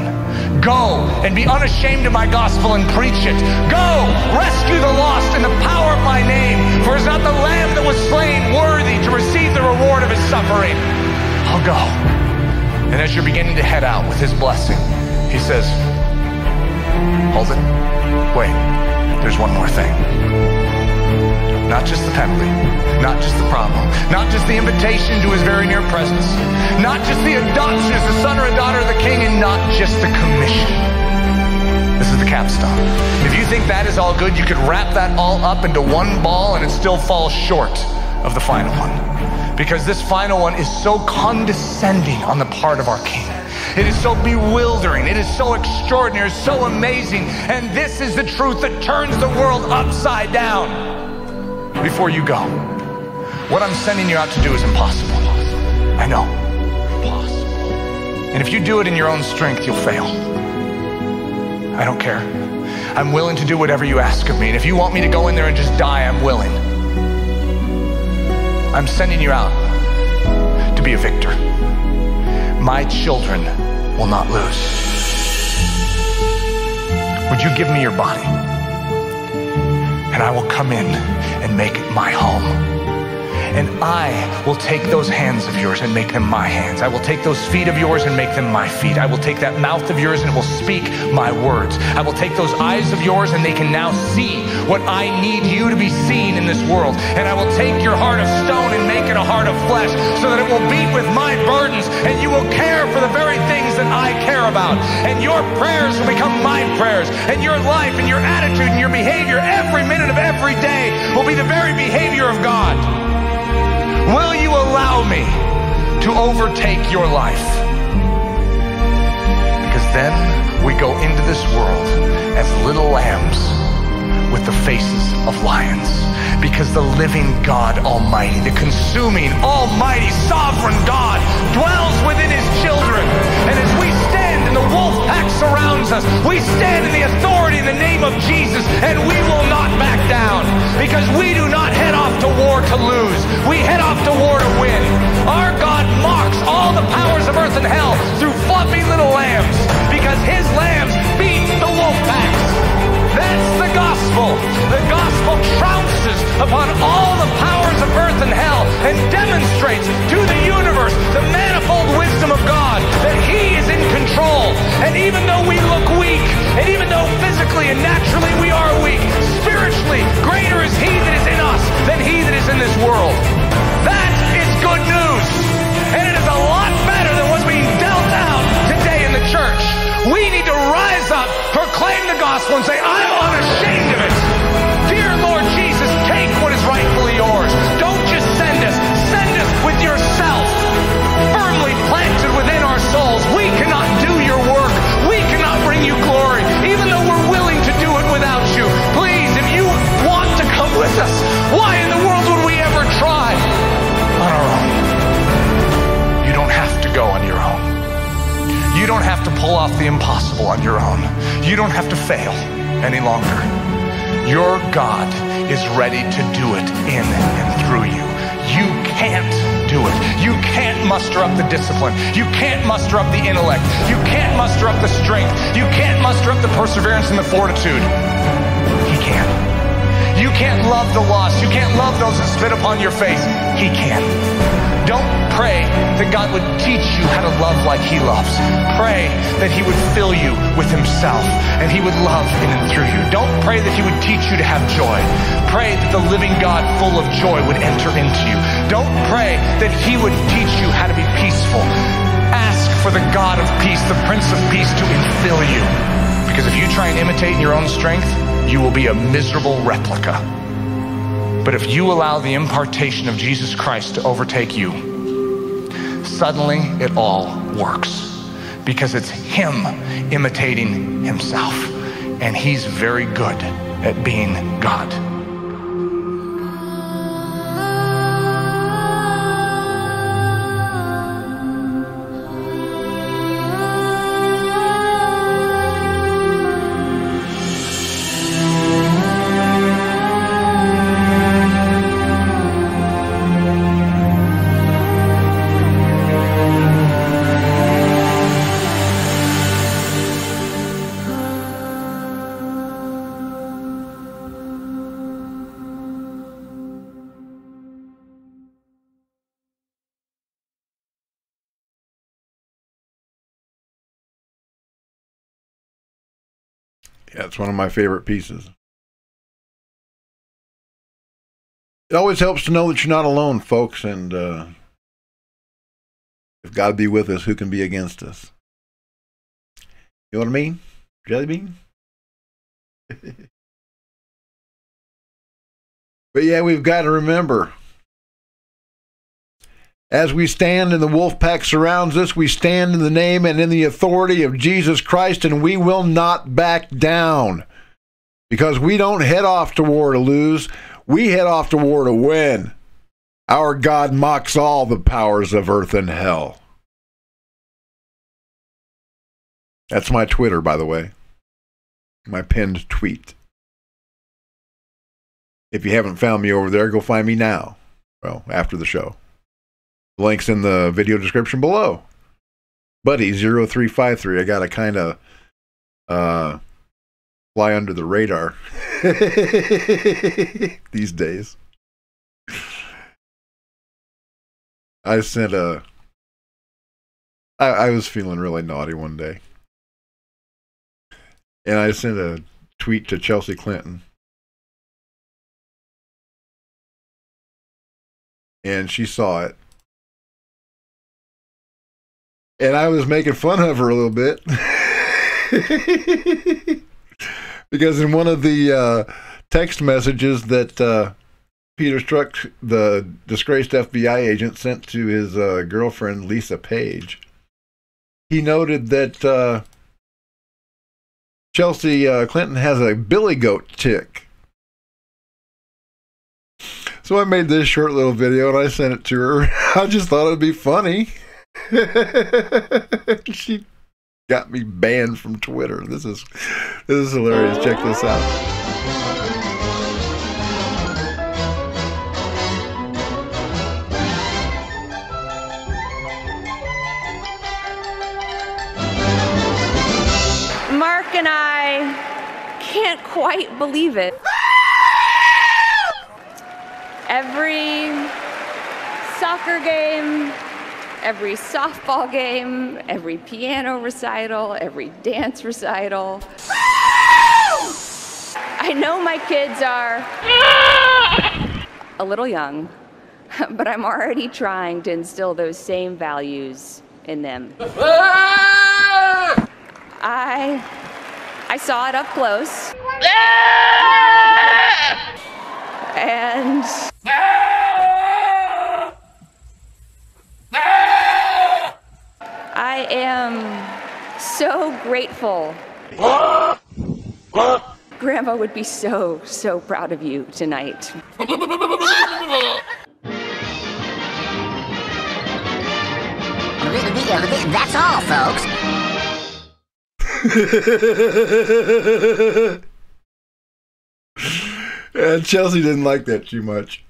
Go and be unashamed of my gospel and preach it. Go, rescue the lost in the power of my name. For is not the lamb that was slain worthy to receive the reward of his suffering. I'll go. And as you're beginning to head out with his blessing, he says, hold it. Wait, there's one more thing. Not just the penalty, not just the problem, not just the invitation to his very near presence, not just the adoption as a son or a daughter of the King, and not just the commission. This is the capstone. If you think that is all good, you could wrap that all up into one ball and it still falls short of the final one. Because this final one is so condescending on the part of our King. It is so bewildering. It is so extraordinary, so amazing. And this is the truth that turns the world upside down. Before you go, what I'm sending you out to do is impossible. I know. Impossible. And if you do it in your own strength, you'll fail. I don't care. I'm willing to do whatever you ask of me. And if you want me to go in there and just die, I'm willing. I'm sending you out to be a victor. My children will not lose. Would you give me your body? And I will come in and make it my home. And I will take those hands of yours and make them my hands. I will take those feet of yours and make them my feet. I will take that mouth of yours and it will speak my words. I will take those eyes of yours and they can now see what I need you to be seen in this world. And I will take your heart of stone and make it a heart of flesh, so that it will beat with my burdens and you will care for the very things that I care about. And your prayers will become my prayers. And your life and your attitude and your behavior every minute of every day will be the very behavior of God. Will you allow me to overtake your life? Because then we go into this world as little lambs with the faces of lions. Because the living God Almighty, the consuming, almighty, sovereign God dwells within his children. And as we stand and the wolf pack surrounds us, we stand in the authority in the name of Jesus, and we will not back down. Because we do not head off to war to lose. We head off to war to win. Our God mocks all the powers of earth and hell through fluffy little lambs, because his lambs beat the wolf packs. That's the gospel. The gospel trounces upon all the powers of earth and hell and demonstrates to the universe the manifold wisdom of God, that he is in control. And even though we look weak, and even though physically and naturally we are weak, spiritually greater is he that is in us than he that is in this world. That is good news. And it is a lot better than what's being dealt out today in the church. We need to rise up, proclaim the gospel, and say, I'm unashamed of it. Dear Lord Jesus, take what is rightfully yours. Don't just send us with yourself firmly planted within our souls. We cannot do your work. We cannot bring you glory, even though we're willing to do it without you. Please, if you want to come with us, why in the world would we ever try on our own? You don't have to go on your own. You don't have to pull off the impossible on your own. You don't have to fail any longer. Your God is ready to do it in and through you. You can't do it. You can't muster up the discipline. You can't muster up the intellect. You can't muster up the strength. You can't muster up the perseverance and the fortitude. He can. You can't love the lost. You can't love those that spit upon your face. He can. Don't pray that God would teach you how to love like He loves. Pray that He would fill you with Himself and He would love in and through you. Don't pray that He would teach you to have joy. Pray that the living God full of joy would enter into you. Don't pray that He would teach you how to be peaceful. Ask for the God of peace, the Prince of Peace, to infill you. Because if you try and imitate in your own strength, you will be a miserable replica. But if you allow the impartation of Jesus Christ to overtake you, suddenly it all works. Because it's Him imitating Himself. And He's very good at being God. Yeah, it's one of my favorite pieces. It always helps to know that you're not alone, folks, and if God be with us, who can be against us? You know what I mean? Jelly bean? But yeah, we've got to remember, as we stand and the wolf pack surrounds us, we stand in the name and in the authority of Jesus Christ, and we will not back down. Because we don't head off to war to lose, we head off to war to win. Our God mocks all the powers of earth and hell. That's my Twitter, by the way. My pinned tweet. If you haven't found me over there, go find me now. Well, after the show. Links in the video description below. Buddy0353. I gotta kind of fly under the radar these days. I sent I was feeling really naughty one day. And I sent a tweet to Chelsea Clinton. And she saw it. And I was making fun of her a little bit. Because in one of the text messages that Peter Strzok, the disgraced FBI agent, sent to his girlfriend, Lisa Page, he noted that Chelsea Clinton has a billy goat tick. So I made this short little video and I sent it to her. I just thought it'd be funny. She got me banned from Twitter. This is hilarious. Check this out. Mark and I can't quite believe it. Every soccer game, every softball game, every piano recital, every dance recital. I know my kids are a little young, but I'm already trying to instill those same values in them. I saw it up close. And I am so grateful. Grandma would be so proud of you tonight. That's all, folks. And Chelsea didn't like that too much.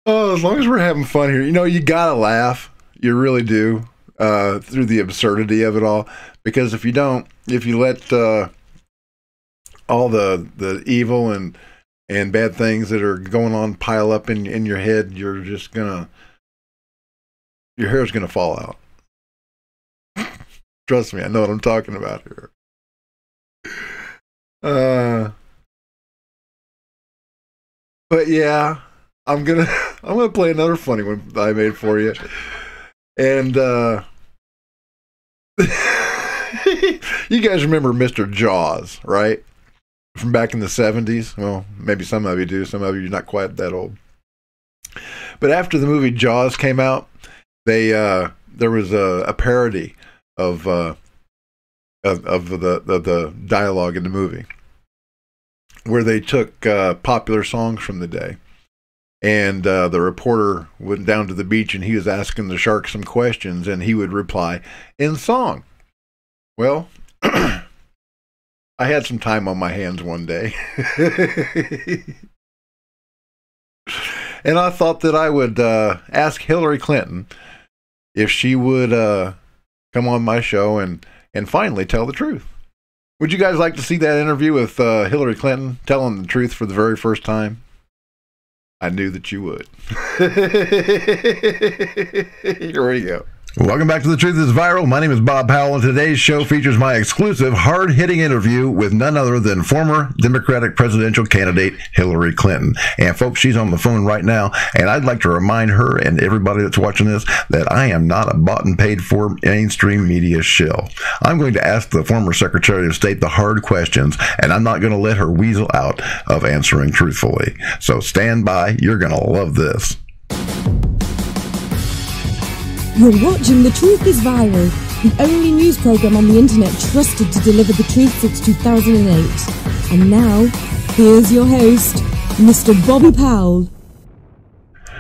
Oh, as long as we're having fun here, you know, you gotta laugh. You really do, through the absurdity of it all. Because if you don't, if you let all the evil and bad things that are going on pile up in your head, you're just gonna, your hair's gonna fall out. Trust me, I know what I'm talking about here. But yeah, I'm gonna play another funny one that I made for you. And you guys remember Mr. Jaws, right? From back in the 70s. Well, maybe some of you do. Some of you are not quite that old. But after the movie Jaws came out, there was a parody of the dialogue in the movie, where they took popular songs from the day, and the reporter went down to the beach and he was asking the shark some questions, and he would reply in song. Well, I had some time on my hands one day, and I thought that I would ask Hillary Clinton if she would come on my show and finally tell the truth. Would you guys like to see that interview with Hillary Clinton telling the truth for the very first time? I knew that you would. Here we go. Welcome back to The Truth is Viral. My name is Bob Powell, and today's show features my exclusive, hard-hitting interview with none other than former Democratic presidential candidate Hillary Clinton. And folks, she's on the phone right now, and I'd like to remind her and everybody that's watching this that I am not a bought and paid for mainstream media shill. I'm going to ask the former Secretary of State the hard questions, and I'm not going to let her weasel out of answering truthfully. So stand by. You're going to love this. You're watching The Truth is Viral, the only news program on the internet trusted to deliver the truth since 2008. And now, here's your host, Mr. Bobby Powell.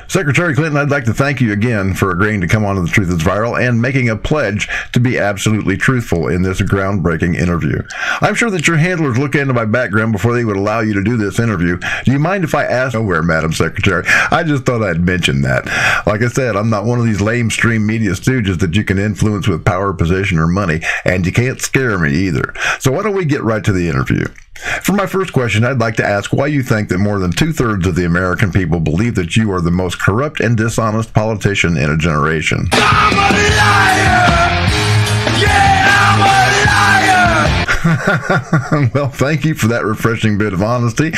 Secretary Clinton, I'd like to thank you again for agreeing to come on to The Truth is Viral and making a pledge to be absolutely truthful in this groundbreaking interview. I'm sure that your handlers looked into my background before they would allow you to do this interview. Do you mind if I ask nowhere, Madam Secretary? I just thought I'd mention that. Like I said, I'm not one of these lamestream media stooges that you can influence with power, position, or money, and you can't scare me either. So why don't we get right to the interview? For my first question, I'd like to ask why you think that more than 2/3 of the American people believe that you are the most corrupt and dishonest politician in a generation. I'm a liar! Yeah, I'm a liar! Well, thank you for that refreshing bit of honesty.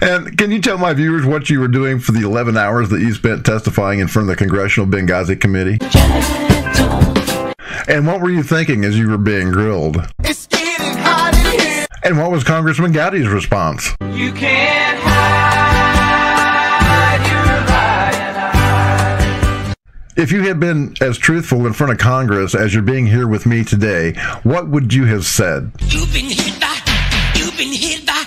And can you tell my viewers what you were doing for the 11 hours that you spent testifying in front of the Congressional Benghazi Committee? And what were you thinking as you were being grilled? It's getting hot in here! And what was Congressman Gowdy's response? You can't hide your lying eyes. If you had been as truthful in front of Congress as you're being here with me today, what would you have said? You've been hit by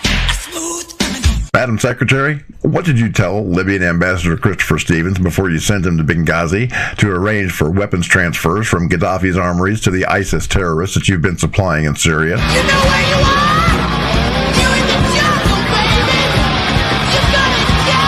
a smooth criminal. Madam Secretary, what did you tell Libyan Ambassador Christopher Stevens before you sent him to Benghazi to arrange for weapons transfers from Gaddafi's armories to the ISIS terrorists that you've been supplying in Syria? You know where you are! You're in the jungle, baby! You're gonna die!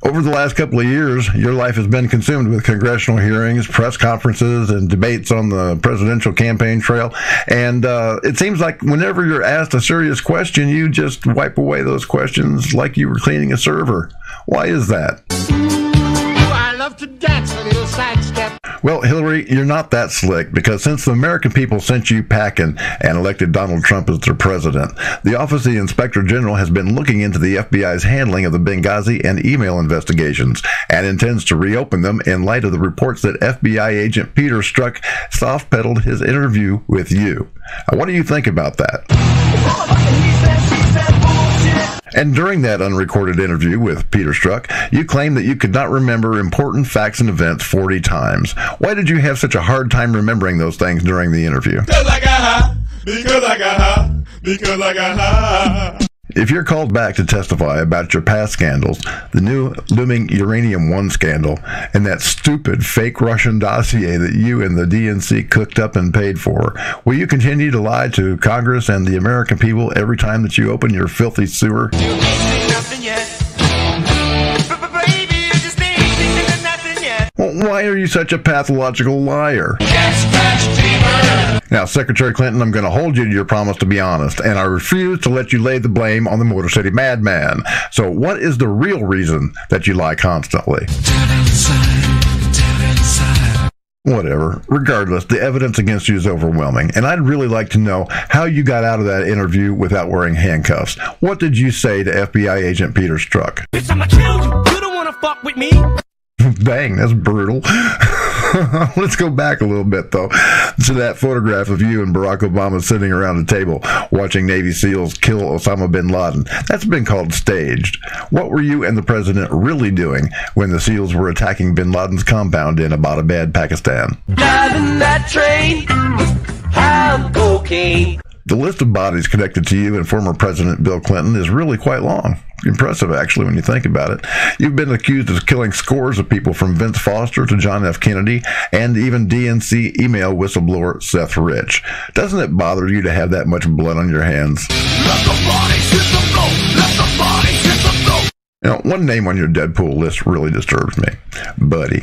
Over the last couple of years, your life has been consumed with congressional hearings, press conferences, and debates on the presidential campaign trail. And it seems like whenever you're asked a serious question, you just wipe away those questions like you were cleaning a server. Why is that? I love to dance a little sidestep. Well, Hillary, you're not that slick, because since the American people sent you packing and elected Donald Trump as their president, the Office of the Inspector General has been looking into the FBI's handling of the Benghazi and email investigations and intends to reopen them in light of the reports that FBI agent Peter Strzok soft-pedaled his interview with you. What do you think about that? And during that unrecorded interview with Peter Strzok, you claimed that you could not remember important facts and events 40 times. Why did you have such a hard time remembering those things during the interview? Because I got high. If you're called back to testify about your past scandals, the new looming Uranium-1 scandal, and that stupid fake Russian dossier that you and the DNC cooked up and paid for, will you continue to lie to Congress and the American people every time that you open your filthy sewer? You ain't seen nothing yet. Baby, Why are you such a pathological liar? Now, Secretary Clinton, I'm going to hold you to your promise to be honest, and I refuse to let you lay the blame on the Motor City Madman. So what is the real reason that you lie constantly? Whatever. Regardless, the evidence against you is overwhelming, and I'd really like to know how you got out of that interview without wearing handcuffs. What did you say to FBI agent Peter Strzok? Bitch, I'ma kill you. You don't wanna fuck with me. Dang, that's brutal. Let's go back a little bit, though, to that photograph of you and Barack Obama sitting around a table watching Navy SEALs kill Osama bin Laden. That's been called staged. What were you and the president really doing when the SEALs were attacking bin Laden's compound in Abbottabad, Pakistan? Driving that train, high cocaine. The list of bodies connected to you and former President Bill Clinton is really quite long. Impressive, actually, when you think about it. You've been accused of killing scores of people from Vince Foster to John F. Kennedy and even DNC email whistleblower Seth Rich. Doesn't it bother you to have that much blood on your hands? Let the bodies hit the floor. Let the bodies hit the floor. You know, one name on your Deadpool list really disturbs me. Buddy.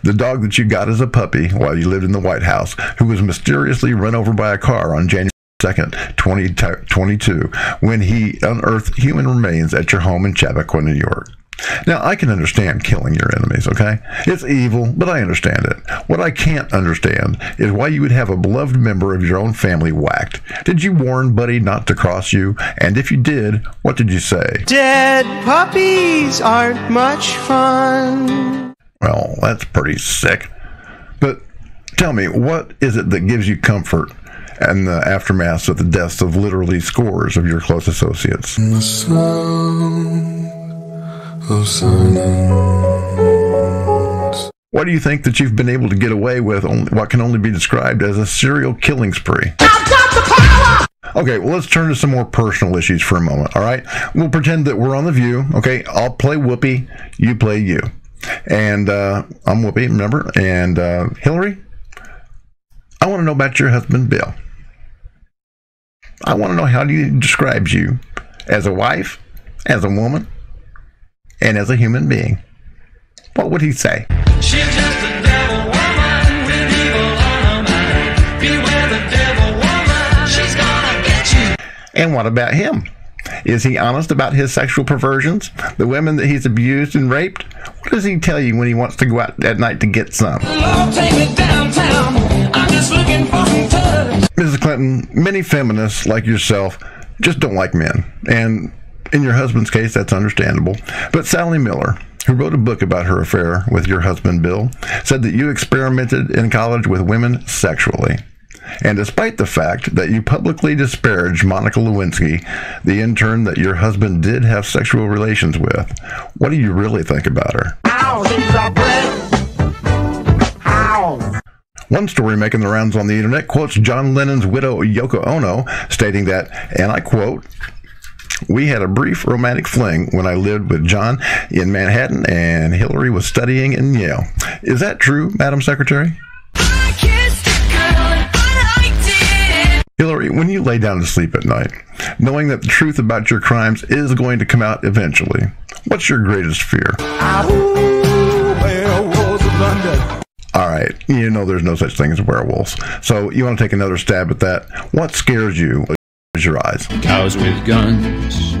The dog that you got as a puppy while you lived in the White House, who was mysteriously run over by a car on January 2nd, 2022, when he unearthed human remains at your home in Chappaqua, New York. Now, I can understand killing your enemies, okay? It's evil, but I understand it. What I can't understand is why you would have a beloved member of your own family whacked. Did you warn Buddy not to cross you? And if you did, what did you say? Dead puppies aren't much fun. Well, that's pretty sick. But tell me, what is it that gives you comfort and the aftermath of the deaths of literally scores of your close associates? The sound of silence. Why do you think that you've been able to get away with what can only be described as a serial killing spree? I've got the power! Okay, well, let's turn to some more personal issues for a moment, all right? We'll pretend that we're on The View, okay? I'll play Whoopi, you play you. And I'm Whoopi, remember? And Hillary, I want to know about your husband, Bill. I want to know how he describes you as a wife, as a woman, and as a human being. What would he say? She's just a devil woman with evil on her mind. Beware the devil woman, she's gonna get you. And what about him? Is he honest about his sexual perversions? The women that he's abused and raped? What does he tell you when he wants to go out at night to get some? Lord, take me downtown. I'm just looking for some touch. Mrs. Clinton, many feminists like yourself just don't like men. And in your husband's case, that's understandable. But Sally Miller, who wrote a book about her affair with your husband, Bill, said that you experimented in college with women sexually. And despite the fact that you publicly disparaged Monica Lewinsky, the intern that your husband did have sexual relations with, what do you really think about her? One story making the rounds on the internet quotes John Lennon's widow Yoko Ono, stating that, and I quote, "We had a brief romantic fling when I lived with John in Manhattan and Hillary was studying in Yale." Is that true, Madam Secretary? Hillary, when you lay down to sleep at night, knowing that the truth about your crimes is going to come out eventually, what's your greatest fear? All right, you know there's no such thing as werewolves. So you want to take another stab at that? What scares you? Your eyes. Cows with guns.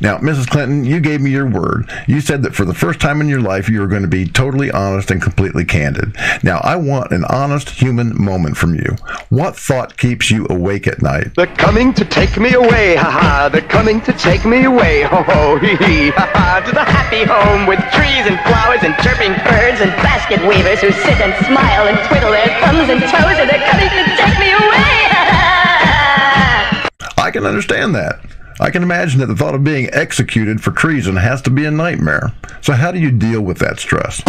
Now, Mrs. Clinton, you gave me your word. You said that for the first time in your life, you were going to be totally honest and completely candid. Now, I want an honest human moment from you. What thought keeps you awake at night? They're coming to take me away, ha-ha. They're coming to take me away, ho-ho, hee-hee, ha-ha. To the happy home with trees and flowers and chirping birds and basket weavers who sit and smile and twiddle their thumbs and toes, and they're coming to take me away, ha-ha. I can understand that. I can imagine that the thought of being executed for treason has to be a nightmare. So how do you deal with that stress?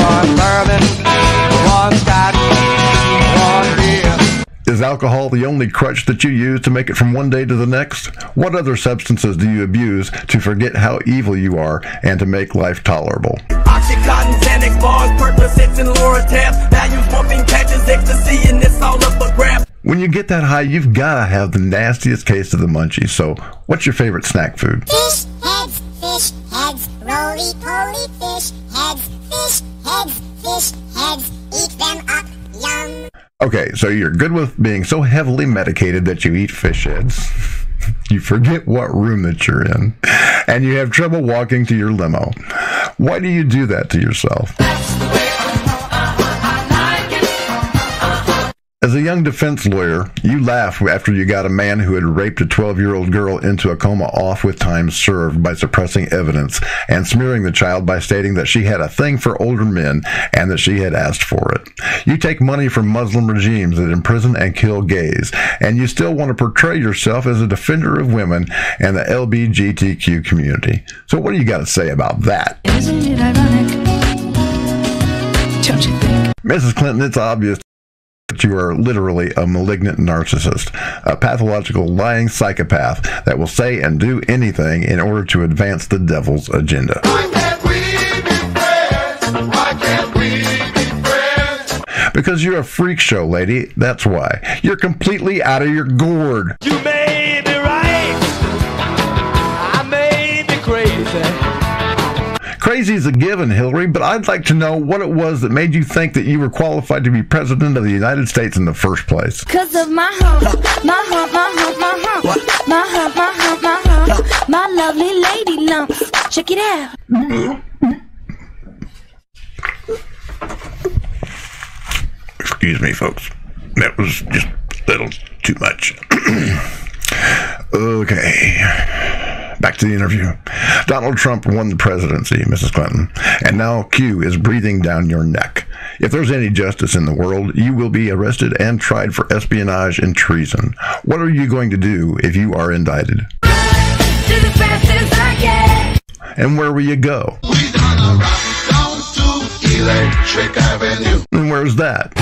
Is alcohol the only crutch that you use to make it from one day to the next? What other substances do you abuse to forget how evil you are and to make life tolerable? Oxycontin, Xanax, bars, Percocets, and Loratab. Values, morphine, patches, ecstasy, and it's all up for grabs. When you get that high, you've got to have the nastiest case of the munchies. So what's your favorite snack food? Fish heads, roly-poly fish heads, fish heads, eat Okay, so you're good with being so heavily medicated that you eat fish heads. You forget what room that you're in, and you have trouble walking to your limo. Why do you do that to yourself? As a young defense lawyer, you laugh after you got a man who had raped a 12-year-old girl into a coma off with time served by suppressing evidence and smearing the child by stating that she had a thing for older men and that she had asked for it. You take money from Muslim regimes that imprison and kill gays, and you still want to portray yourself as a defender of women and the LGBTQ community. So what do you got to say about that? Isn't it ironic? Don't you think? Mrs. Clinton, it's obvious that you are literally a malignant narcissist, a pathological lying psychopath that will say and do anything in order to advance the devil's agenda. Why can't we be friends? Why can't we be friends? Because you're a freak show, lady, that's why. You're completely out of your gourd. You may be right. I may be crazy. Crazy is a given, Hillary, but I'd like to know what it was that made you think that you were qualified to be president of the United States in the first place. Cause of my hump, my hump, my hump, my hump, my hump, my hump, my hump, my lovely lady lumps. Check it out. Excuse me, folks. That was just a little too much. Okay. Back to the interview. Donald Trump won the presidency, Mrs. Clinton, and now Q is breathing down your neck. If there's any justice in the world, you will be arrested and tried for espionage and treason. What are you going to do if you are indicted? And where will you go? And where's that?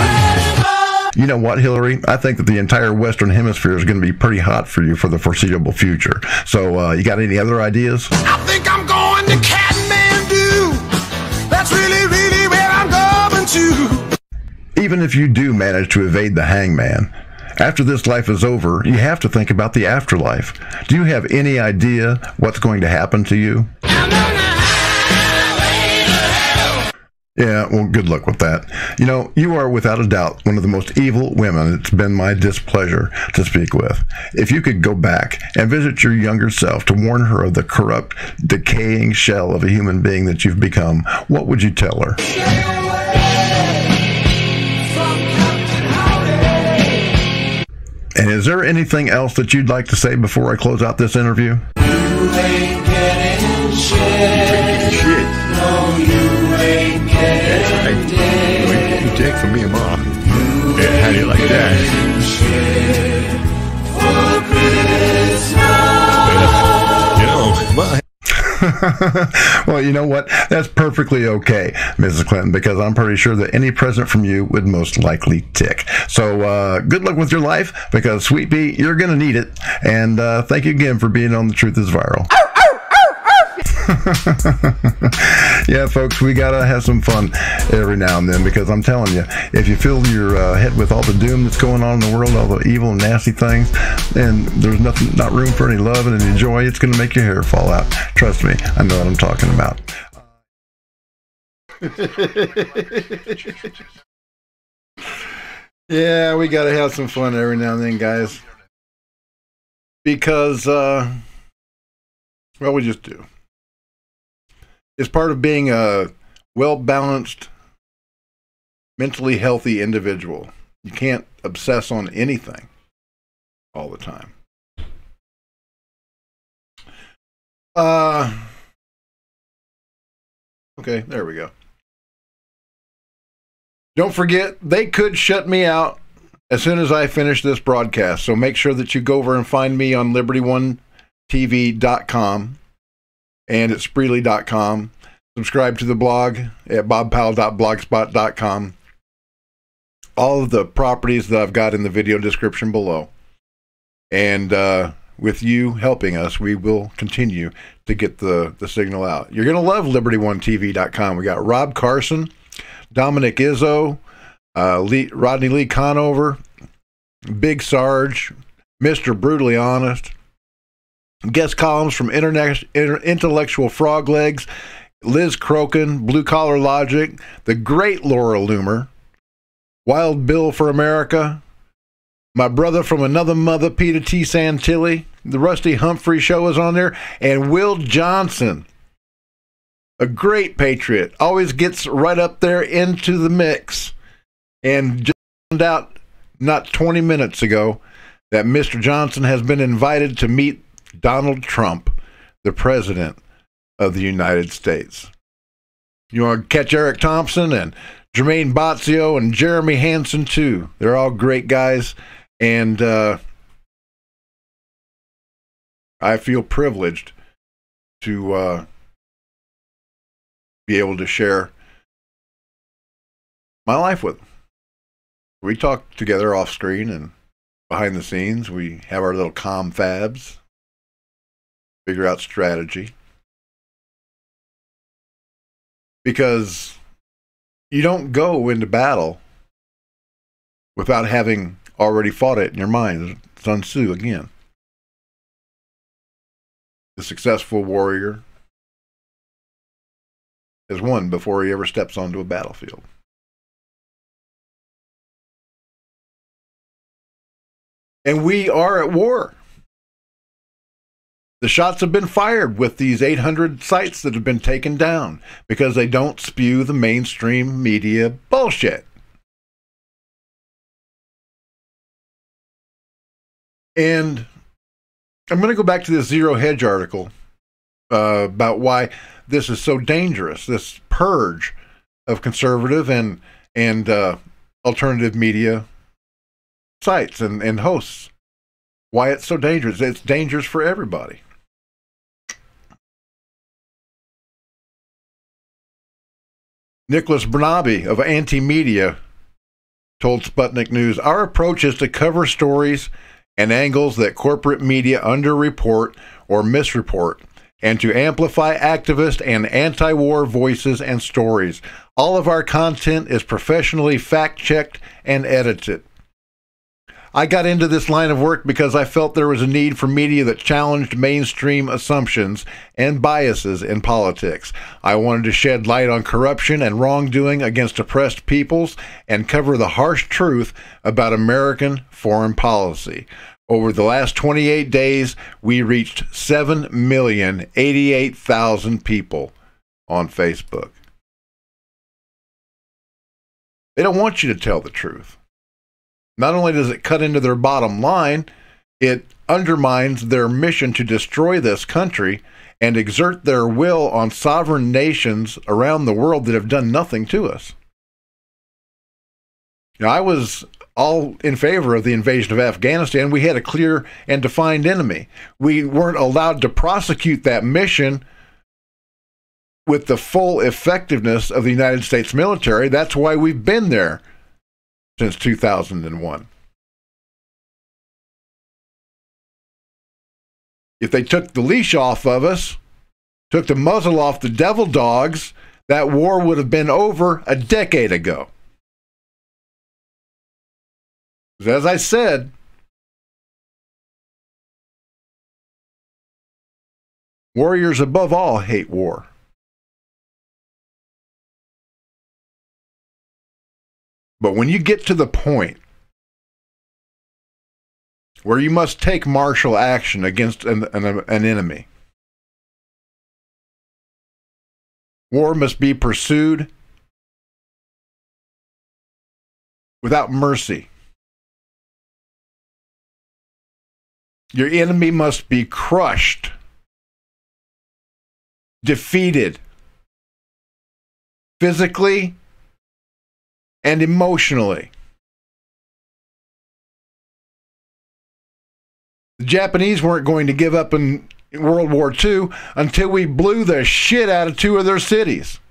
You know what, Hillary? I think that the entire Western Hemisphere is going to be pretty hot for you for the foreseeable future. So, you got any other ideas? I think I'm going to Kathmandu. That's really, really where I'm going to. Even if you do manage to evade the hangman, after this life is over, you have to think about the afterlife. Do you have any idea what's going to happen to you? Yeah, well, good luck with that. You know, you are without a doubt one of the most evil women it's been my displeasure to speak with. If you could go back and visit your younger self to warn her of the corrupt, decaying shell of a human being that you've become, what would you tell her? And is there anything else that you'd like to say before I close out this interview? You ain't getting shit. No, you ain't getting dead. You take from me and Ma. Yeah, how do you like that? For Christmas. You know, Ma. Well, you know what? That's perfectly okay, Mrs. Clinton, because I'm pretty sure that any present from you would most likely tick. So, good luck with your life, because, Sweet Pea, you're going to need it. And thank you again for being on The Truth is Viral. Yeah, folks, we gotta have some fun every now and then, because I'm telling you, if you fill your head with all the doom that's going on in the world, all the evil and nasty things, and there's not room for any love and any joy, it's gonna make your hair fall out. Trust me, I know what I'm talking about. Yeah, we gotta have some fun every now and then, guys, because well, we just do. It's part of being a well-balanced, mentally healthy individual. You can't obsess on anything all the time. Okay, there we go. Don't forget, they could shut me out as soon as I finish this broadcast. So make sure that you go over and find me on libertyoneTV.com. and at Spreely.com. Subscribe to the blog at bobpowell.blogspot.com. All of the properties that I've got in the video description below. And with you helping us, we will continue to get the signal out. You're going to love libertyoneTV.com. We got Rob Carson, Dominic Izzo, Rodney Lee Conover, Big Sarge, Mr. Brutally Honest, guest columns from Intellectual Frog Legs, Liz Crokin, Blue Collar Logic, the great Laura Loomer, Wild Bill for America, my brother from another mother, Peter T. Santilli, the Rusty Humphrey show is on there, and Will Johnson, a great patriot, always gets right up there into the mix. And just found out not 20 minutes ago that Mr. Johnson has been invited to meet Donald Trump, the President of the United States. You want to catch Eric Thompson and Jermaine Bozzio and Jeremy Hansen too. They're all great guys, and I feel privileged to be able to share my life with them. We talk together off screen and behind the scenes. We have our little confabs, figure out strategy. Because you don't go into battle without having already fought it in your mind. Sun Tzu again. The successful warrior has won before he ever steps onto a battlefield. And we are at war. The shots have been fired with these 800 sites that have been taken down because they don't spew the mainstream media bullshit. And I'm going to go back to this Zero Hedge article about why this is so dangerous, this purge of conservative and alternative media sites and hosts. Why it's so dangerous. It's dangerous for everybody. Nicholas Bernabe of Anti-Media told Sputnik News, "Our approach is to cover stories and angles that corporate media underreport or misreport, and to amplify activist and anti-war voices and stories. All of our content is professionally fact-checked and edited." I got into this line of work because I felt there was a need for media that challenged mainstream assumptions and biases in politics. I wanted to shed light on corruption and wrongdoing against oppressed peoples and cover the harsh truth about American foreign policy. Over the last 28 days, we reached 7,088,000 people on Facebook. They don't want you to tell the truth. Not only does it cut into their bottom line, it undermines their mission to destroy this country and exert their will on sovereign nations around the world that have done nothing to us. Now, I was all in favor of the invasion of Afghanistan. We had a clear and defined enemy. We weren't allowed to prosecute that mission with the full effectiveness of the United States military. That's why we've been there since 2001. If they took the leash off of us, took the muzzle off the devil dogs, that war would have been over a decade ago. As I said, warriors above all hate war. But when you get to the point where you must take martial action against an enemy, war must be pursued without mercy. Your enemy must be crushed, defeated, physically and emotionally. The Japanese weren't going to give up in World War II until we blew the shit out of 2 of their cities.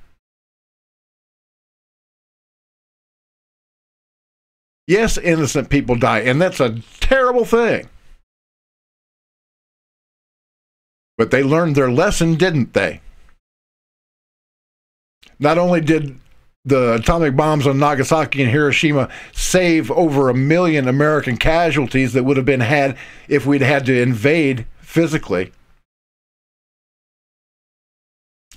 Yes, innocent people die, and that's a terrible thing. But they learned their lesson, didn't they? Not only did the atomic bombs on Nagasaki and Hiroshima save over 1 million American casualties that would have been had if we'd had to invade physically,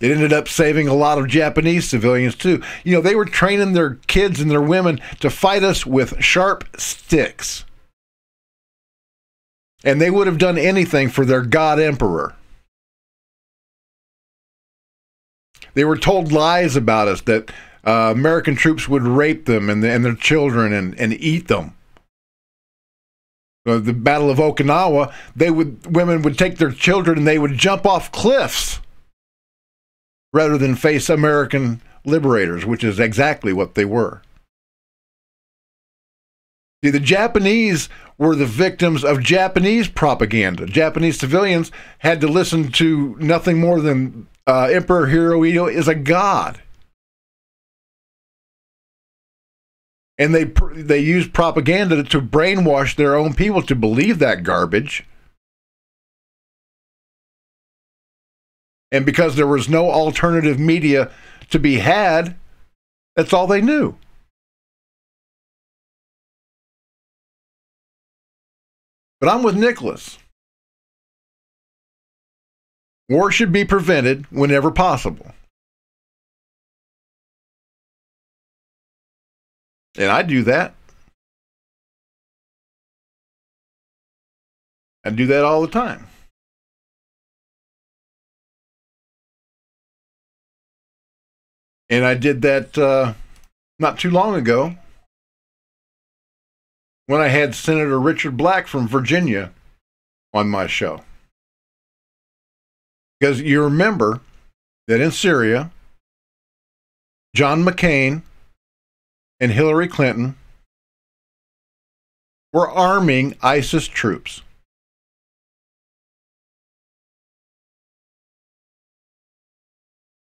It ended up saving a lot of Japanese civilians, too. You know, they were training their kids and their women to fight us with sharp sticks. And they would have done anything for their God Emperor. They were told lies about us, that American troops would rape them and their children and eat them. The Battle of Okinawa, women would take their children and they would jump off cliffs rather than face American liberators, which is exactly what they were. See, the Japanese were the victims of Japanese propaganda. Japanese civilians had to listen to nothing more than Emperor Hirohito is a god. And they used propaganda to brainwash their own people to believe that garbage. And because there was no alternative media to be had, that's all they knew. But I'm with Nicholas. War should be prevented whenever possible. And I do that. I do that all the time. And I did that not too long ago when I had Senator Richard Black from Virginia on my show. Because you remember that in Syria, John McCain and Hillary Clinton were arming ISIS troops.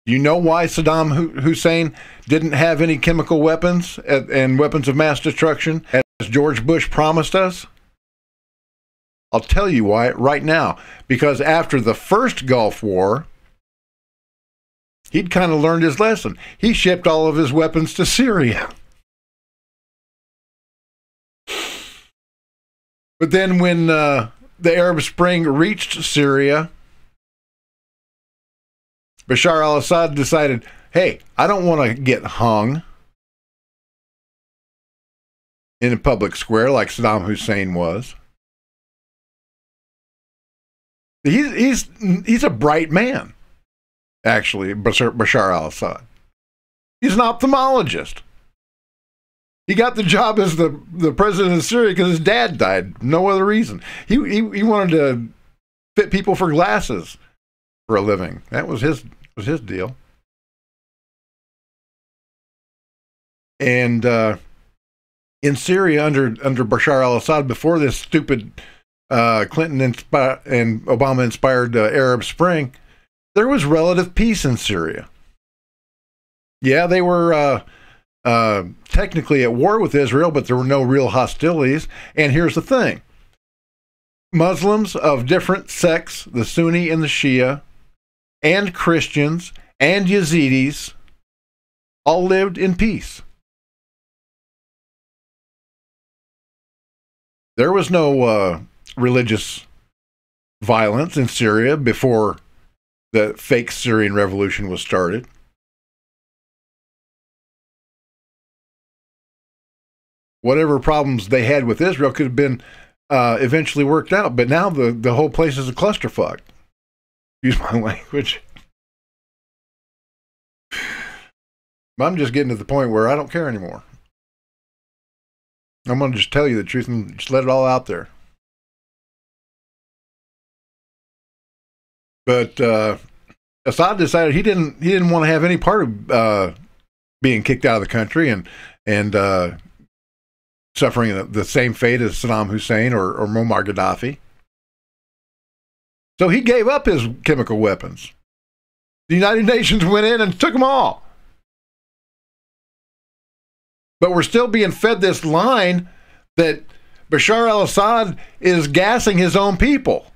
You know why Saddam Hussein didn't have any chemical weapons and weapons of mass destruction as George Bush promised us? I'll tell you why right now. Because after the first Gulf War, he'd kind of learned his lesson. He shipped all of his weapons to Syria. But then when the Arab Spring reached Syria, Bashar al-Assad decided, hey, I don't want to get hung in a public square like Saddam Hussein was. He's a bright man, actually, Bashar al-Assad. He's an ophthalmologist. He got the job as the president of Syria because his dad died. No other reason. He wanted to fit people for glasses for a living. That was his deal. And in Syria, under Bashar al-Assad, before this stupid Clinton and Obama-inspired Arab Spring, there was relative peace in Syria. Yeah, they were technically at war with Israel, but there were no real hostilities. And here's the thing. Muslims of different sects, the Sunni and the Shia, and Christians and Yazidis all lived in peace. There was no religious violence in Syria before the fake Syrian revolution was started. Whatever problems they had with Israel could have been eventually worked out, but now the whole place is a clusterfuck. Use my language. I'm just getting to the point where I don't care anymore. I'm going to just tell you the truth and just let it all out there. But Assad decided he didn't want to have any part of being kicked out of the country and suffering the same fate as Saddam Hussein or Muammar Gaddafi. So he gave up his chemical weapons. The United Nations went in and took them all. But we're still being fed this line that Bashar al-Assad is gassing his own people.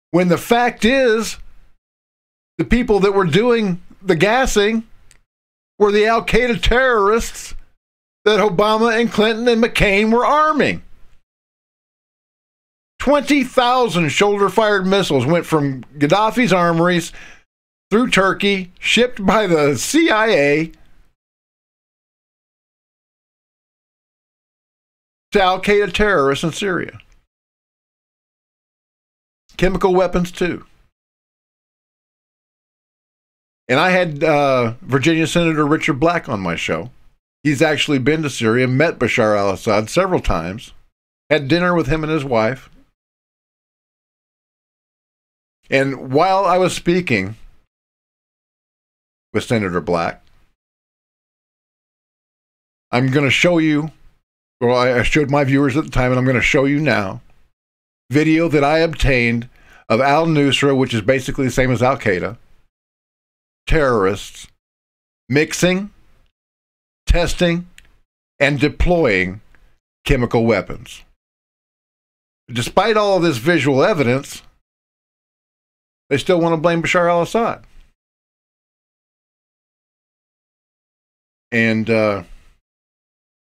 When the fact is, the people that were doing the gassing were the Al-Qaeda terrorists that Obama and Clinton and McCain were arming. 20,000 shoulder-fired missiles went from Gaddafi's armories through Turkey, shipped by the CIA to Al-Qaeda terrorists in Syria. Chemical weapons, too. And I had Virginia Senator Richard Black on my show. He's actually been to Syria, met Bashar al-Assad several times, had dinner with him and his wife. And while I was speaking with Senator Black, I'm going to show you, well, I showed my viewers at the time, and I'm going to show you now, video that I obtained of al-Nusra, which is basically the same as Al-Qaeda, terrorists mixing, testing, and deploying chemical weapons. Despite all of this visual evidence, they still want to blame Bashar al-Assad. And you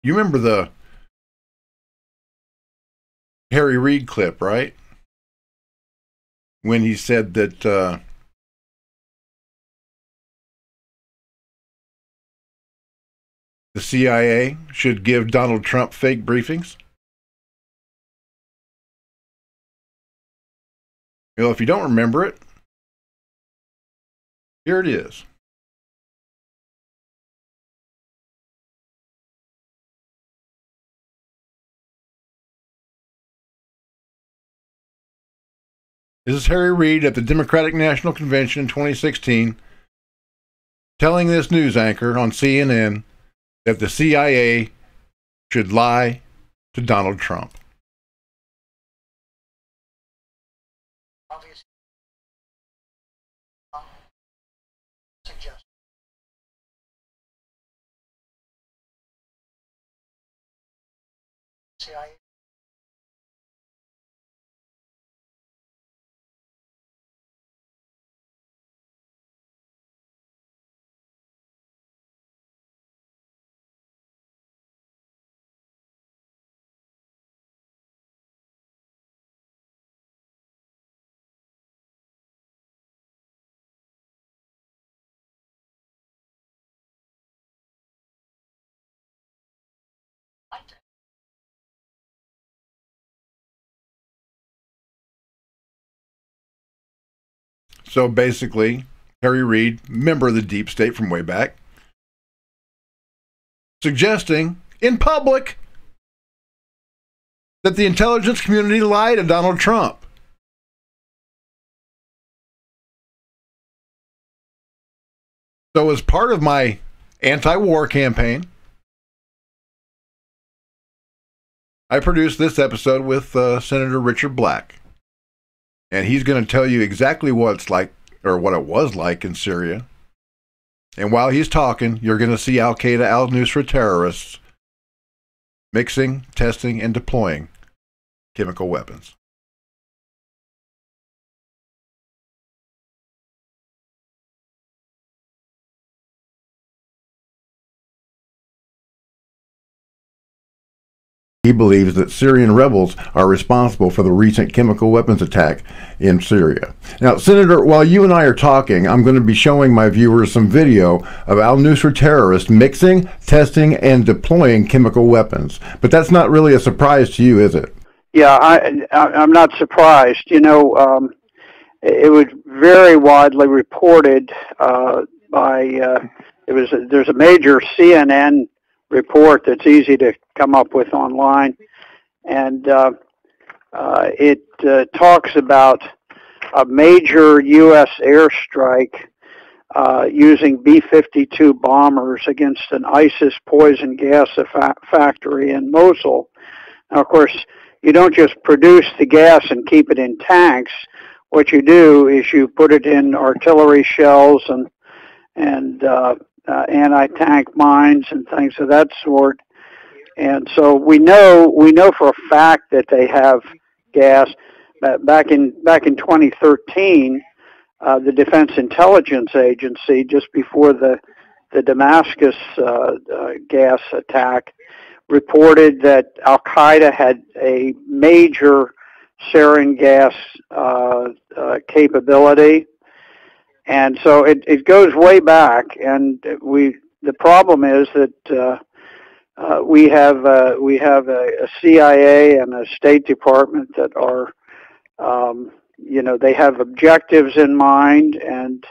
remember the Harry Reid clip, right? When he said that the CIA should give Donald Trump fake briefings. Well, if you don't remember it, here it is. This is Harry Reid at the Democratic National Convention in 2016 telling this news anchor on CNN that the CIA should lie to Donald Trump. CIA. So basically, Harry Reid, member of the deep state from way back, suggesting in public that the intelligence community lied to Donald Trump. So as part of my anti-war campaign, I produced this episode with Senator Richard Black. And he's going to tell you exactly what it's like, or what it was like in Syria. And while he's talking, you're going to see Al-Qaeda, al-Nusra terrorists mixing, testing, and deploying chemical weapons. He believes that Syrian rebels are responsible for the recent chemical weapons attack in Syria. Now, Senator, while you and I are talking, I'm going to be showing my viewers some video of al-Nusra terrorists mixing, testing, and deploying chemical weapons. But that's not really a surprise to you, is it? Yeah, I'm not surprised. You know, it was very widely reported there's a major CNN report that's easy to come up with online, and it talks about a major U.S. airstrike using B-52 bombers against an ISIS poison gas factory in Mosul. Now, of course, you don't just produce the gas and keep it in tanks. What you do is you put it in artillery shells and anti-tank mines and things of that sort. And so we know for a fact that they have gas. Back in 2013, the Defense Intelligence Agency, just before the Damascus gas attack, reported that Al-Qaeda had a major sarin gas capability. And so it goes way back, and the problem is that we have a CIA and a State Department that are, they have objectives in mind, and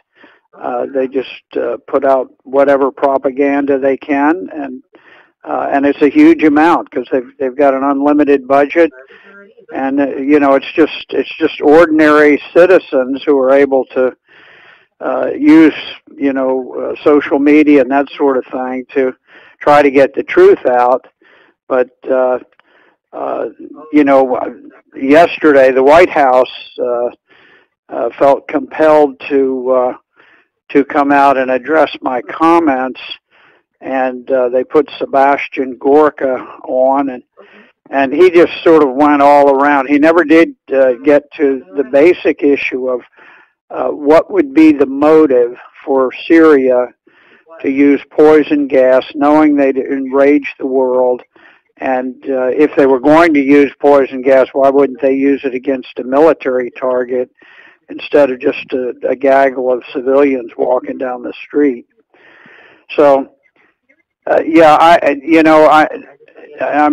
they just put out whatever propaganda they can, and it's a huge amount because they've got an unlimited budget, and it's just ordinary citizens who are able to use social media and that sort of thing to try to get the truth out. But yesterday the White House felt compelled to come out and address my comments, and they put Sebastian Gorka on, and he just sort of went all around. He never did get to the basic issue of what would be the motive for Syria to use poison gas, knowing they'd enrage the world. And if they were going to use poison gas, why wouldn't they use it against a military target instead of just a gaggle of civilians walking down the street? So, I'm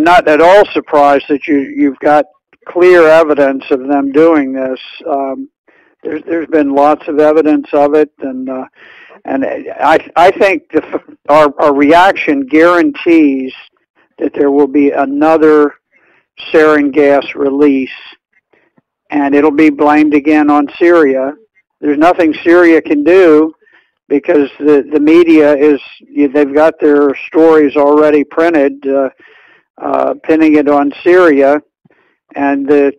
not at all surprised that you've got clear evidence of them doing this. There's been lots of evidence of it, and I think our reaction guarantees that there will be another sarin gas release, and it'll be blamed again on Syria. There's nothing Syria can do because the media they've got their stories already printed, pinning it on Syria, and the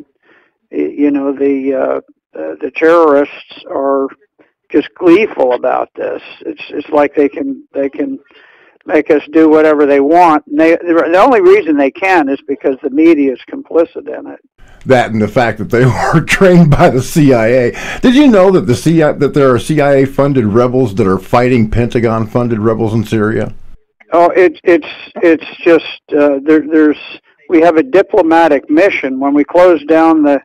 terrorists are just gleeful about this. It's like they can make us do whatever they want. And the only reason they can is because the media is complicit in it. That and the fact that they were trained by the CIA. Did you know that that there are CIA-funded rebels that are fighting Pentagon-funded rebels in Syria? Oh, it's just we have a diplomatic mission. When we closed down the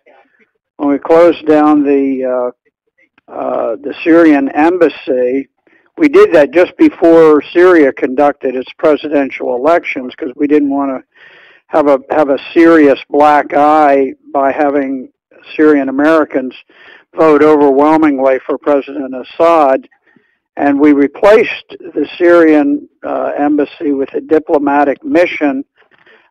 Syrian embassy, we did that just before Syria conducted its presidential elections because we didn't want to have a serious black eye by having Syrian Americans vote overwhelmingly for President Assad. And we replaced the Syrian embassy with a diplomatic mission,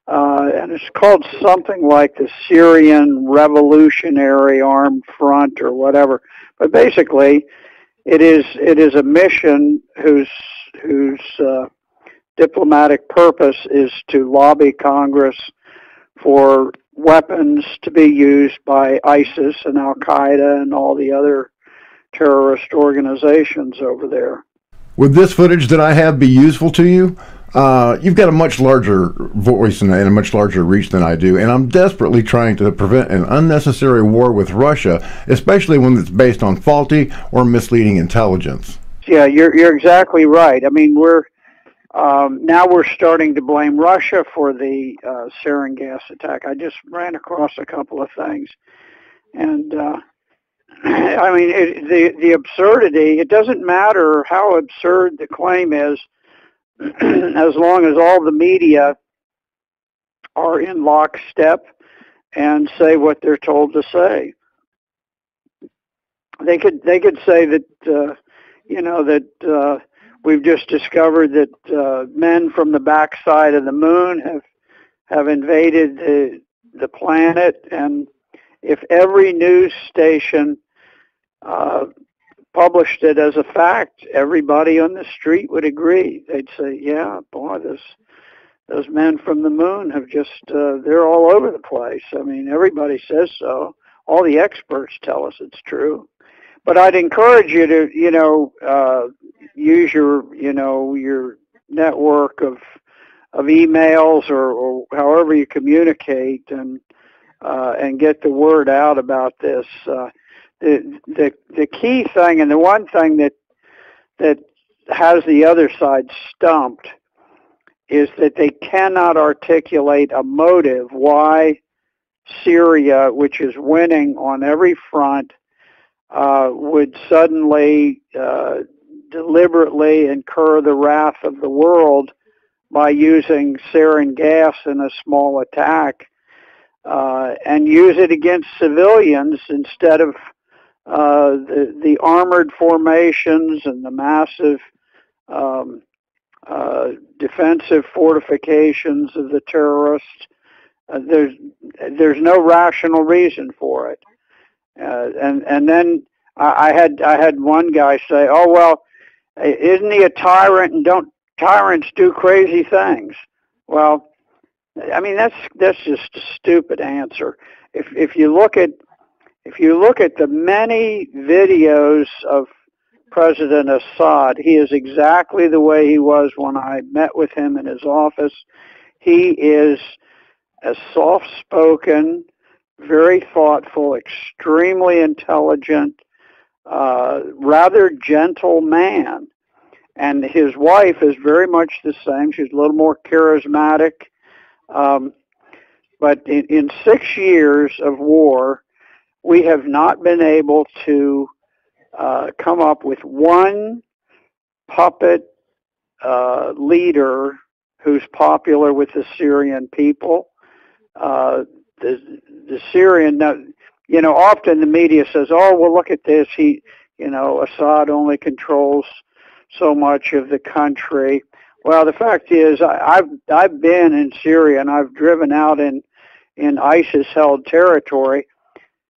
and it's called something like the Syrian Revolutionary Armed Front or whatever. But basically, it is a mission whose diplomatic purpose is to lobby Congress for weapons to be used by ISIS and Al-Qaeda and all the other terrorist organizations over there. Would this footage that I have be useful to you? You've got a much larger voice and a much larger reach than I do, and I'm desperately trying to prevent an unnecessary war with Russia, especially when it's based on faulty or misleading intelligence. Yeah, you're exactly right. I mean, now we're starting to blame Russia for the sarin gas attack. I just ran across a couple of things, and I mean, the absurdity. It doesn't matter how absurd the claim is, as long as all the media are in lockstep and say what they're told to say. They could say that that we've just discovered that men from the backside of the moon have invaded the planet, and if every news station published it as a fact, everybody on the street would agree. They'd say, yeah, boy, those men from the moon have just, they're all over the place. I mean, everybody says so. All the experts tell us it's true. But I'd encourage you to, use your network of emails or however you communicate and get the word out about this. The key thing, and the one thing that has the other side stumped, is that they cannot articulate a motive why Syria, which is winning on every front, would suddenly deliberately incur the wrath of the world by using sarin gas in a small attack, and use it against civilians instead of the armored formations and the massive defensive fortifications of the terrorists. There's no rational reason for it. And then I had one guy say, "Oh well, isn't he a tyrant? And don't tyrants do crazy things?" Well, I mean that's just a stupid answer. If you look at the many videos of President Assad, he is exactly the way he was when I met with him in his office. He is a soft-spoken, very thoughtful, extremely intelligent, rather gentle man. And his wife is very much the same. She's a little more charismatic. But in 6 years of war, we have not been able to come up with one puppet leader who's popular with the Syrian people. The Syrian, often the media says, "Oh, well, look at this. Assad only controls so much of the country." Well, the fact is, I've been in Syria and I've driven out in ISIS-held territory,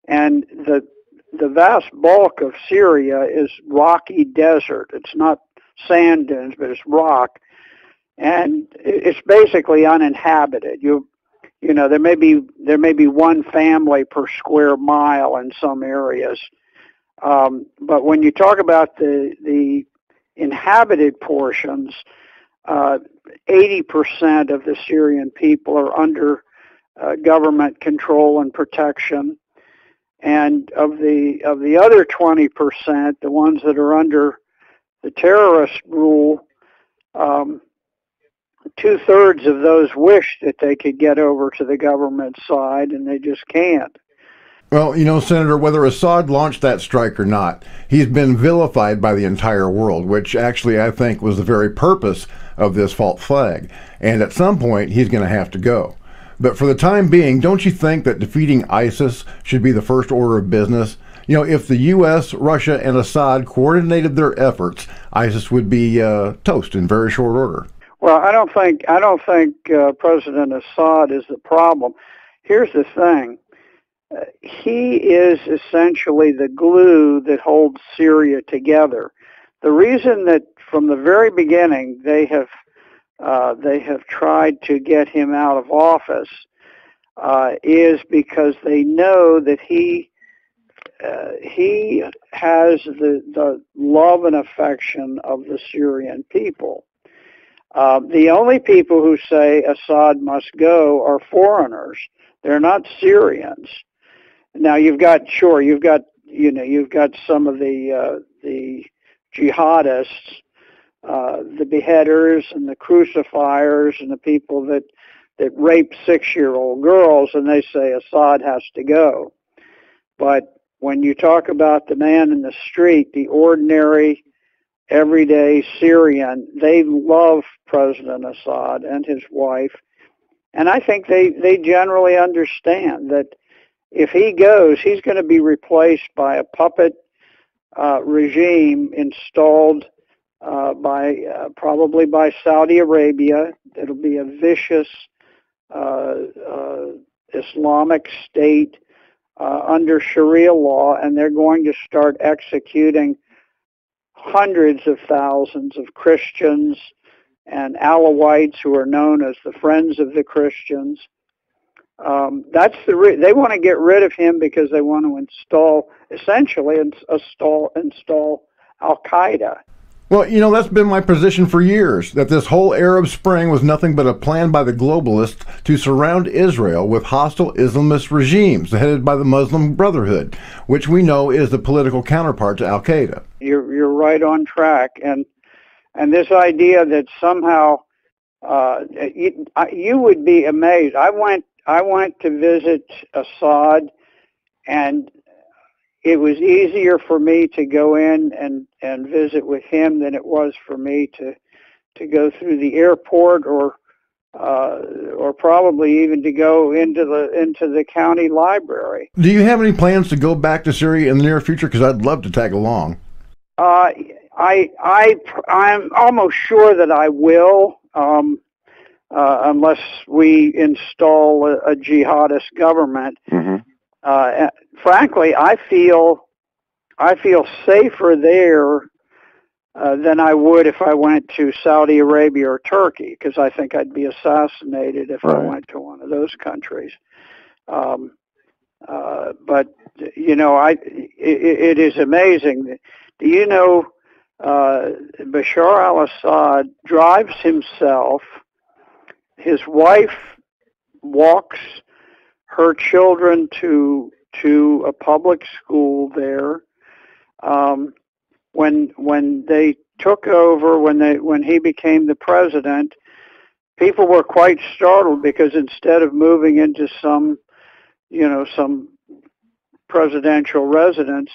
and the vast bulk of Syria is rocky desert. It's not sand dunes, but it's rock, and it's basically uninhabited. There may be one family per square mile in some areas, but when you talk about the inhabited portions, 80% of the Syrian people are under government control and protection. And of the other 20%, the ones that are under the terrorist rule, 2/3 of those wish that they could get over to the government side, and they just can't. Well, Senator, whether Assad launched that strike or not, he's been vilified by the entire world, which actually I think was the very purpose of this false flag. And at some point, he's going to have to go. But for the time being, don't you think that defeating ISIS should be the first order of business? If the U.S., Russia, and Assad coordinated their efforts, ISIS would be toast in very short order. Well, I don't think President Assad is the problem. Here's the thing. He is essentially the glue that holds Syria together. The reason that from the very beginning they have tried to get him out of office is because they know that he has the love and affection of the Syrian people. The only people who say Assad must go are foreigners. They're not Syrians. Now you've got some of the jihadists, the beheaders and the crucifiers and the people that rape 6-year-old girls, and they say Assad has to go. But when you talk about the man in the street, the ordinary, everyday Syrian, they love President Assad and his wife. And I think they generally understand that if he goes, he's going to be replaced by a puppet regime installed probably by Saudi Arabia. It'll be a vicious Islamic state under Sharia law, and they're going to start executing hundreds of thousands of Christians and Alawites who are known as the Friends of the Christians. They want to get rid of him because they want to essentially install Al-Qaeda. Well, that's been my position for years, that this whole Arab Spring was nothing but a plan by the globalists to surround Israel with hostile Islamist regimes headed by the Muslim Brotherhood, which we know is the political counterpart to Al-Qaeda. You're right on track, and this idea that somehow you would be amazed. I went to visit Assad, and it was easier for me to go in and visit with him than it was for me to go through the airport or probably even to go into the county library. Do you have any plans to go back to Syria in the near future? Because I'd love to tag along. I'm almost sure that I will, unless we install a jihadist government. Frankly, I feel safer there than I would if I went to Saudi Arabia or Turkey, because I think I'd be assassinated if I went to one of those countries. But you know, it is amazing. Do you know Bashar al-Assad drives himself? His wife walks her children to a public school there. When they took over, when he became the president, people were quite startled because instead of moving into some presidential residence,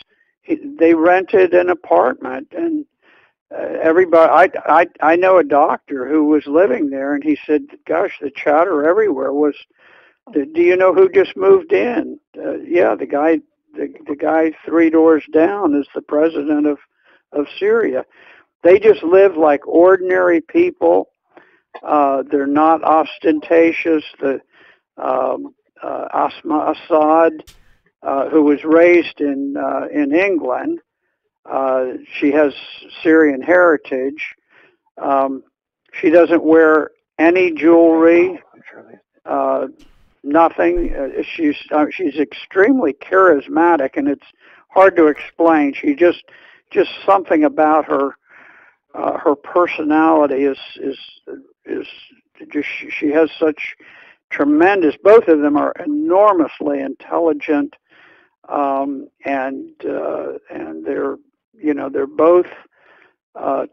they rented an apartment, and everybody. I know a doctor who was living there, and he said, "Gosh, the chatter everywhere was, do you know who just moved in? Yeah, the guy 3 doors down is the president of Syria." They just live like ordinary people. They're not ostentatious. The Asma Assad, who was raised in England, she has Syrian heritage. She doesn't wear any jewelry. Nothing. She's extremely charismatic, and it's hard to explain. She just something about her personality is just, she has such tremendous. Both of them are enormously intelligent, and they're both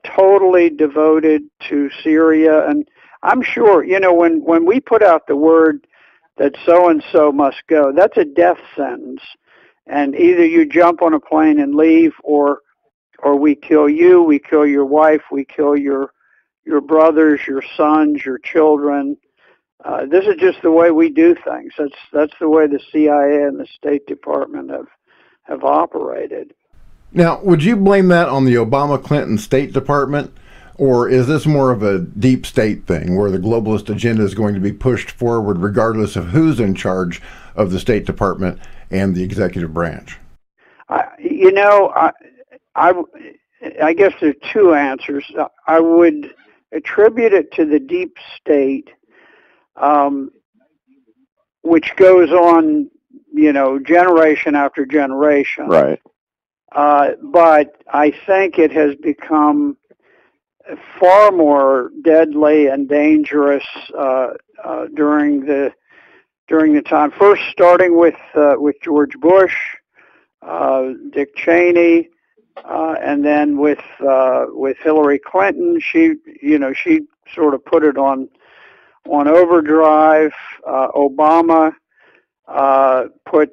totally devoted to Syria. And I'm sure, when we put out the word that so-and-so must go, that's a death sentence. And either you jump on a plane and leave, or we kill you, we kill your wife, we kill your brothers, your sons, your children. This is just the way we do things. That's the way the CIA and the State Department have operated. Now, would you blame that on the Obama-Clinton State Department, or is this more of a deep state thing where the globalist agenda is going to be pushed forward regardless of who's in charge of the State Department and the executive branch? I guess there are two answers. I would attribute it to the deep state, which goes on, generation after generation. Right. But I think it has become far more deadly and dangerous during the time. First, starting with George Bush, Dick Cheney, and then with Hillary Clinton. She sort of put it on overdrive. Obama put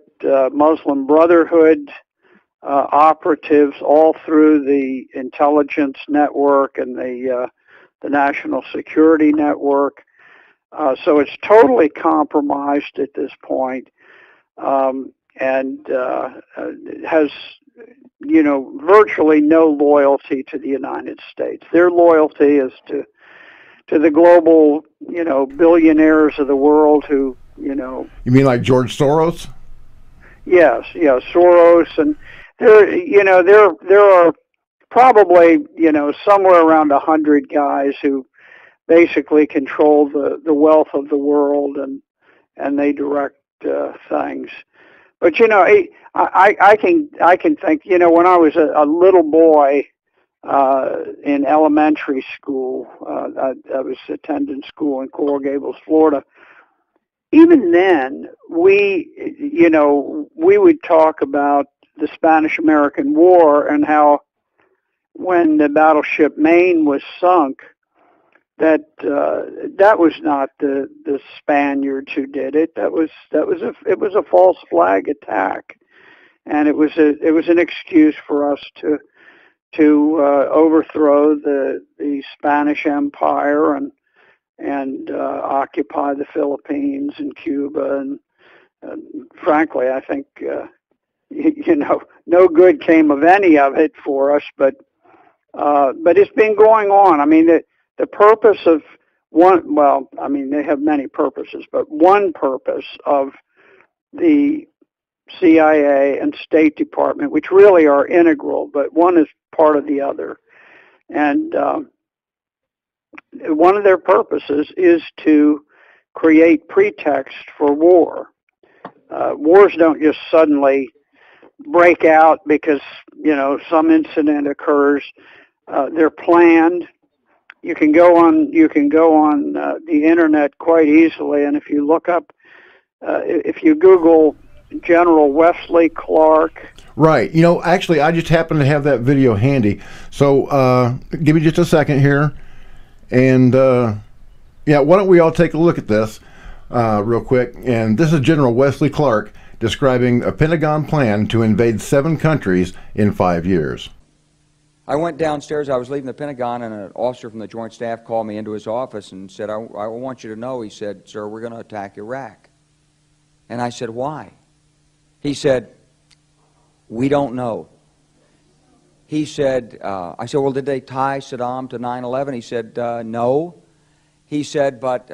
Muslim Brotherhood operatives all through the intelligence network and the national security network. So it's totally compromised at this point, and has virtually no loyalty to the United States. Their loyalty is to the global billionaires of the world who You mean like George Soros? Yes, Soros, and there are probably somewhere around 100 guys who basically control the wealth of the world, and they direct things. But I can think, when I was a little boy in elementary school, I was attending school in Coral Gables, Florida. Even then, we would talk about the Spanish-American War and how when the battleship Maine was sunk, that was not the Spaniards who did it. It was a false flag attack, and it was an excuse for us to overthrow the Spanish Empire and occupy the Philippines and Cuba, and frankly, I think no good came of any of it for us. But it's been going on. I mean, the purpose of one, well, I mean, they have many purposes, but one purpose of the CIA and State Department, which really are integral, but one is part of the other. And one of their purposes is to create pretext for war. Wars don't just suddenly break out because, some incident occurs. They're planned. You can go on the internet quite easily, and if you look up, if you Google General Wesley Clark. Right. Actually, I just happen to have that video handy. So give me just a second here. And, why don't we all take a look at this real quick. And this is General Wesley Clark describing a Pentagon plan to invade 7 countries in 5 years. I went downstairs. I was leaving the Pentagon, and an officer from the Joint Staff called me into his office and said, I want you to know, he said, sir, we're going to attack Iraq. And I said, why? He said, we don't know. He said, I said, well, did they tie Saddam to 9/11? He said, no. He said, but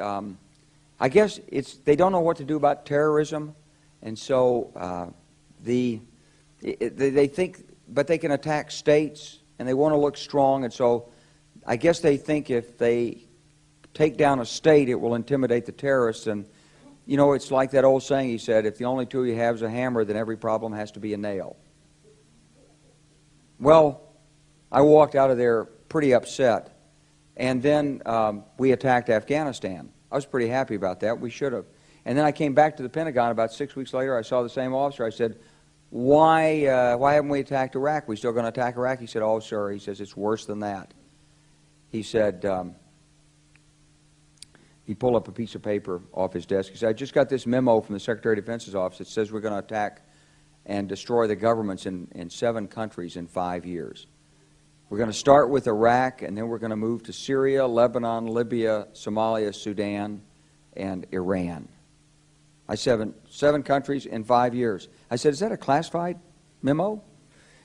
I guess they don't know what to do about terrorism, and so they think, but they can attack states, and they want to look strong, and so I guess they think if they take down a state, it will intimidate the terrorists. And it's like that old saying, he said, if the only tool you have is a hammer, then every problem has to be a nail. Well, I walked out of there pretty upset, and then we attacked Afghanistan. I was pretty happy about that. We should have. And then I came back to the Pentagon about 6 weeks later. I saw the same officer. I said, why haven't we attacked Iraq? We still going to attack Iraq? He said, oh, sir. He says, it's worse than that. He said, he pulled up a piece of paper off his desk. He said, I just got this memo from the Secretary of Defense's office that says we're going to attack and destroy the governments in 7 countries in 5 years. We're going to start with Iraq, and then we're going to move to Syria, Lebanon, Libya, Somalia, Sudan, and Iran. I said, 7 countries in 5 years. I said, is that a classified memo?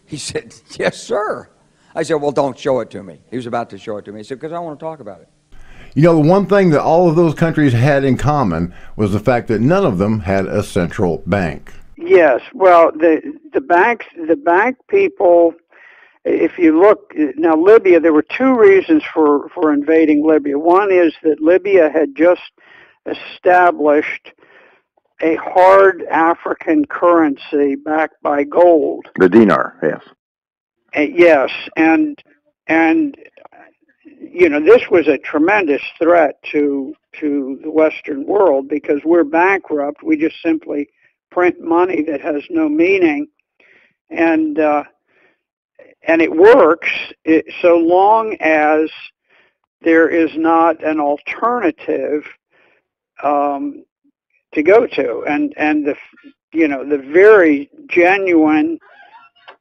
He said, yes, sir. I said, well, don't show it to me. He was about to show it to me. He said, because I want to talk about it. The one thing that all of those countries had in common was the fact that none of them had a central bank. Yes, well, the bank people. If you look now, Libya, there were 2 reasons for invading Libya. One is that Libya had just established a hard African currency backed by gold. The dinar, yes. Yes, and this was a tremendous threat to the Western world because we're bankrupt. We just simply print money that has no meaning, and it works so long as there is not an alternative to go to, and the very genuine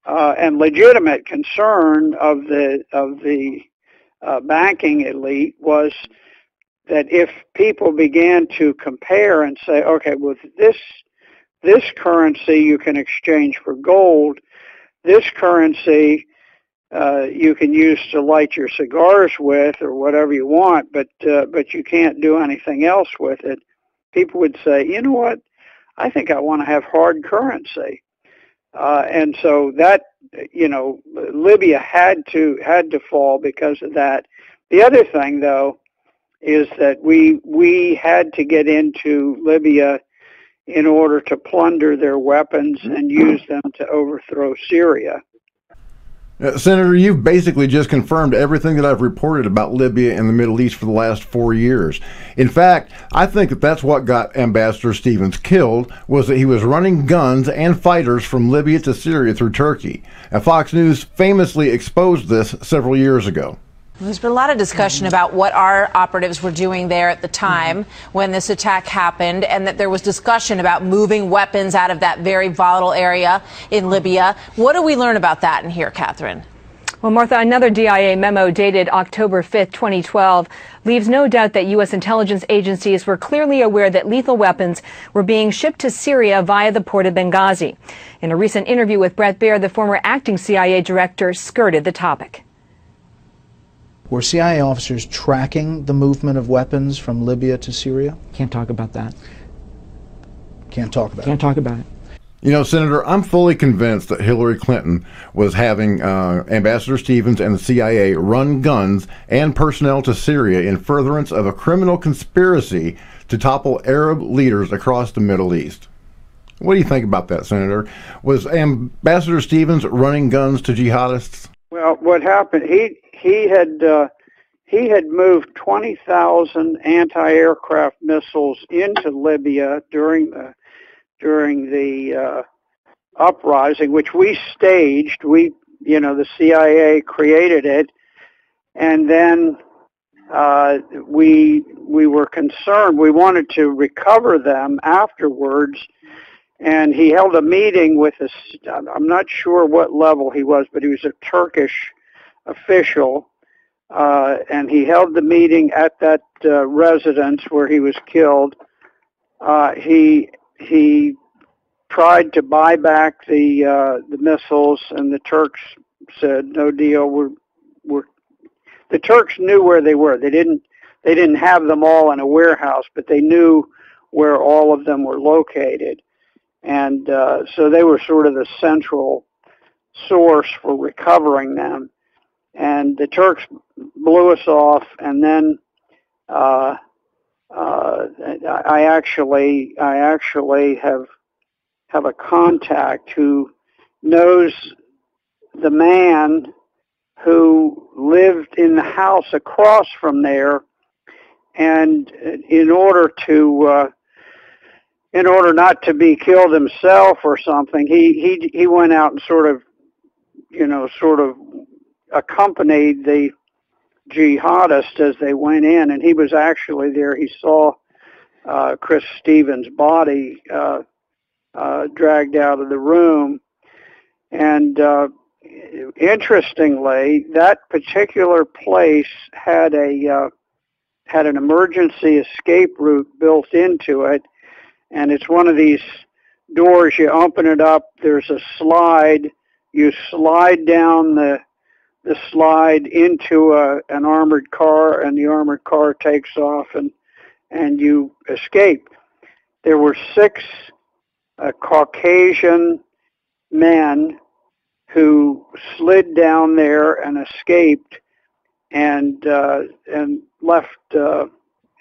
and legitimate concern of the banking elite was that if people began to compare and say, okay, with this currency you can exchange for gold, this currency you can use to light your cigars with or whatever you want, but you can't do anything else with it. People would say, you know what, I think I want to have hard currency. And so that, Libya had to fall because of that. The other thing, though, is that we had to get into Libya in order to plunder their weapons and use them to overthrow Syria. Senator, you've basically just confirmed everything that I've reported about Libya and the Middle East for the last 4 years. In fact, I think that that's what got Ambassador Stevens killed, was that he was running guns and fighters from Libya to Syria through Turkey. And Fox News famously exposed this several years ago. There's been a lot of discussion about what our operatives were doing there at the time when this attack happened, and that there was discussion about moving weapons out of that very volatile area in Libya. What do we learn about that in here, Catherine? Well, Martha, another DIA memo dated October 5th, 2012, leaves no doubt that U.S. intelligence agencies were clearly aware that lethal weapons were being shipped to Syria via the port of Benghazi. In a recent interview with Bret Baier, the former acting CIA director skirted the topic. Were CIA officers tracking the movement of weapons from Libya to Syria? Can't talk about that. Can't talk about it. Can't talk about it. You know, Senator, I'm fully convinced that Hillary Clinton was having Ambassador Stevens and the CIA run guns and personnel to Syria in furtherance of a criminal conspiracy to topple Arab leaders across the Middle East. What do you think about that, Senator? Was Ambassador Stevens running guns to jihadists? Well, what happened? He had moved 20,000 anti-aircraft missiles into Libya during the uprising, which we staged. The CIA created it, and then we were concerned. We wanted to recover them afterwards, and he held a meeting with I'm not sure what level he was, but he was a Turkish official, and he held the meeting at that residence where he was killed. He tried to buy back the missiles, and the Turks said, "No deal. The Turks knew where they were. They didn't have them all in a warehouse, but they knew where all of them were located, and so they were sort of the central source for recovering them. And the Turks blew us off, and then I actually have a contact who knows the man who lived in the house across from there, and in order not to be killed himself or something, he went out and sort of accompanied the jihadists as they went in, and he was actually there. He saw Chris Stevens' body dragged out of the room, and interestingly, that particular place had an emergency escape route built into it, and it's one of these doors. You open it up, there's a slide, you slide down the slide into an armored car, and the armored car takes off, and you escape. There were 6 Caucasian men who slid down there and escaped, and left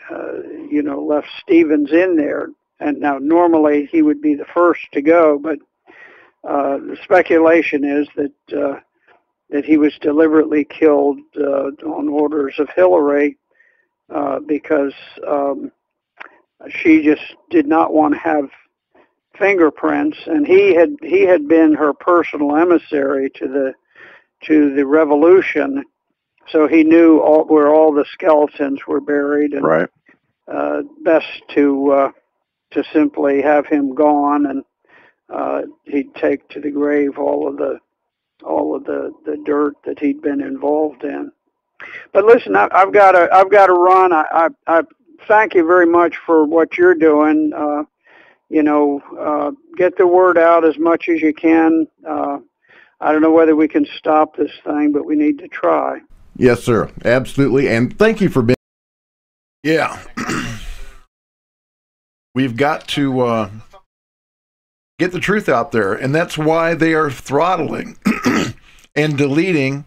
left Stevens in there. And now normally he would be the first to go, but the speculation is that he was deliberately killed on orders of Hillary because she just did not want to have fingerprints, and he had been her personal emissary to the revolution, so he knew where all the skeletons were buried, and right. Best to simply have him gone, and he'd take to the grave all of the dirt that he'd been involved in. But listen, I've got to run. I thank you very much for what you're doing. Get the word out as much as you can. I don't know whether we can stop this thing, but we need to try. Yes, sir. Absolutely. And thank you for being. Yeah. We've got to get the truth out there, and that's why they are throttling and deleting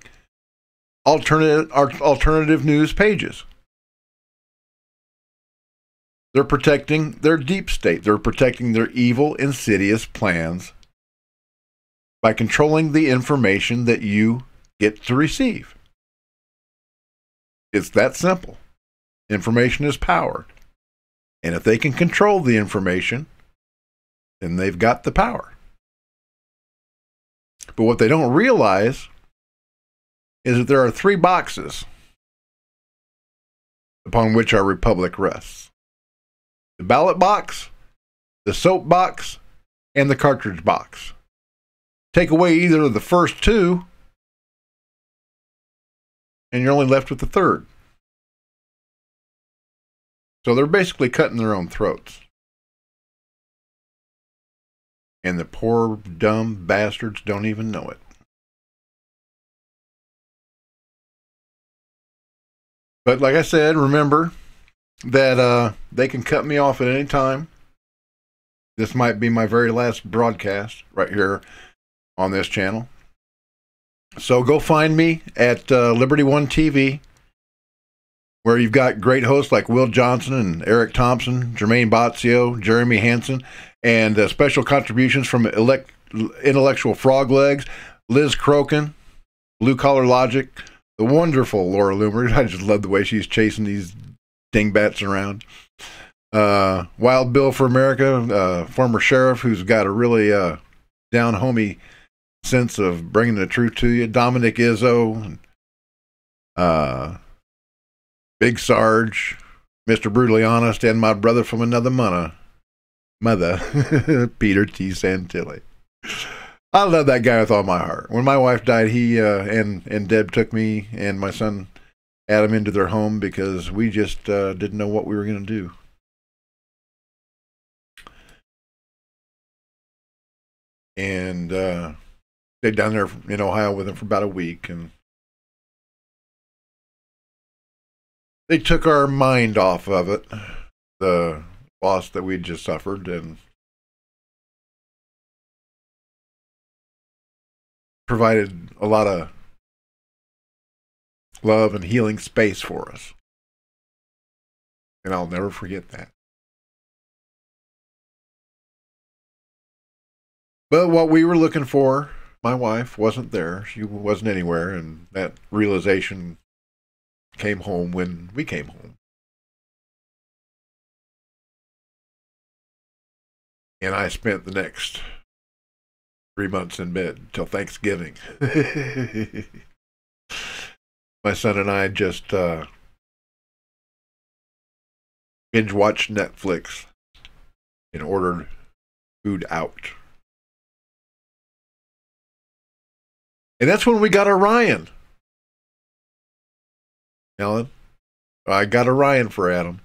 alternative news pages. They're protecting their deep state. They're protecting their evil, insidious plans by controlling the information that you get to receive. It's that simple. Information is power. And if they can control the information, then they've got the power. But what they don't realize is that there are 3 boxes upon which our republic rests. The ballot box, the soap box, and the cartridge box. Take away either of the first two, and you're only left with the third. So they're basically cutting their own throats. And the poor, dumb bastards don't even know it. But like I said, remember that they can cut me off at any time. This might be my very last broadcast right here on this channel. So go find me at Liberty One TV, where you've got great hosts like Will Johnson and Eric Thompson, Jermaine Bozzio, Jeremy Hansen, and special contributions from Intellectual Frog Legs, Liz Crokin, Blue Collar Logic, the wonderful Laura Loomer. I just love the way she's chasing these dingbats around. Wild Bill for America, former sheriff who's got a really down-homey sense of bringing the truth to you. Dominic Izzo, Big Sarge, Mr. Brutally Honest, and my brother from another mother, Peter T. Santilli. I love that guy with all my heart. When my wife died, he and Deb took me and my son Adam into their home because we just didn't know what we were going to do. And stayed down there in Ohio with him for about a week, and they took our mind off of it, the loss that we'd just suffered, and provided a lot of love and healing space for us. And I'll never forget that. But what we were looking for, my wife wasn't there. She wasn't anywhere, and that realization came home when we came home. And I spent the next 3 months in bed till Thanksgiving. My son and I just binge watched Netflix and ordered food out. And that's when we got Orion. Alan, I got Orion for Adam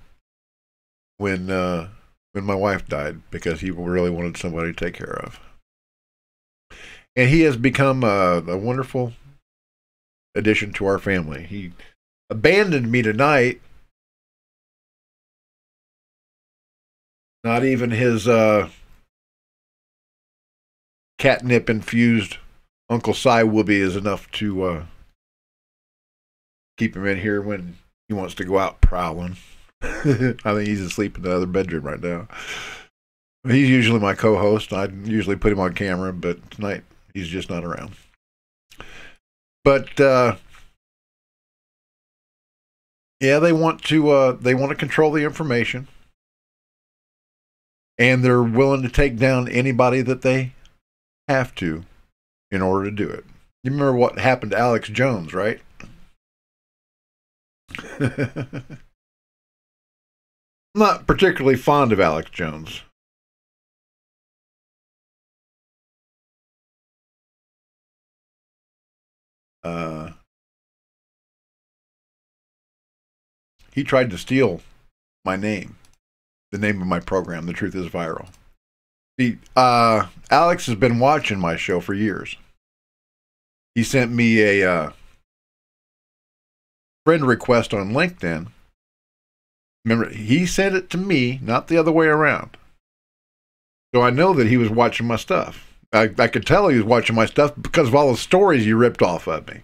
when my wife died because he really wanted somebody to take care of. And he has become a wonderful addition to our family. He abandoned me tonight. Not even his catnip-infused Uncle Cy Whoopi is enough to keep him in here when he wants to go out prowling. I think he's asleep in the other bedroom right now. He's usually my co-host. I usually put him on camera, but tonight he's just not around. But yeah, they want to control the information, and they're willing to take down anybody that they have to in order to do it. You remember what happened to Alex Jones, right? I'm not particularly fond of Alex Jones. He tried to steal my name, the name of my program, The Truth is Viral. See, Alex has been watching my show for years. He sent me a friend request on LinkedIn. Remember, he sent it to me, not the other way around. So I know that he was watching my stuff. I could tell he was watching my stuff because of all the stories you ripped off of me.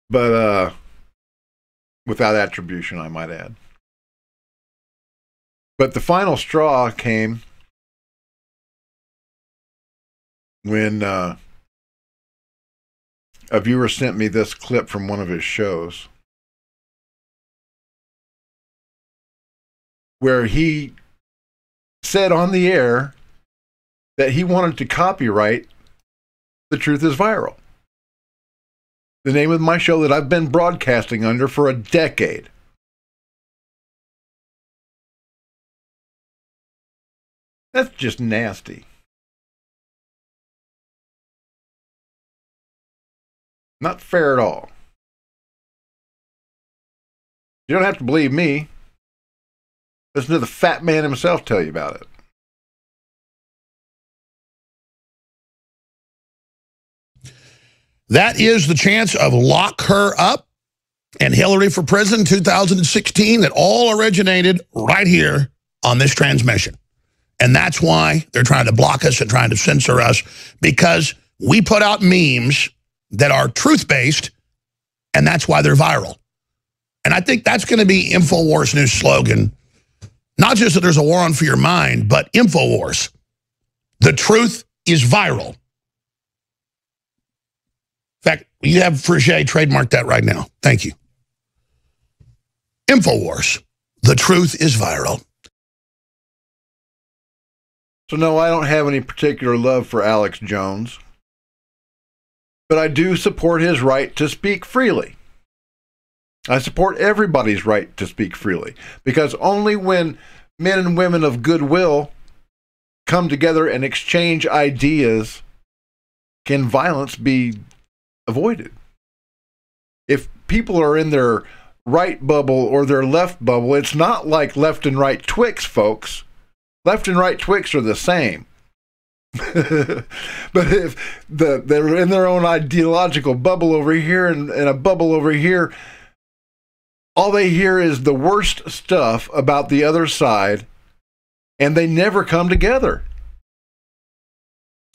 But without attribution, I might add. But the final straw came when a viewer sent me this clip from one of his shows where he said on the air that he wanted to copyright The Truth is Viral. The name of my show that I've been broadcasting under for a decade. That's just nasty. Not fair at all. You don't have to believe me. Listen to the fat man himself tell you about it. That is the chance of lock her up and Hillary for president 2016 that all originated right here on this transmission. And that's why they're trying to block us and trying to censor us, because we put out memes that are truth-based, and that's why they're viral. And I think that's going to be InfoWars' new slogan. Not just that there's a war on for your mind, but InfoWars. The truth is viral. In fact, you have Purge trademark that right now. Thank you. InfoWars. The truth is viral. So no, I don't have any particular love for Alex Jones, but I do support his right to speak freely. I support everybody's right to speak freely, because only when men and women of goodwill come together and exchange ideas can violence be avoided. If people are in their right bubble or their left bubble, it's not like left and right Twix, folks. Left and right Twix are the same. But if they're in their own ideological bubble over here and a bubble over here, all they hear is the worst stuff about the other side, and they never come together.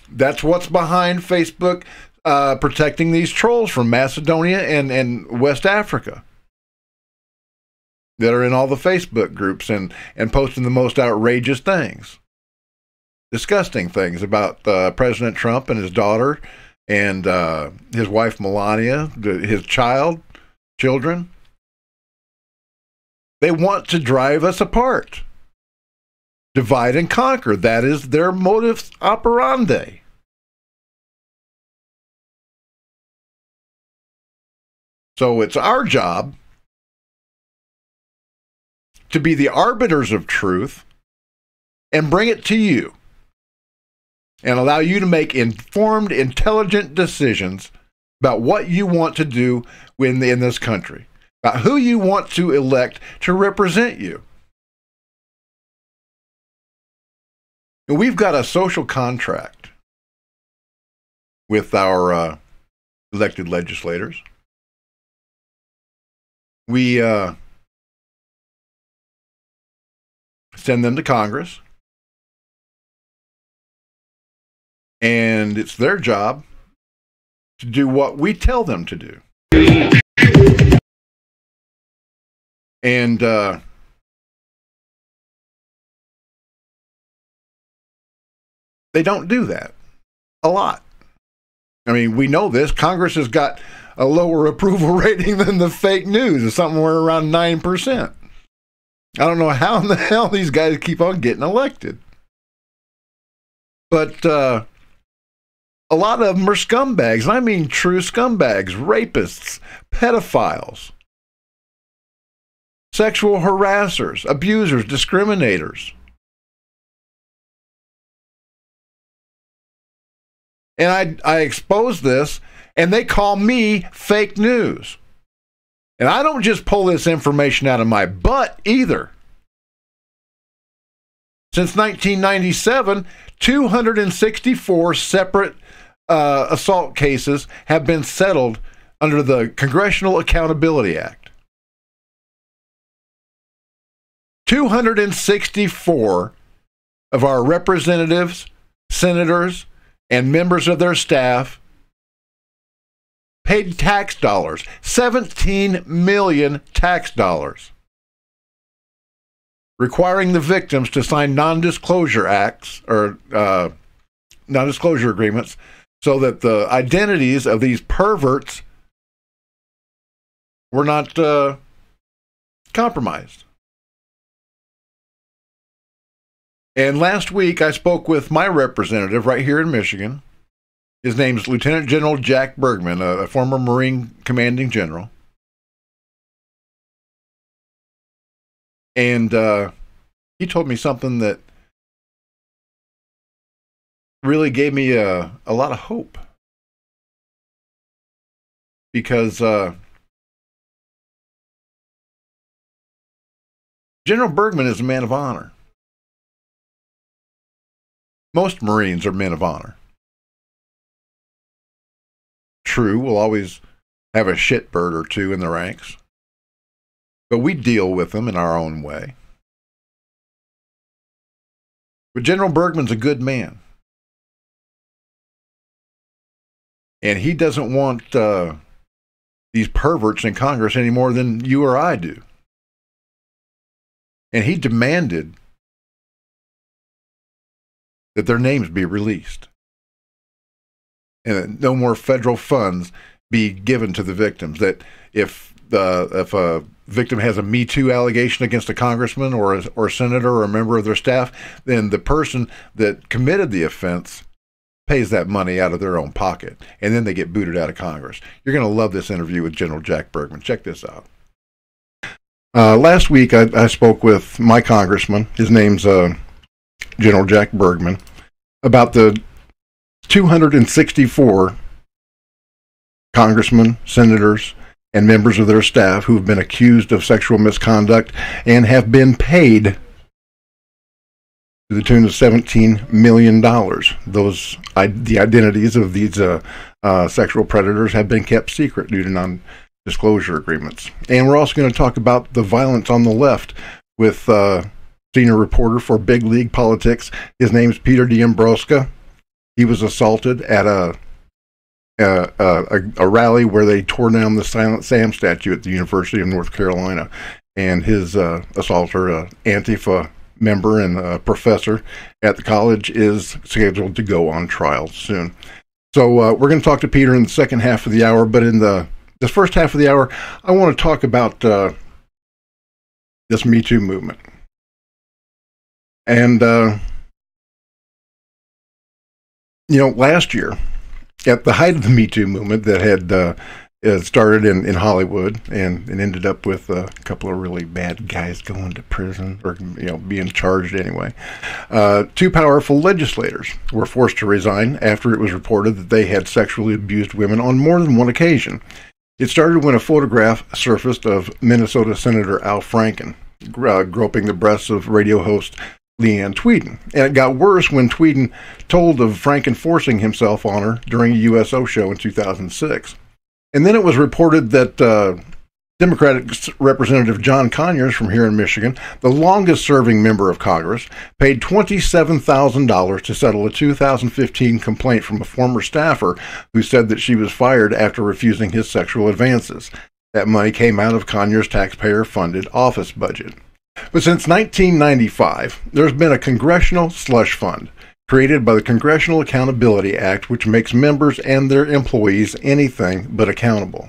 That's what's behind Facebook protecting these trolls from Macedonia and West Africa that are in all the Facebook groups and posting the most outrageous things, disgusting things about President Trump and his daughter and his wife Melania, his children. They want to drive us apart, divide and conquer. That is their modus operandi. So it's our job to be the arbiters of truth and bring it to you and allow you to make informed, intelligent decisions about what you want to do in this country, about who you want to elect to represent you. And we've got a social contract with our elected legislators. We send them to Congress, and it's their job to do what we tell them to do. And they don't do that a lot. I mean, we know this. Congress has got a lower approval rating than the fake news. It's somewhere around 9%. I don't know how in the hell these guys keep on getting elected. But a lot of them are scumbags, and I mean true scumbags, rapists, pedophiles, sexual harassers, abusers, discriminators. And I expose this, and they call me fake news. And I don't just pull this information out of my butt either. Since 1997, 264 separate assault cases have been settled under the Congressional Accountability Act. 264 of our representatives, senators, and members of their staff paid tax dollars, 17 million tax dollars, requiring the victims to sign non-disclosure acts or non-disclosure agreements so that the identities of these perverts were not compromised. And last week I spoke with my representative right here in Michigan, His name's Lieutenant General Jack Bergman, a former Marine commanding general. And he told me something that really gave me a lot of hope. Because General Bergman is a man of honor. Most Marines are men of honor. True, we'll always have a shitbird or two in the ranks, but we deal with them in our own way. But General Bergman's a good man. And he doesn't want these perverts in Congress any more than you or I do. And he demanded that their names be released and that no more federal funds be given to the victims. That if a victim has a Me Too allegation against a congressman or a senator or a member of their staff, then the person that committed the offense pays that money out of their own pocket, and then they get booted out of Congress. You're going to love this interview with General Jack Bergman. Check this out. Last week, I spoke with my congressman. His name's General Jack Bergman, about the 264 congressmen, senators, and members of their staff who have been accused of sexual misconduct and have been paid to the tune of $17 million. The identities of these sexual predators have been kept secret due to non-disclosure agreements. And we're also going to talk about the violence on the left with senior reporter for Big League Politics. His name's Peter D'Ambroska. He was assaulted at a rally where they tore down the Silent Sam statue at the University of North Carolina. And his assaulter, Antifa member and a professor at the college, is scheduled to go on trial soon. So we're going to talk to Peter in the second half of the hour, but in the first half of the hour, I want to talk about this Me Too movement. And, last year, at the height of the Me Too movement that had started in Hollywood and ended up with a couple of really bad guys going to prison or being charged anyway, two powerful legislators were forced to resign after it was reported that they had sexually abused women on more than one occasion. It started when a photograph surfaced of Minnesota Senator Al Franken groping the breasts of radio host Leanne Tweeden. And it got worse when Tweeden told of Franken forcing himself on her during a USO show in 2006. And then it was reported that Democratic Representative John Conyers from here in Michigan, the longest-serving member of Congress, paid $27,000 to settle a 2015 complaint from a former staffer who said that she was fired after refusing his sexual advances. That money came out of Conyers' taxpayer-funded office budget. But since 1995, there's been a congressional slush fund created by the Congressional Accountability Act, which makes members and their employees anything but accountable.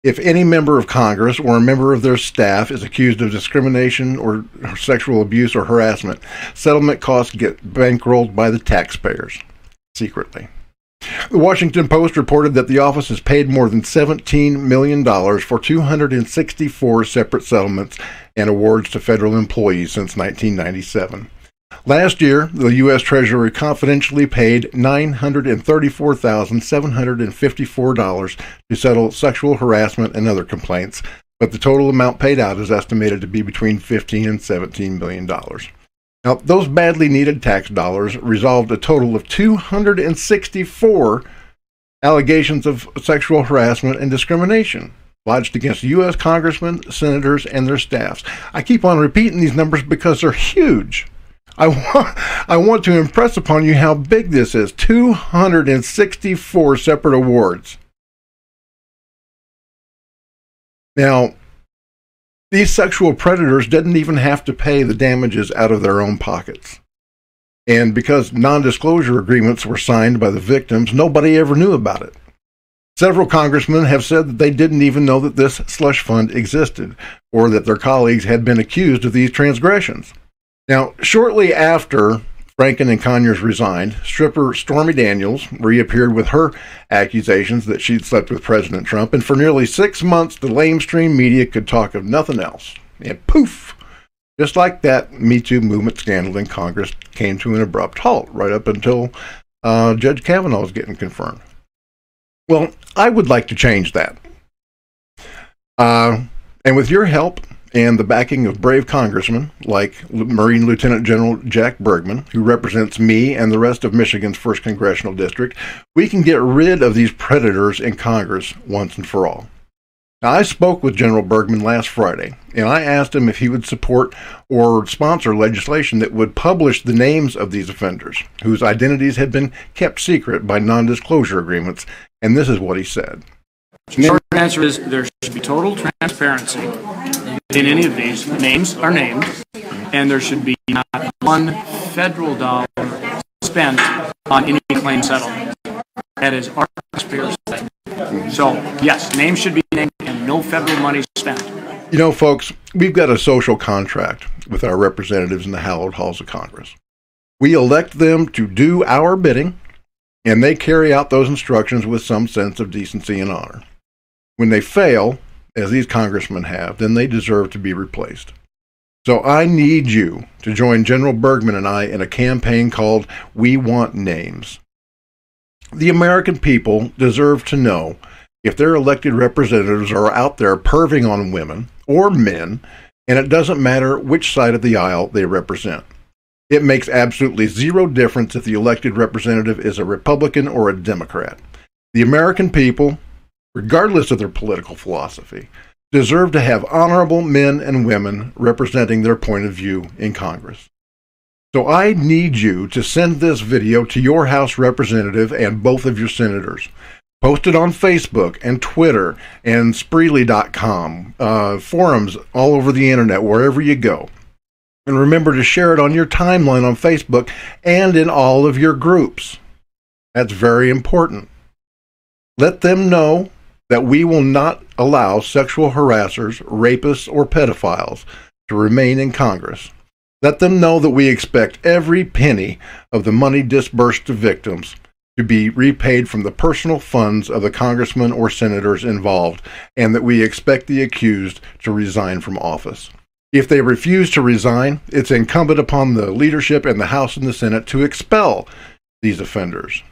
If any member of Congress or a member of their staff is accused of discrimination or sexual abuse or harassment, settlement costs get bankrolled by the taxpayers, secretly. The Washington Post reported that the office has paid more than $17 million for 264 separate settlements and awards to federal employees since 1997. Last year, the U.S. Treasury confidentially paid $934,754 to settle sexual harassment and other complaints, but the total amount paid out is estimated to be between $15 and $17 million. Now, those badly needed tax dollars resolved a total of 264 allegations of sexual harassment and discrimination lodged against U.S. congressmen, senators, and their staffs. I keep on repeating these numbers because they're huge. I want to impress upon you how big this is. 264 separate awards. Now, these sexual predators didn't even have to pay the damages out of their own pockets. And because non-disclosure agreements were signed by the victims, nobody ever knew about it. Several congressmen have said that they didn't even know that this slush fund existed, or that their colleagues had been accused of these transgressions. Now, shortly after Franken and Conyers resigned. Stripper Stormy Daniels reappeared with her accusations that she'd slept with President Trump, and for nearly 6 months, the lamestream media could talk of nothing else. And poof! Just like that, Me Too movement scandal in Congress came to an abrupt halt, right up until Judge Kavanaugh was getting confirmed. Well, I would like to change that. And with your help and the backing of brave congressmen like Marine Lieutenant General Jack Bergman, who represents me and the rest of Michigan's 1st Congressional District, we can get rid of these predators in Congress once and for all. Now, I spoke with General Bergman last Friday, and I asked him if he would support or sponsor legislation that would publish the names of these offenders, whose identities had been kept secret by non-disclosure agreements, and this is what he said. The short answer is there should be total transparency in any of these. Names are named, and there should be not one federal dollar spent on any claim settlement. That is our taxpayers' money. So, yes, names should be named and no federal money spent. You know, folks, we've got a social contract with our representatives in the hallowed halls of Congress. We elect them to do our bidding, and they carry out those instructions with some sense of decency and honor. When they fail, as these congressmen have, then they deserve to be replaced. So I need you to join General Bergman and I in a campaign called We Want Names. The American people deserve to know if their elected representatives are out there perving on women or men, and it doesn't matter which side of the aisle they represent. It makes absolutely zero difference if the elected representative is a Republican or a Democrat. The American people, regardless of their political philosophy, deserve to have honorable men and women representing their point of view in Congress. So I need you to send this video to your House representative and both of your senators. Post it on Facebook and Twitter and Spreely.com, forums all over the internet, wherever you go. And remember to share it on your timeline on Facebook and in all of your groups. That's very important. Let them know that we will not allow sexual harassers, rapists, or pedophiles to remain in Congress. Let them know that we expect every penny of the money disbursed to victims to be repaid from the personal funds of the congressmen or senators involved, and that we expect the accused to resign from office. If they refuse to resign, it's incumbent upon the leadership in the House and the Senate to expel these offenders.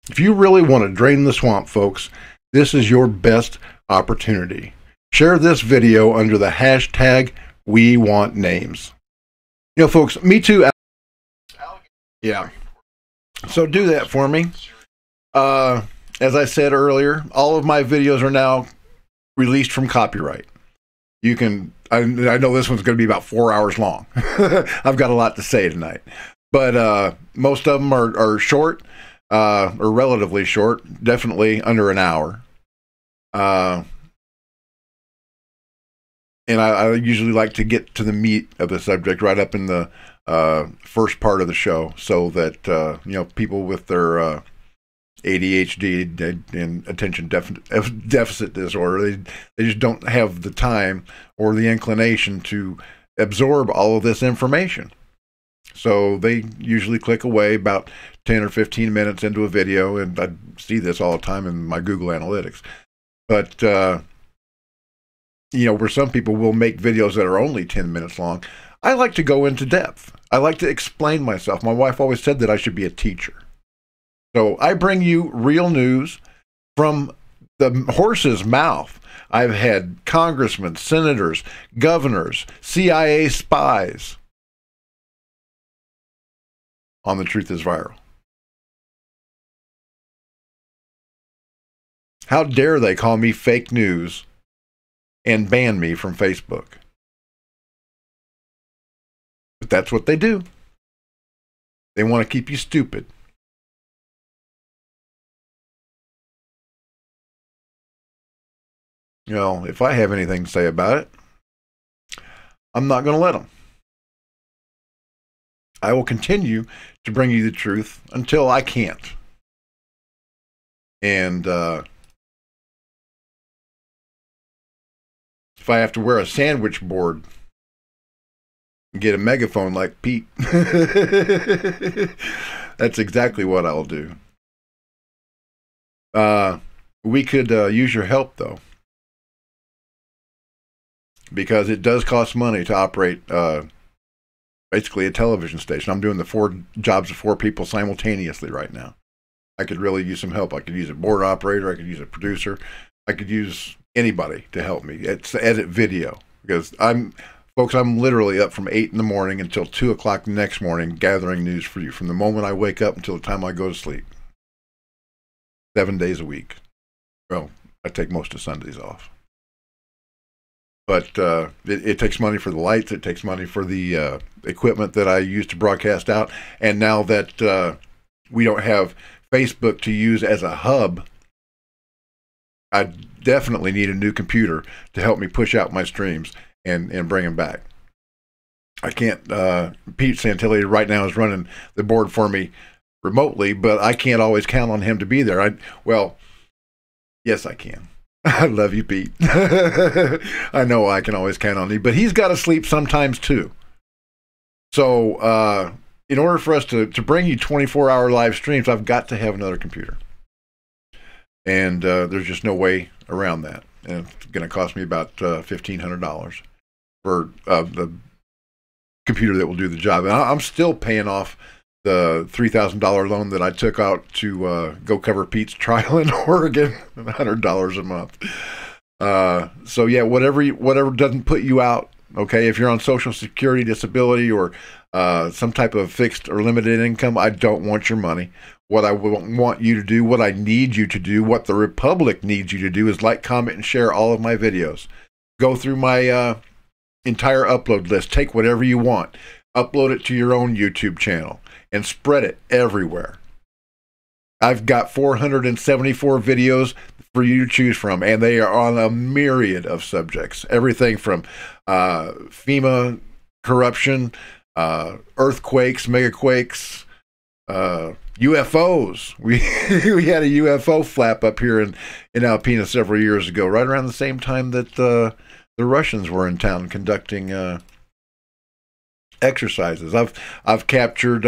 If you really want to drain the swamp, folks, this is your best opportunity. Share this video under the hashtag #WeWantNames. You know, folks, Me Too. Yeah. So do that for me. As I said earlier, all of my videos are now released from copyright. You can, I know this one's going to be about 4 hours long. I've got a lot to say tonight. But most of them are short, or relatively short, definitely under an hour. And I usually like to get to the meat of the subject right up in the first part of the show, so that you know, people with their ADHD and attention deficit disorder, they just don't have the time or the inclination to absorb all of this information. So they usually click away about 10 or 15 minutes into a video, and I see this all the time in my Google Analytics. But you know, where some people will make videos that are only 10 minutes long, I like to go into depth. I like to explain myself. My wife always said that I should be a teacher. So I bring you real news from the horse's mouth. I've had congressmen, senators, governors, CIA spies on The Truth is Viral. How dare they call me fake news and ban me from Facebook? But that's what they do. They want to keep you stupid. You know, if I have anything to say about it, I'm not going to let them. I will continue to bring you the truth until I can't. And if I have to wear a sandwich board Get a megaphone like Pete. That's exactly what I'll do. We could use your help, though, because it does cost money to operate basically a television station. I'm doing the 4 jobs of 4 people simultaneously right now. I could really use some help. I could use a board operator. I could use a producer. I could use anybody to help me. It's to edit video, because I'm literally up from 8 in the morning until 2 o'clock the next morning gathering news for you from the moment I wake up until the time I go to sleep. 7 days a week. Well, I take most of Sundays off. But it takes money for the lights. It takes money for the equipment that I use to broadcast out. And now that we don't have Facebook to use as a hub, I definitely need a new computer to help me push out my streams and bring them back. I can't, Pete Santilli right now is running the board for me remotely, but I can't always count on him to be there. Well, yes, I can. I love you, Pete. I know I can always count on you, but he's got to sleep sometimes too. So, in order for us to bring you 24-hour live streams, I've got to have another computer. And there's just no way around that. And it's going to cost me about $1,500 for the computer that will do the job. And I'm still paying off the $3,000 loan that I took out to go cover Pete's trial in Oregon, $100 a month. So yeah, whatever doesn't put you out, okay, if you're on Social Security, disability, or some type of fixed or limited income, I don't want your money. What I want you to do, what I need you to do, what the Republic needs you to do is like, comment, and share all of my videos. Go through my entire upload list. Take whatever you want. Upload it to your own YouTube channel and spread it everywhere. I've got 474 videos for you to choose from, and they are on a myriad of subjects. Everything from FEMA corruption, earthquakes, megaquakes, UFOs. We had a UFO flap up here in Alpena several years ago, right around the same time that the Russians were in town conducting exercises. I've captured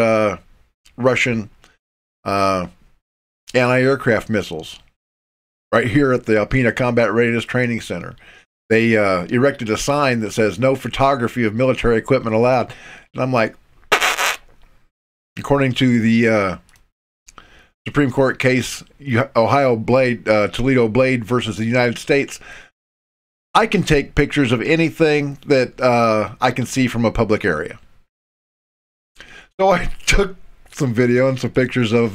Russian anti-aircraft missiles right here at the Alpena Combat Readiness Training Center. They erected a sign that says "No photography of military equipment allowed," and I'm like, according to the Supreme Court case, Ohio Blade, Toledo Blade versus the United States, I can take pictures of anything that I can see from a public area. So I took some video and some pictures of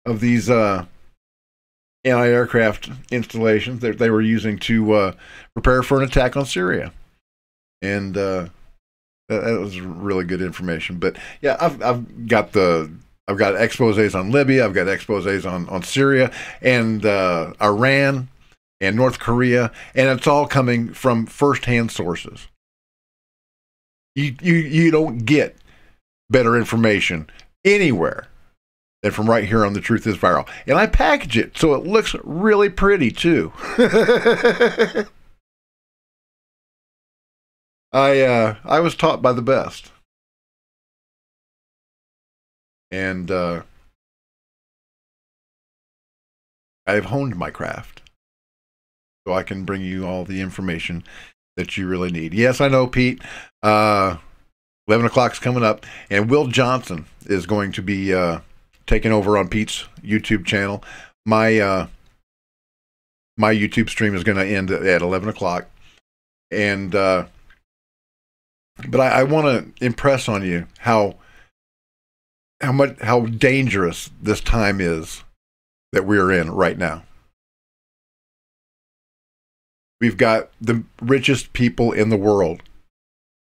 these anti-aircraft installations that they were using to prepare for an attack on Syria, and that was really good information. But yeah, I've got exposés on Libya, I've got exposés on Syria and Iran and North Korea, and it's all coming from first-hand sources. You don't get better information anywhere than from right here on The Truth is Viral. And I package it so it looks really pretty too. I was taught by the best. And I've honed my craft so I can bring you all the information that you really need. Yes, I know, Pete. 11 o'clock's coming up, and Will Johnson is going to be taking over on Pete's YouTube channel. My YouTube stream is going to end at 11 o'clock, and but I want to impress on you how dangerous this time is that we're in right now. We've got the richest people in the world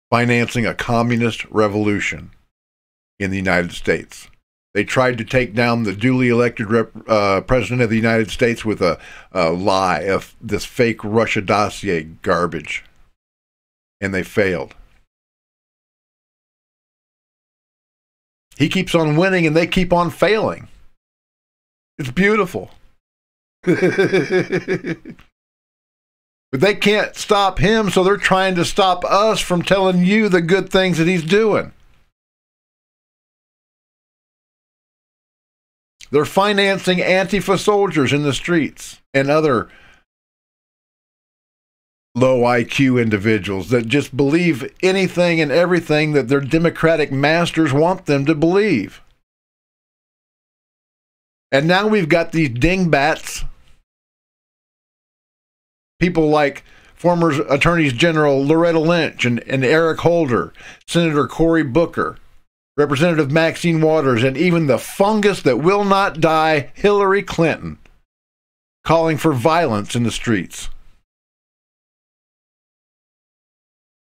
financing a communist revolution in the United States. They tried to take down the duly elected president of the United States with a lie of this fake Russia dossier garbage, and they failed. He keeps on winning, and they keep on failing. It's beautiful. But they can't stop him, so they're trying to stop us from telling you the good things that he's doing. They're financing Antifa soldiers in the streets and other low IQ individuals that just believe anything and everything that their Democratic masters want them to believe. And now we've got these dingbats, people like former Attorneys General Loretta Lynch and Eric Holder, Senator Cory Booker, Representative Maxine Waters, and even the fungus that will not die, Hillary Clinton, calling for violence in the streets.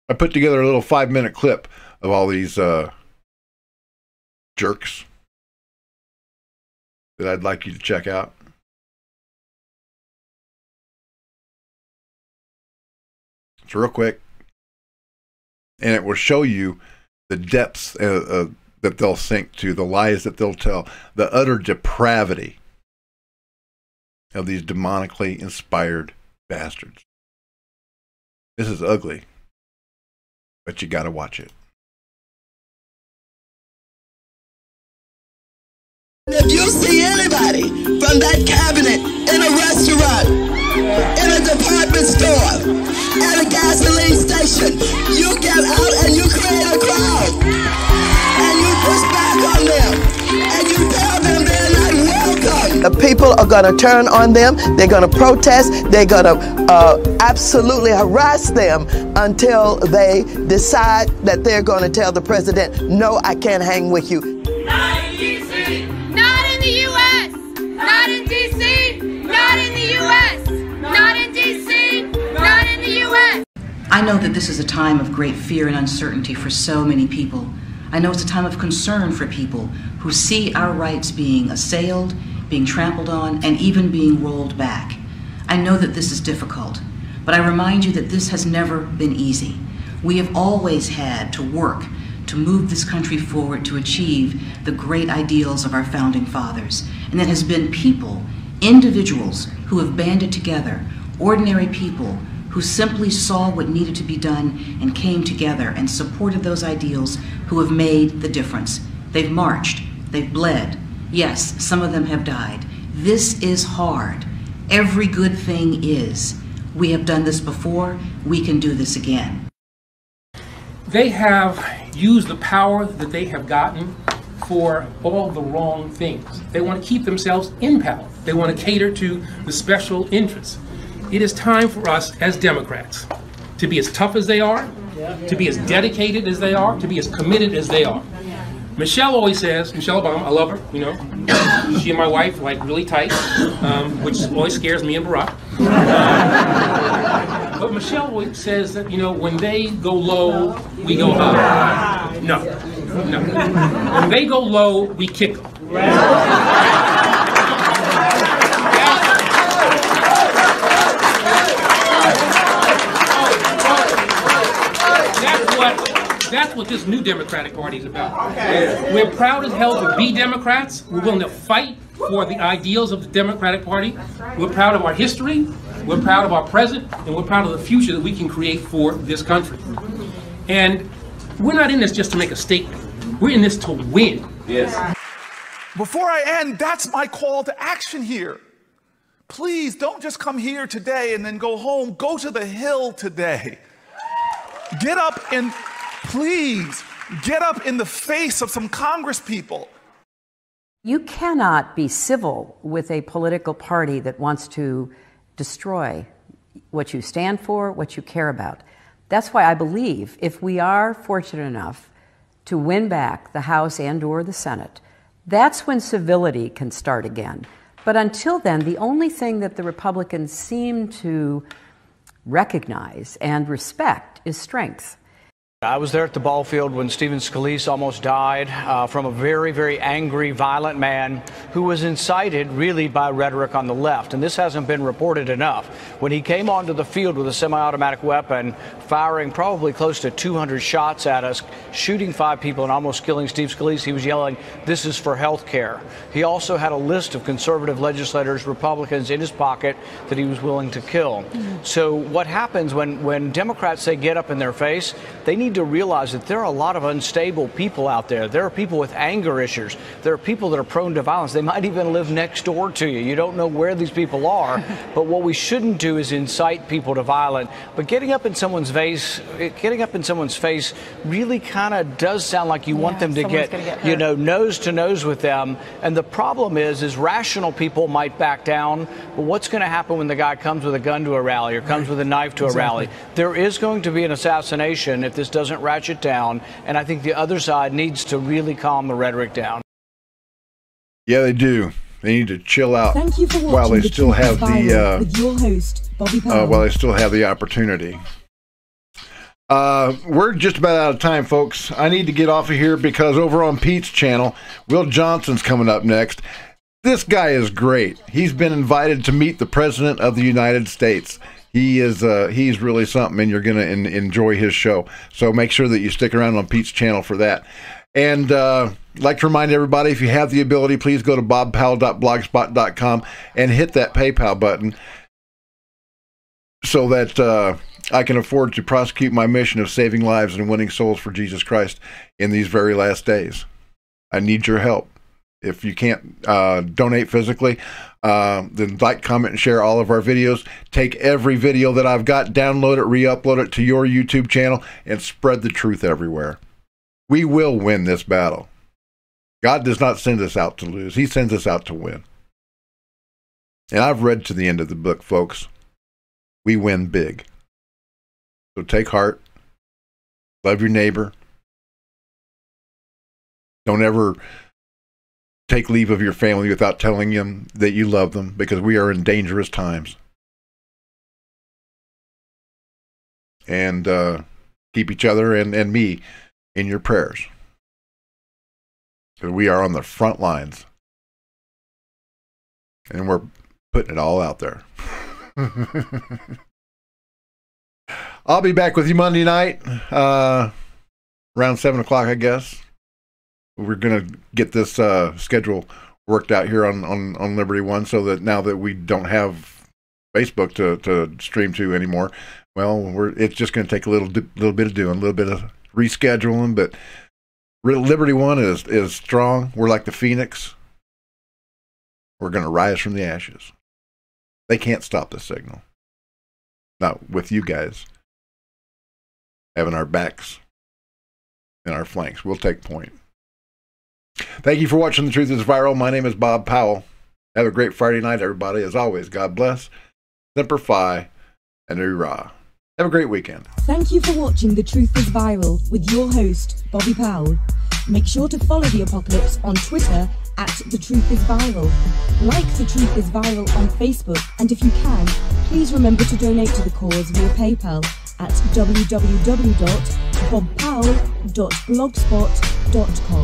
I put together a little 5-minute clip of all these jerks that I'd like you to check out. It's real quick, and it will show you the depths that they'll sink to, the lies that they'll tell, the utter depravity of these demonically inspired bastards. This is ugly, but you got to watch it. If you see anybody from that cabinet in a restaurant, in a department store, at a gasoline station, you get out and you create a crowd. And you push back on them. And you tell them they're not welcome. The people are going to turn on them. They're going to protest. They're going to absolutely harass them until they decide that they're going to tell the president, no, I can't hang with you. Not in D.C. Not in the U.S. Not in D.C. Not in the U.S. Not in D.C. Not in the U.S. I know that this is a time of great fear and uncertainty for so many people. I know it's a time of concern for people who see our rights being assailed, being trampled on, and even being rolled back. I know that this is difficult, but I remind you that this has never been easy. We have always had to work to move this country forward to achieve the great ideals of our founding fathers. And it has been people, individuals who have banded together, ordinary people who simply saw what needed to be done and came together and supported those ideals, who have made the difference. They've marched, they've bled. Yes, some of them have died. This is hard. Every good thing is. We have done this before, we can do this again. They have used the power that they have gotten for all the wrong things. They want to keep themselves in power. They want to cater to the special interests. It is time for us as Democrats to be as tough as they are, to be as dedicated as they are, to be as committed as they are. Michelle always says, Michelle Obama, I love her, you know, she and my wife like really tight, which always scares me and Barack. But Michelle always says that, you know, when they go low, we go high. No. When they go low, we kick them. That's what this new Democratic Party is about. We're proud as hell to be Democrats. We're willing to fight for the ideals of the Democratic Party. We're proud of our history, we're proud of our present, and we're proud of the future that we can create for this country. And we're not in this just to make a statement. We're in this to win. Yes. Before I end, that's my call to action here. Please don't just come here today and then go home. Go to the Hill today. Get up and please get up in the face of some Congress people. You cannot be civil with a political party that wants to destroy what you stand for, what you care about. That's why I believe if we are fortunate enough to win back the House and/or the Senate, that's when civility can start again. But until then, the only thing that the Republicans seem to recognize and respect is strength. I was there at the ball field when Stephen Scalise almost died from a very, very angry, violent man who was incited really by rhetoric on the left. And this hasn't been reported enough. When he came onto the field with a semi-automatic weapon, firing probably close to 200 shots at us, shooting 5 people and almost killing Steve Scalise, he was yelling, "This is for health care." He also had a list of conservative legislators, Republicans in his pocket that he was willing to kill. So what happens when Democrats say get up in their face, they need to realize that there are a lot of unstable people out there. There are people with anger issues. There are people that are prone to violence. They might even live next door to you. You don't know where these people are. But what we shouldn't do is incite people to violence. But getting up in someone's face really kind of does sound like you want them to get nose to nose with them. And the problem is rational people might back down. But what's going to happen when the guy comes with a gun to a rally or comes with a knife to a rally? There is going to be an assassination if this doesn't ratchet down, and I think the other side needs to really calm the rhetoric down. Yeah, they do. They need to chill out. Thank you for watching while they still have with your host, Bobby Powell. while they still have the opportunity. We're just about out of time, folks. I need to get off of here because over on Pete's channel, Will Johnson's coming up next. This guy is great. He's been invited to meet the President of the United States. He's really something, and you're going to enjoy his show. So make sure that you stick around on Pete's channel for that. And I'd like to remind everybody, if you have the ability, please go to bobpowell.blogspot.com and hit that PayPal button so that I can afford to prosecute my mission of saving lives and winning souls for Jesus Christ in these very last days. I need your help. If you can't donate physically, then like, comment, and share all of our videos. Take every video that I've got, download it, re-upload it to your YouTube channel, and spread the truth everywhere. We will win this battle. God does not send us out to lose. He sends us out to win. And I've read to the end of the book, folks. We win big. So take heart. Love your neighbor. Don't ever take leave of your family without telling them that you love them, because we are in dangerous times. And keep each other and me in your prayers, because we are on the front lines and we're putting it all out there. I'll be back with you Monday night around 7 o'clock, I guess. We're going to get this schedule worked out here on Liberty One, so that now that we don't have Facebook to stream to anymore, well, it's just going to take a little bit of doing, a little bit of rescheduling. But Liberty One is strong. We're like the phoenix. We're going to rise from the ashes. They can't stop the signal. Not with you guys having our backs and our flanks. We'll take point. Thank you for watching The Truth is Viral. My name is Bob Powell. Have a great Friday night, everybody. As always, God bless, Semper Fi, and Hoorah. Have a great weekend. Thank you for watching The Truth is Viral with your host, Bobby Powell. Make sure to follow The Apocalypse on Twitter @The Truth is Viral. Like The Truth is Viral on Facebook, and if you can, please remember to donate to the cause via PayPal at www.bobpowell.blogspot.com.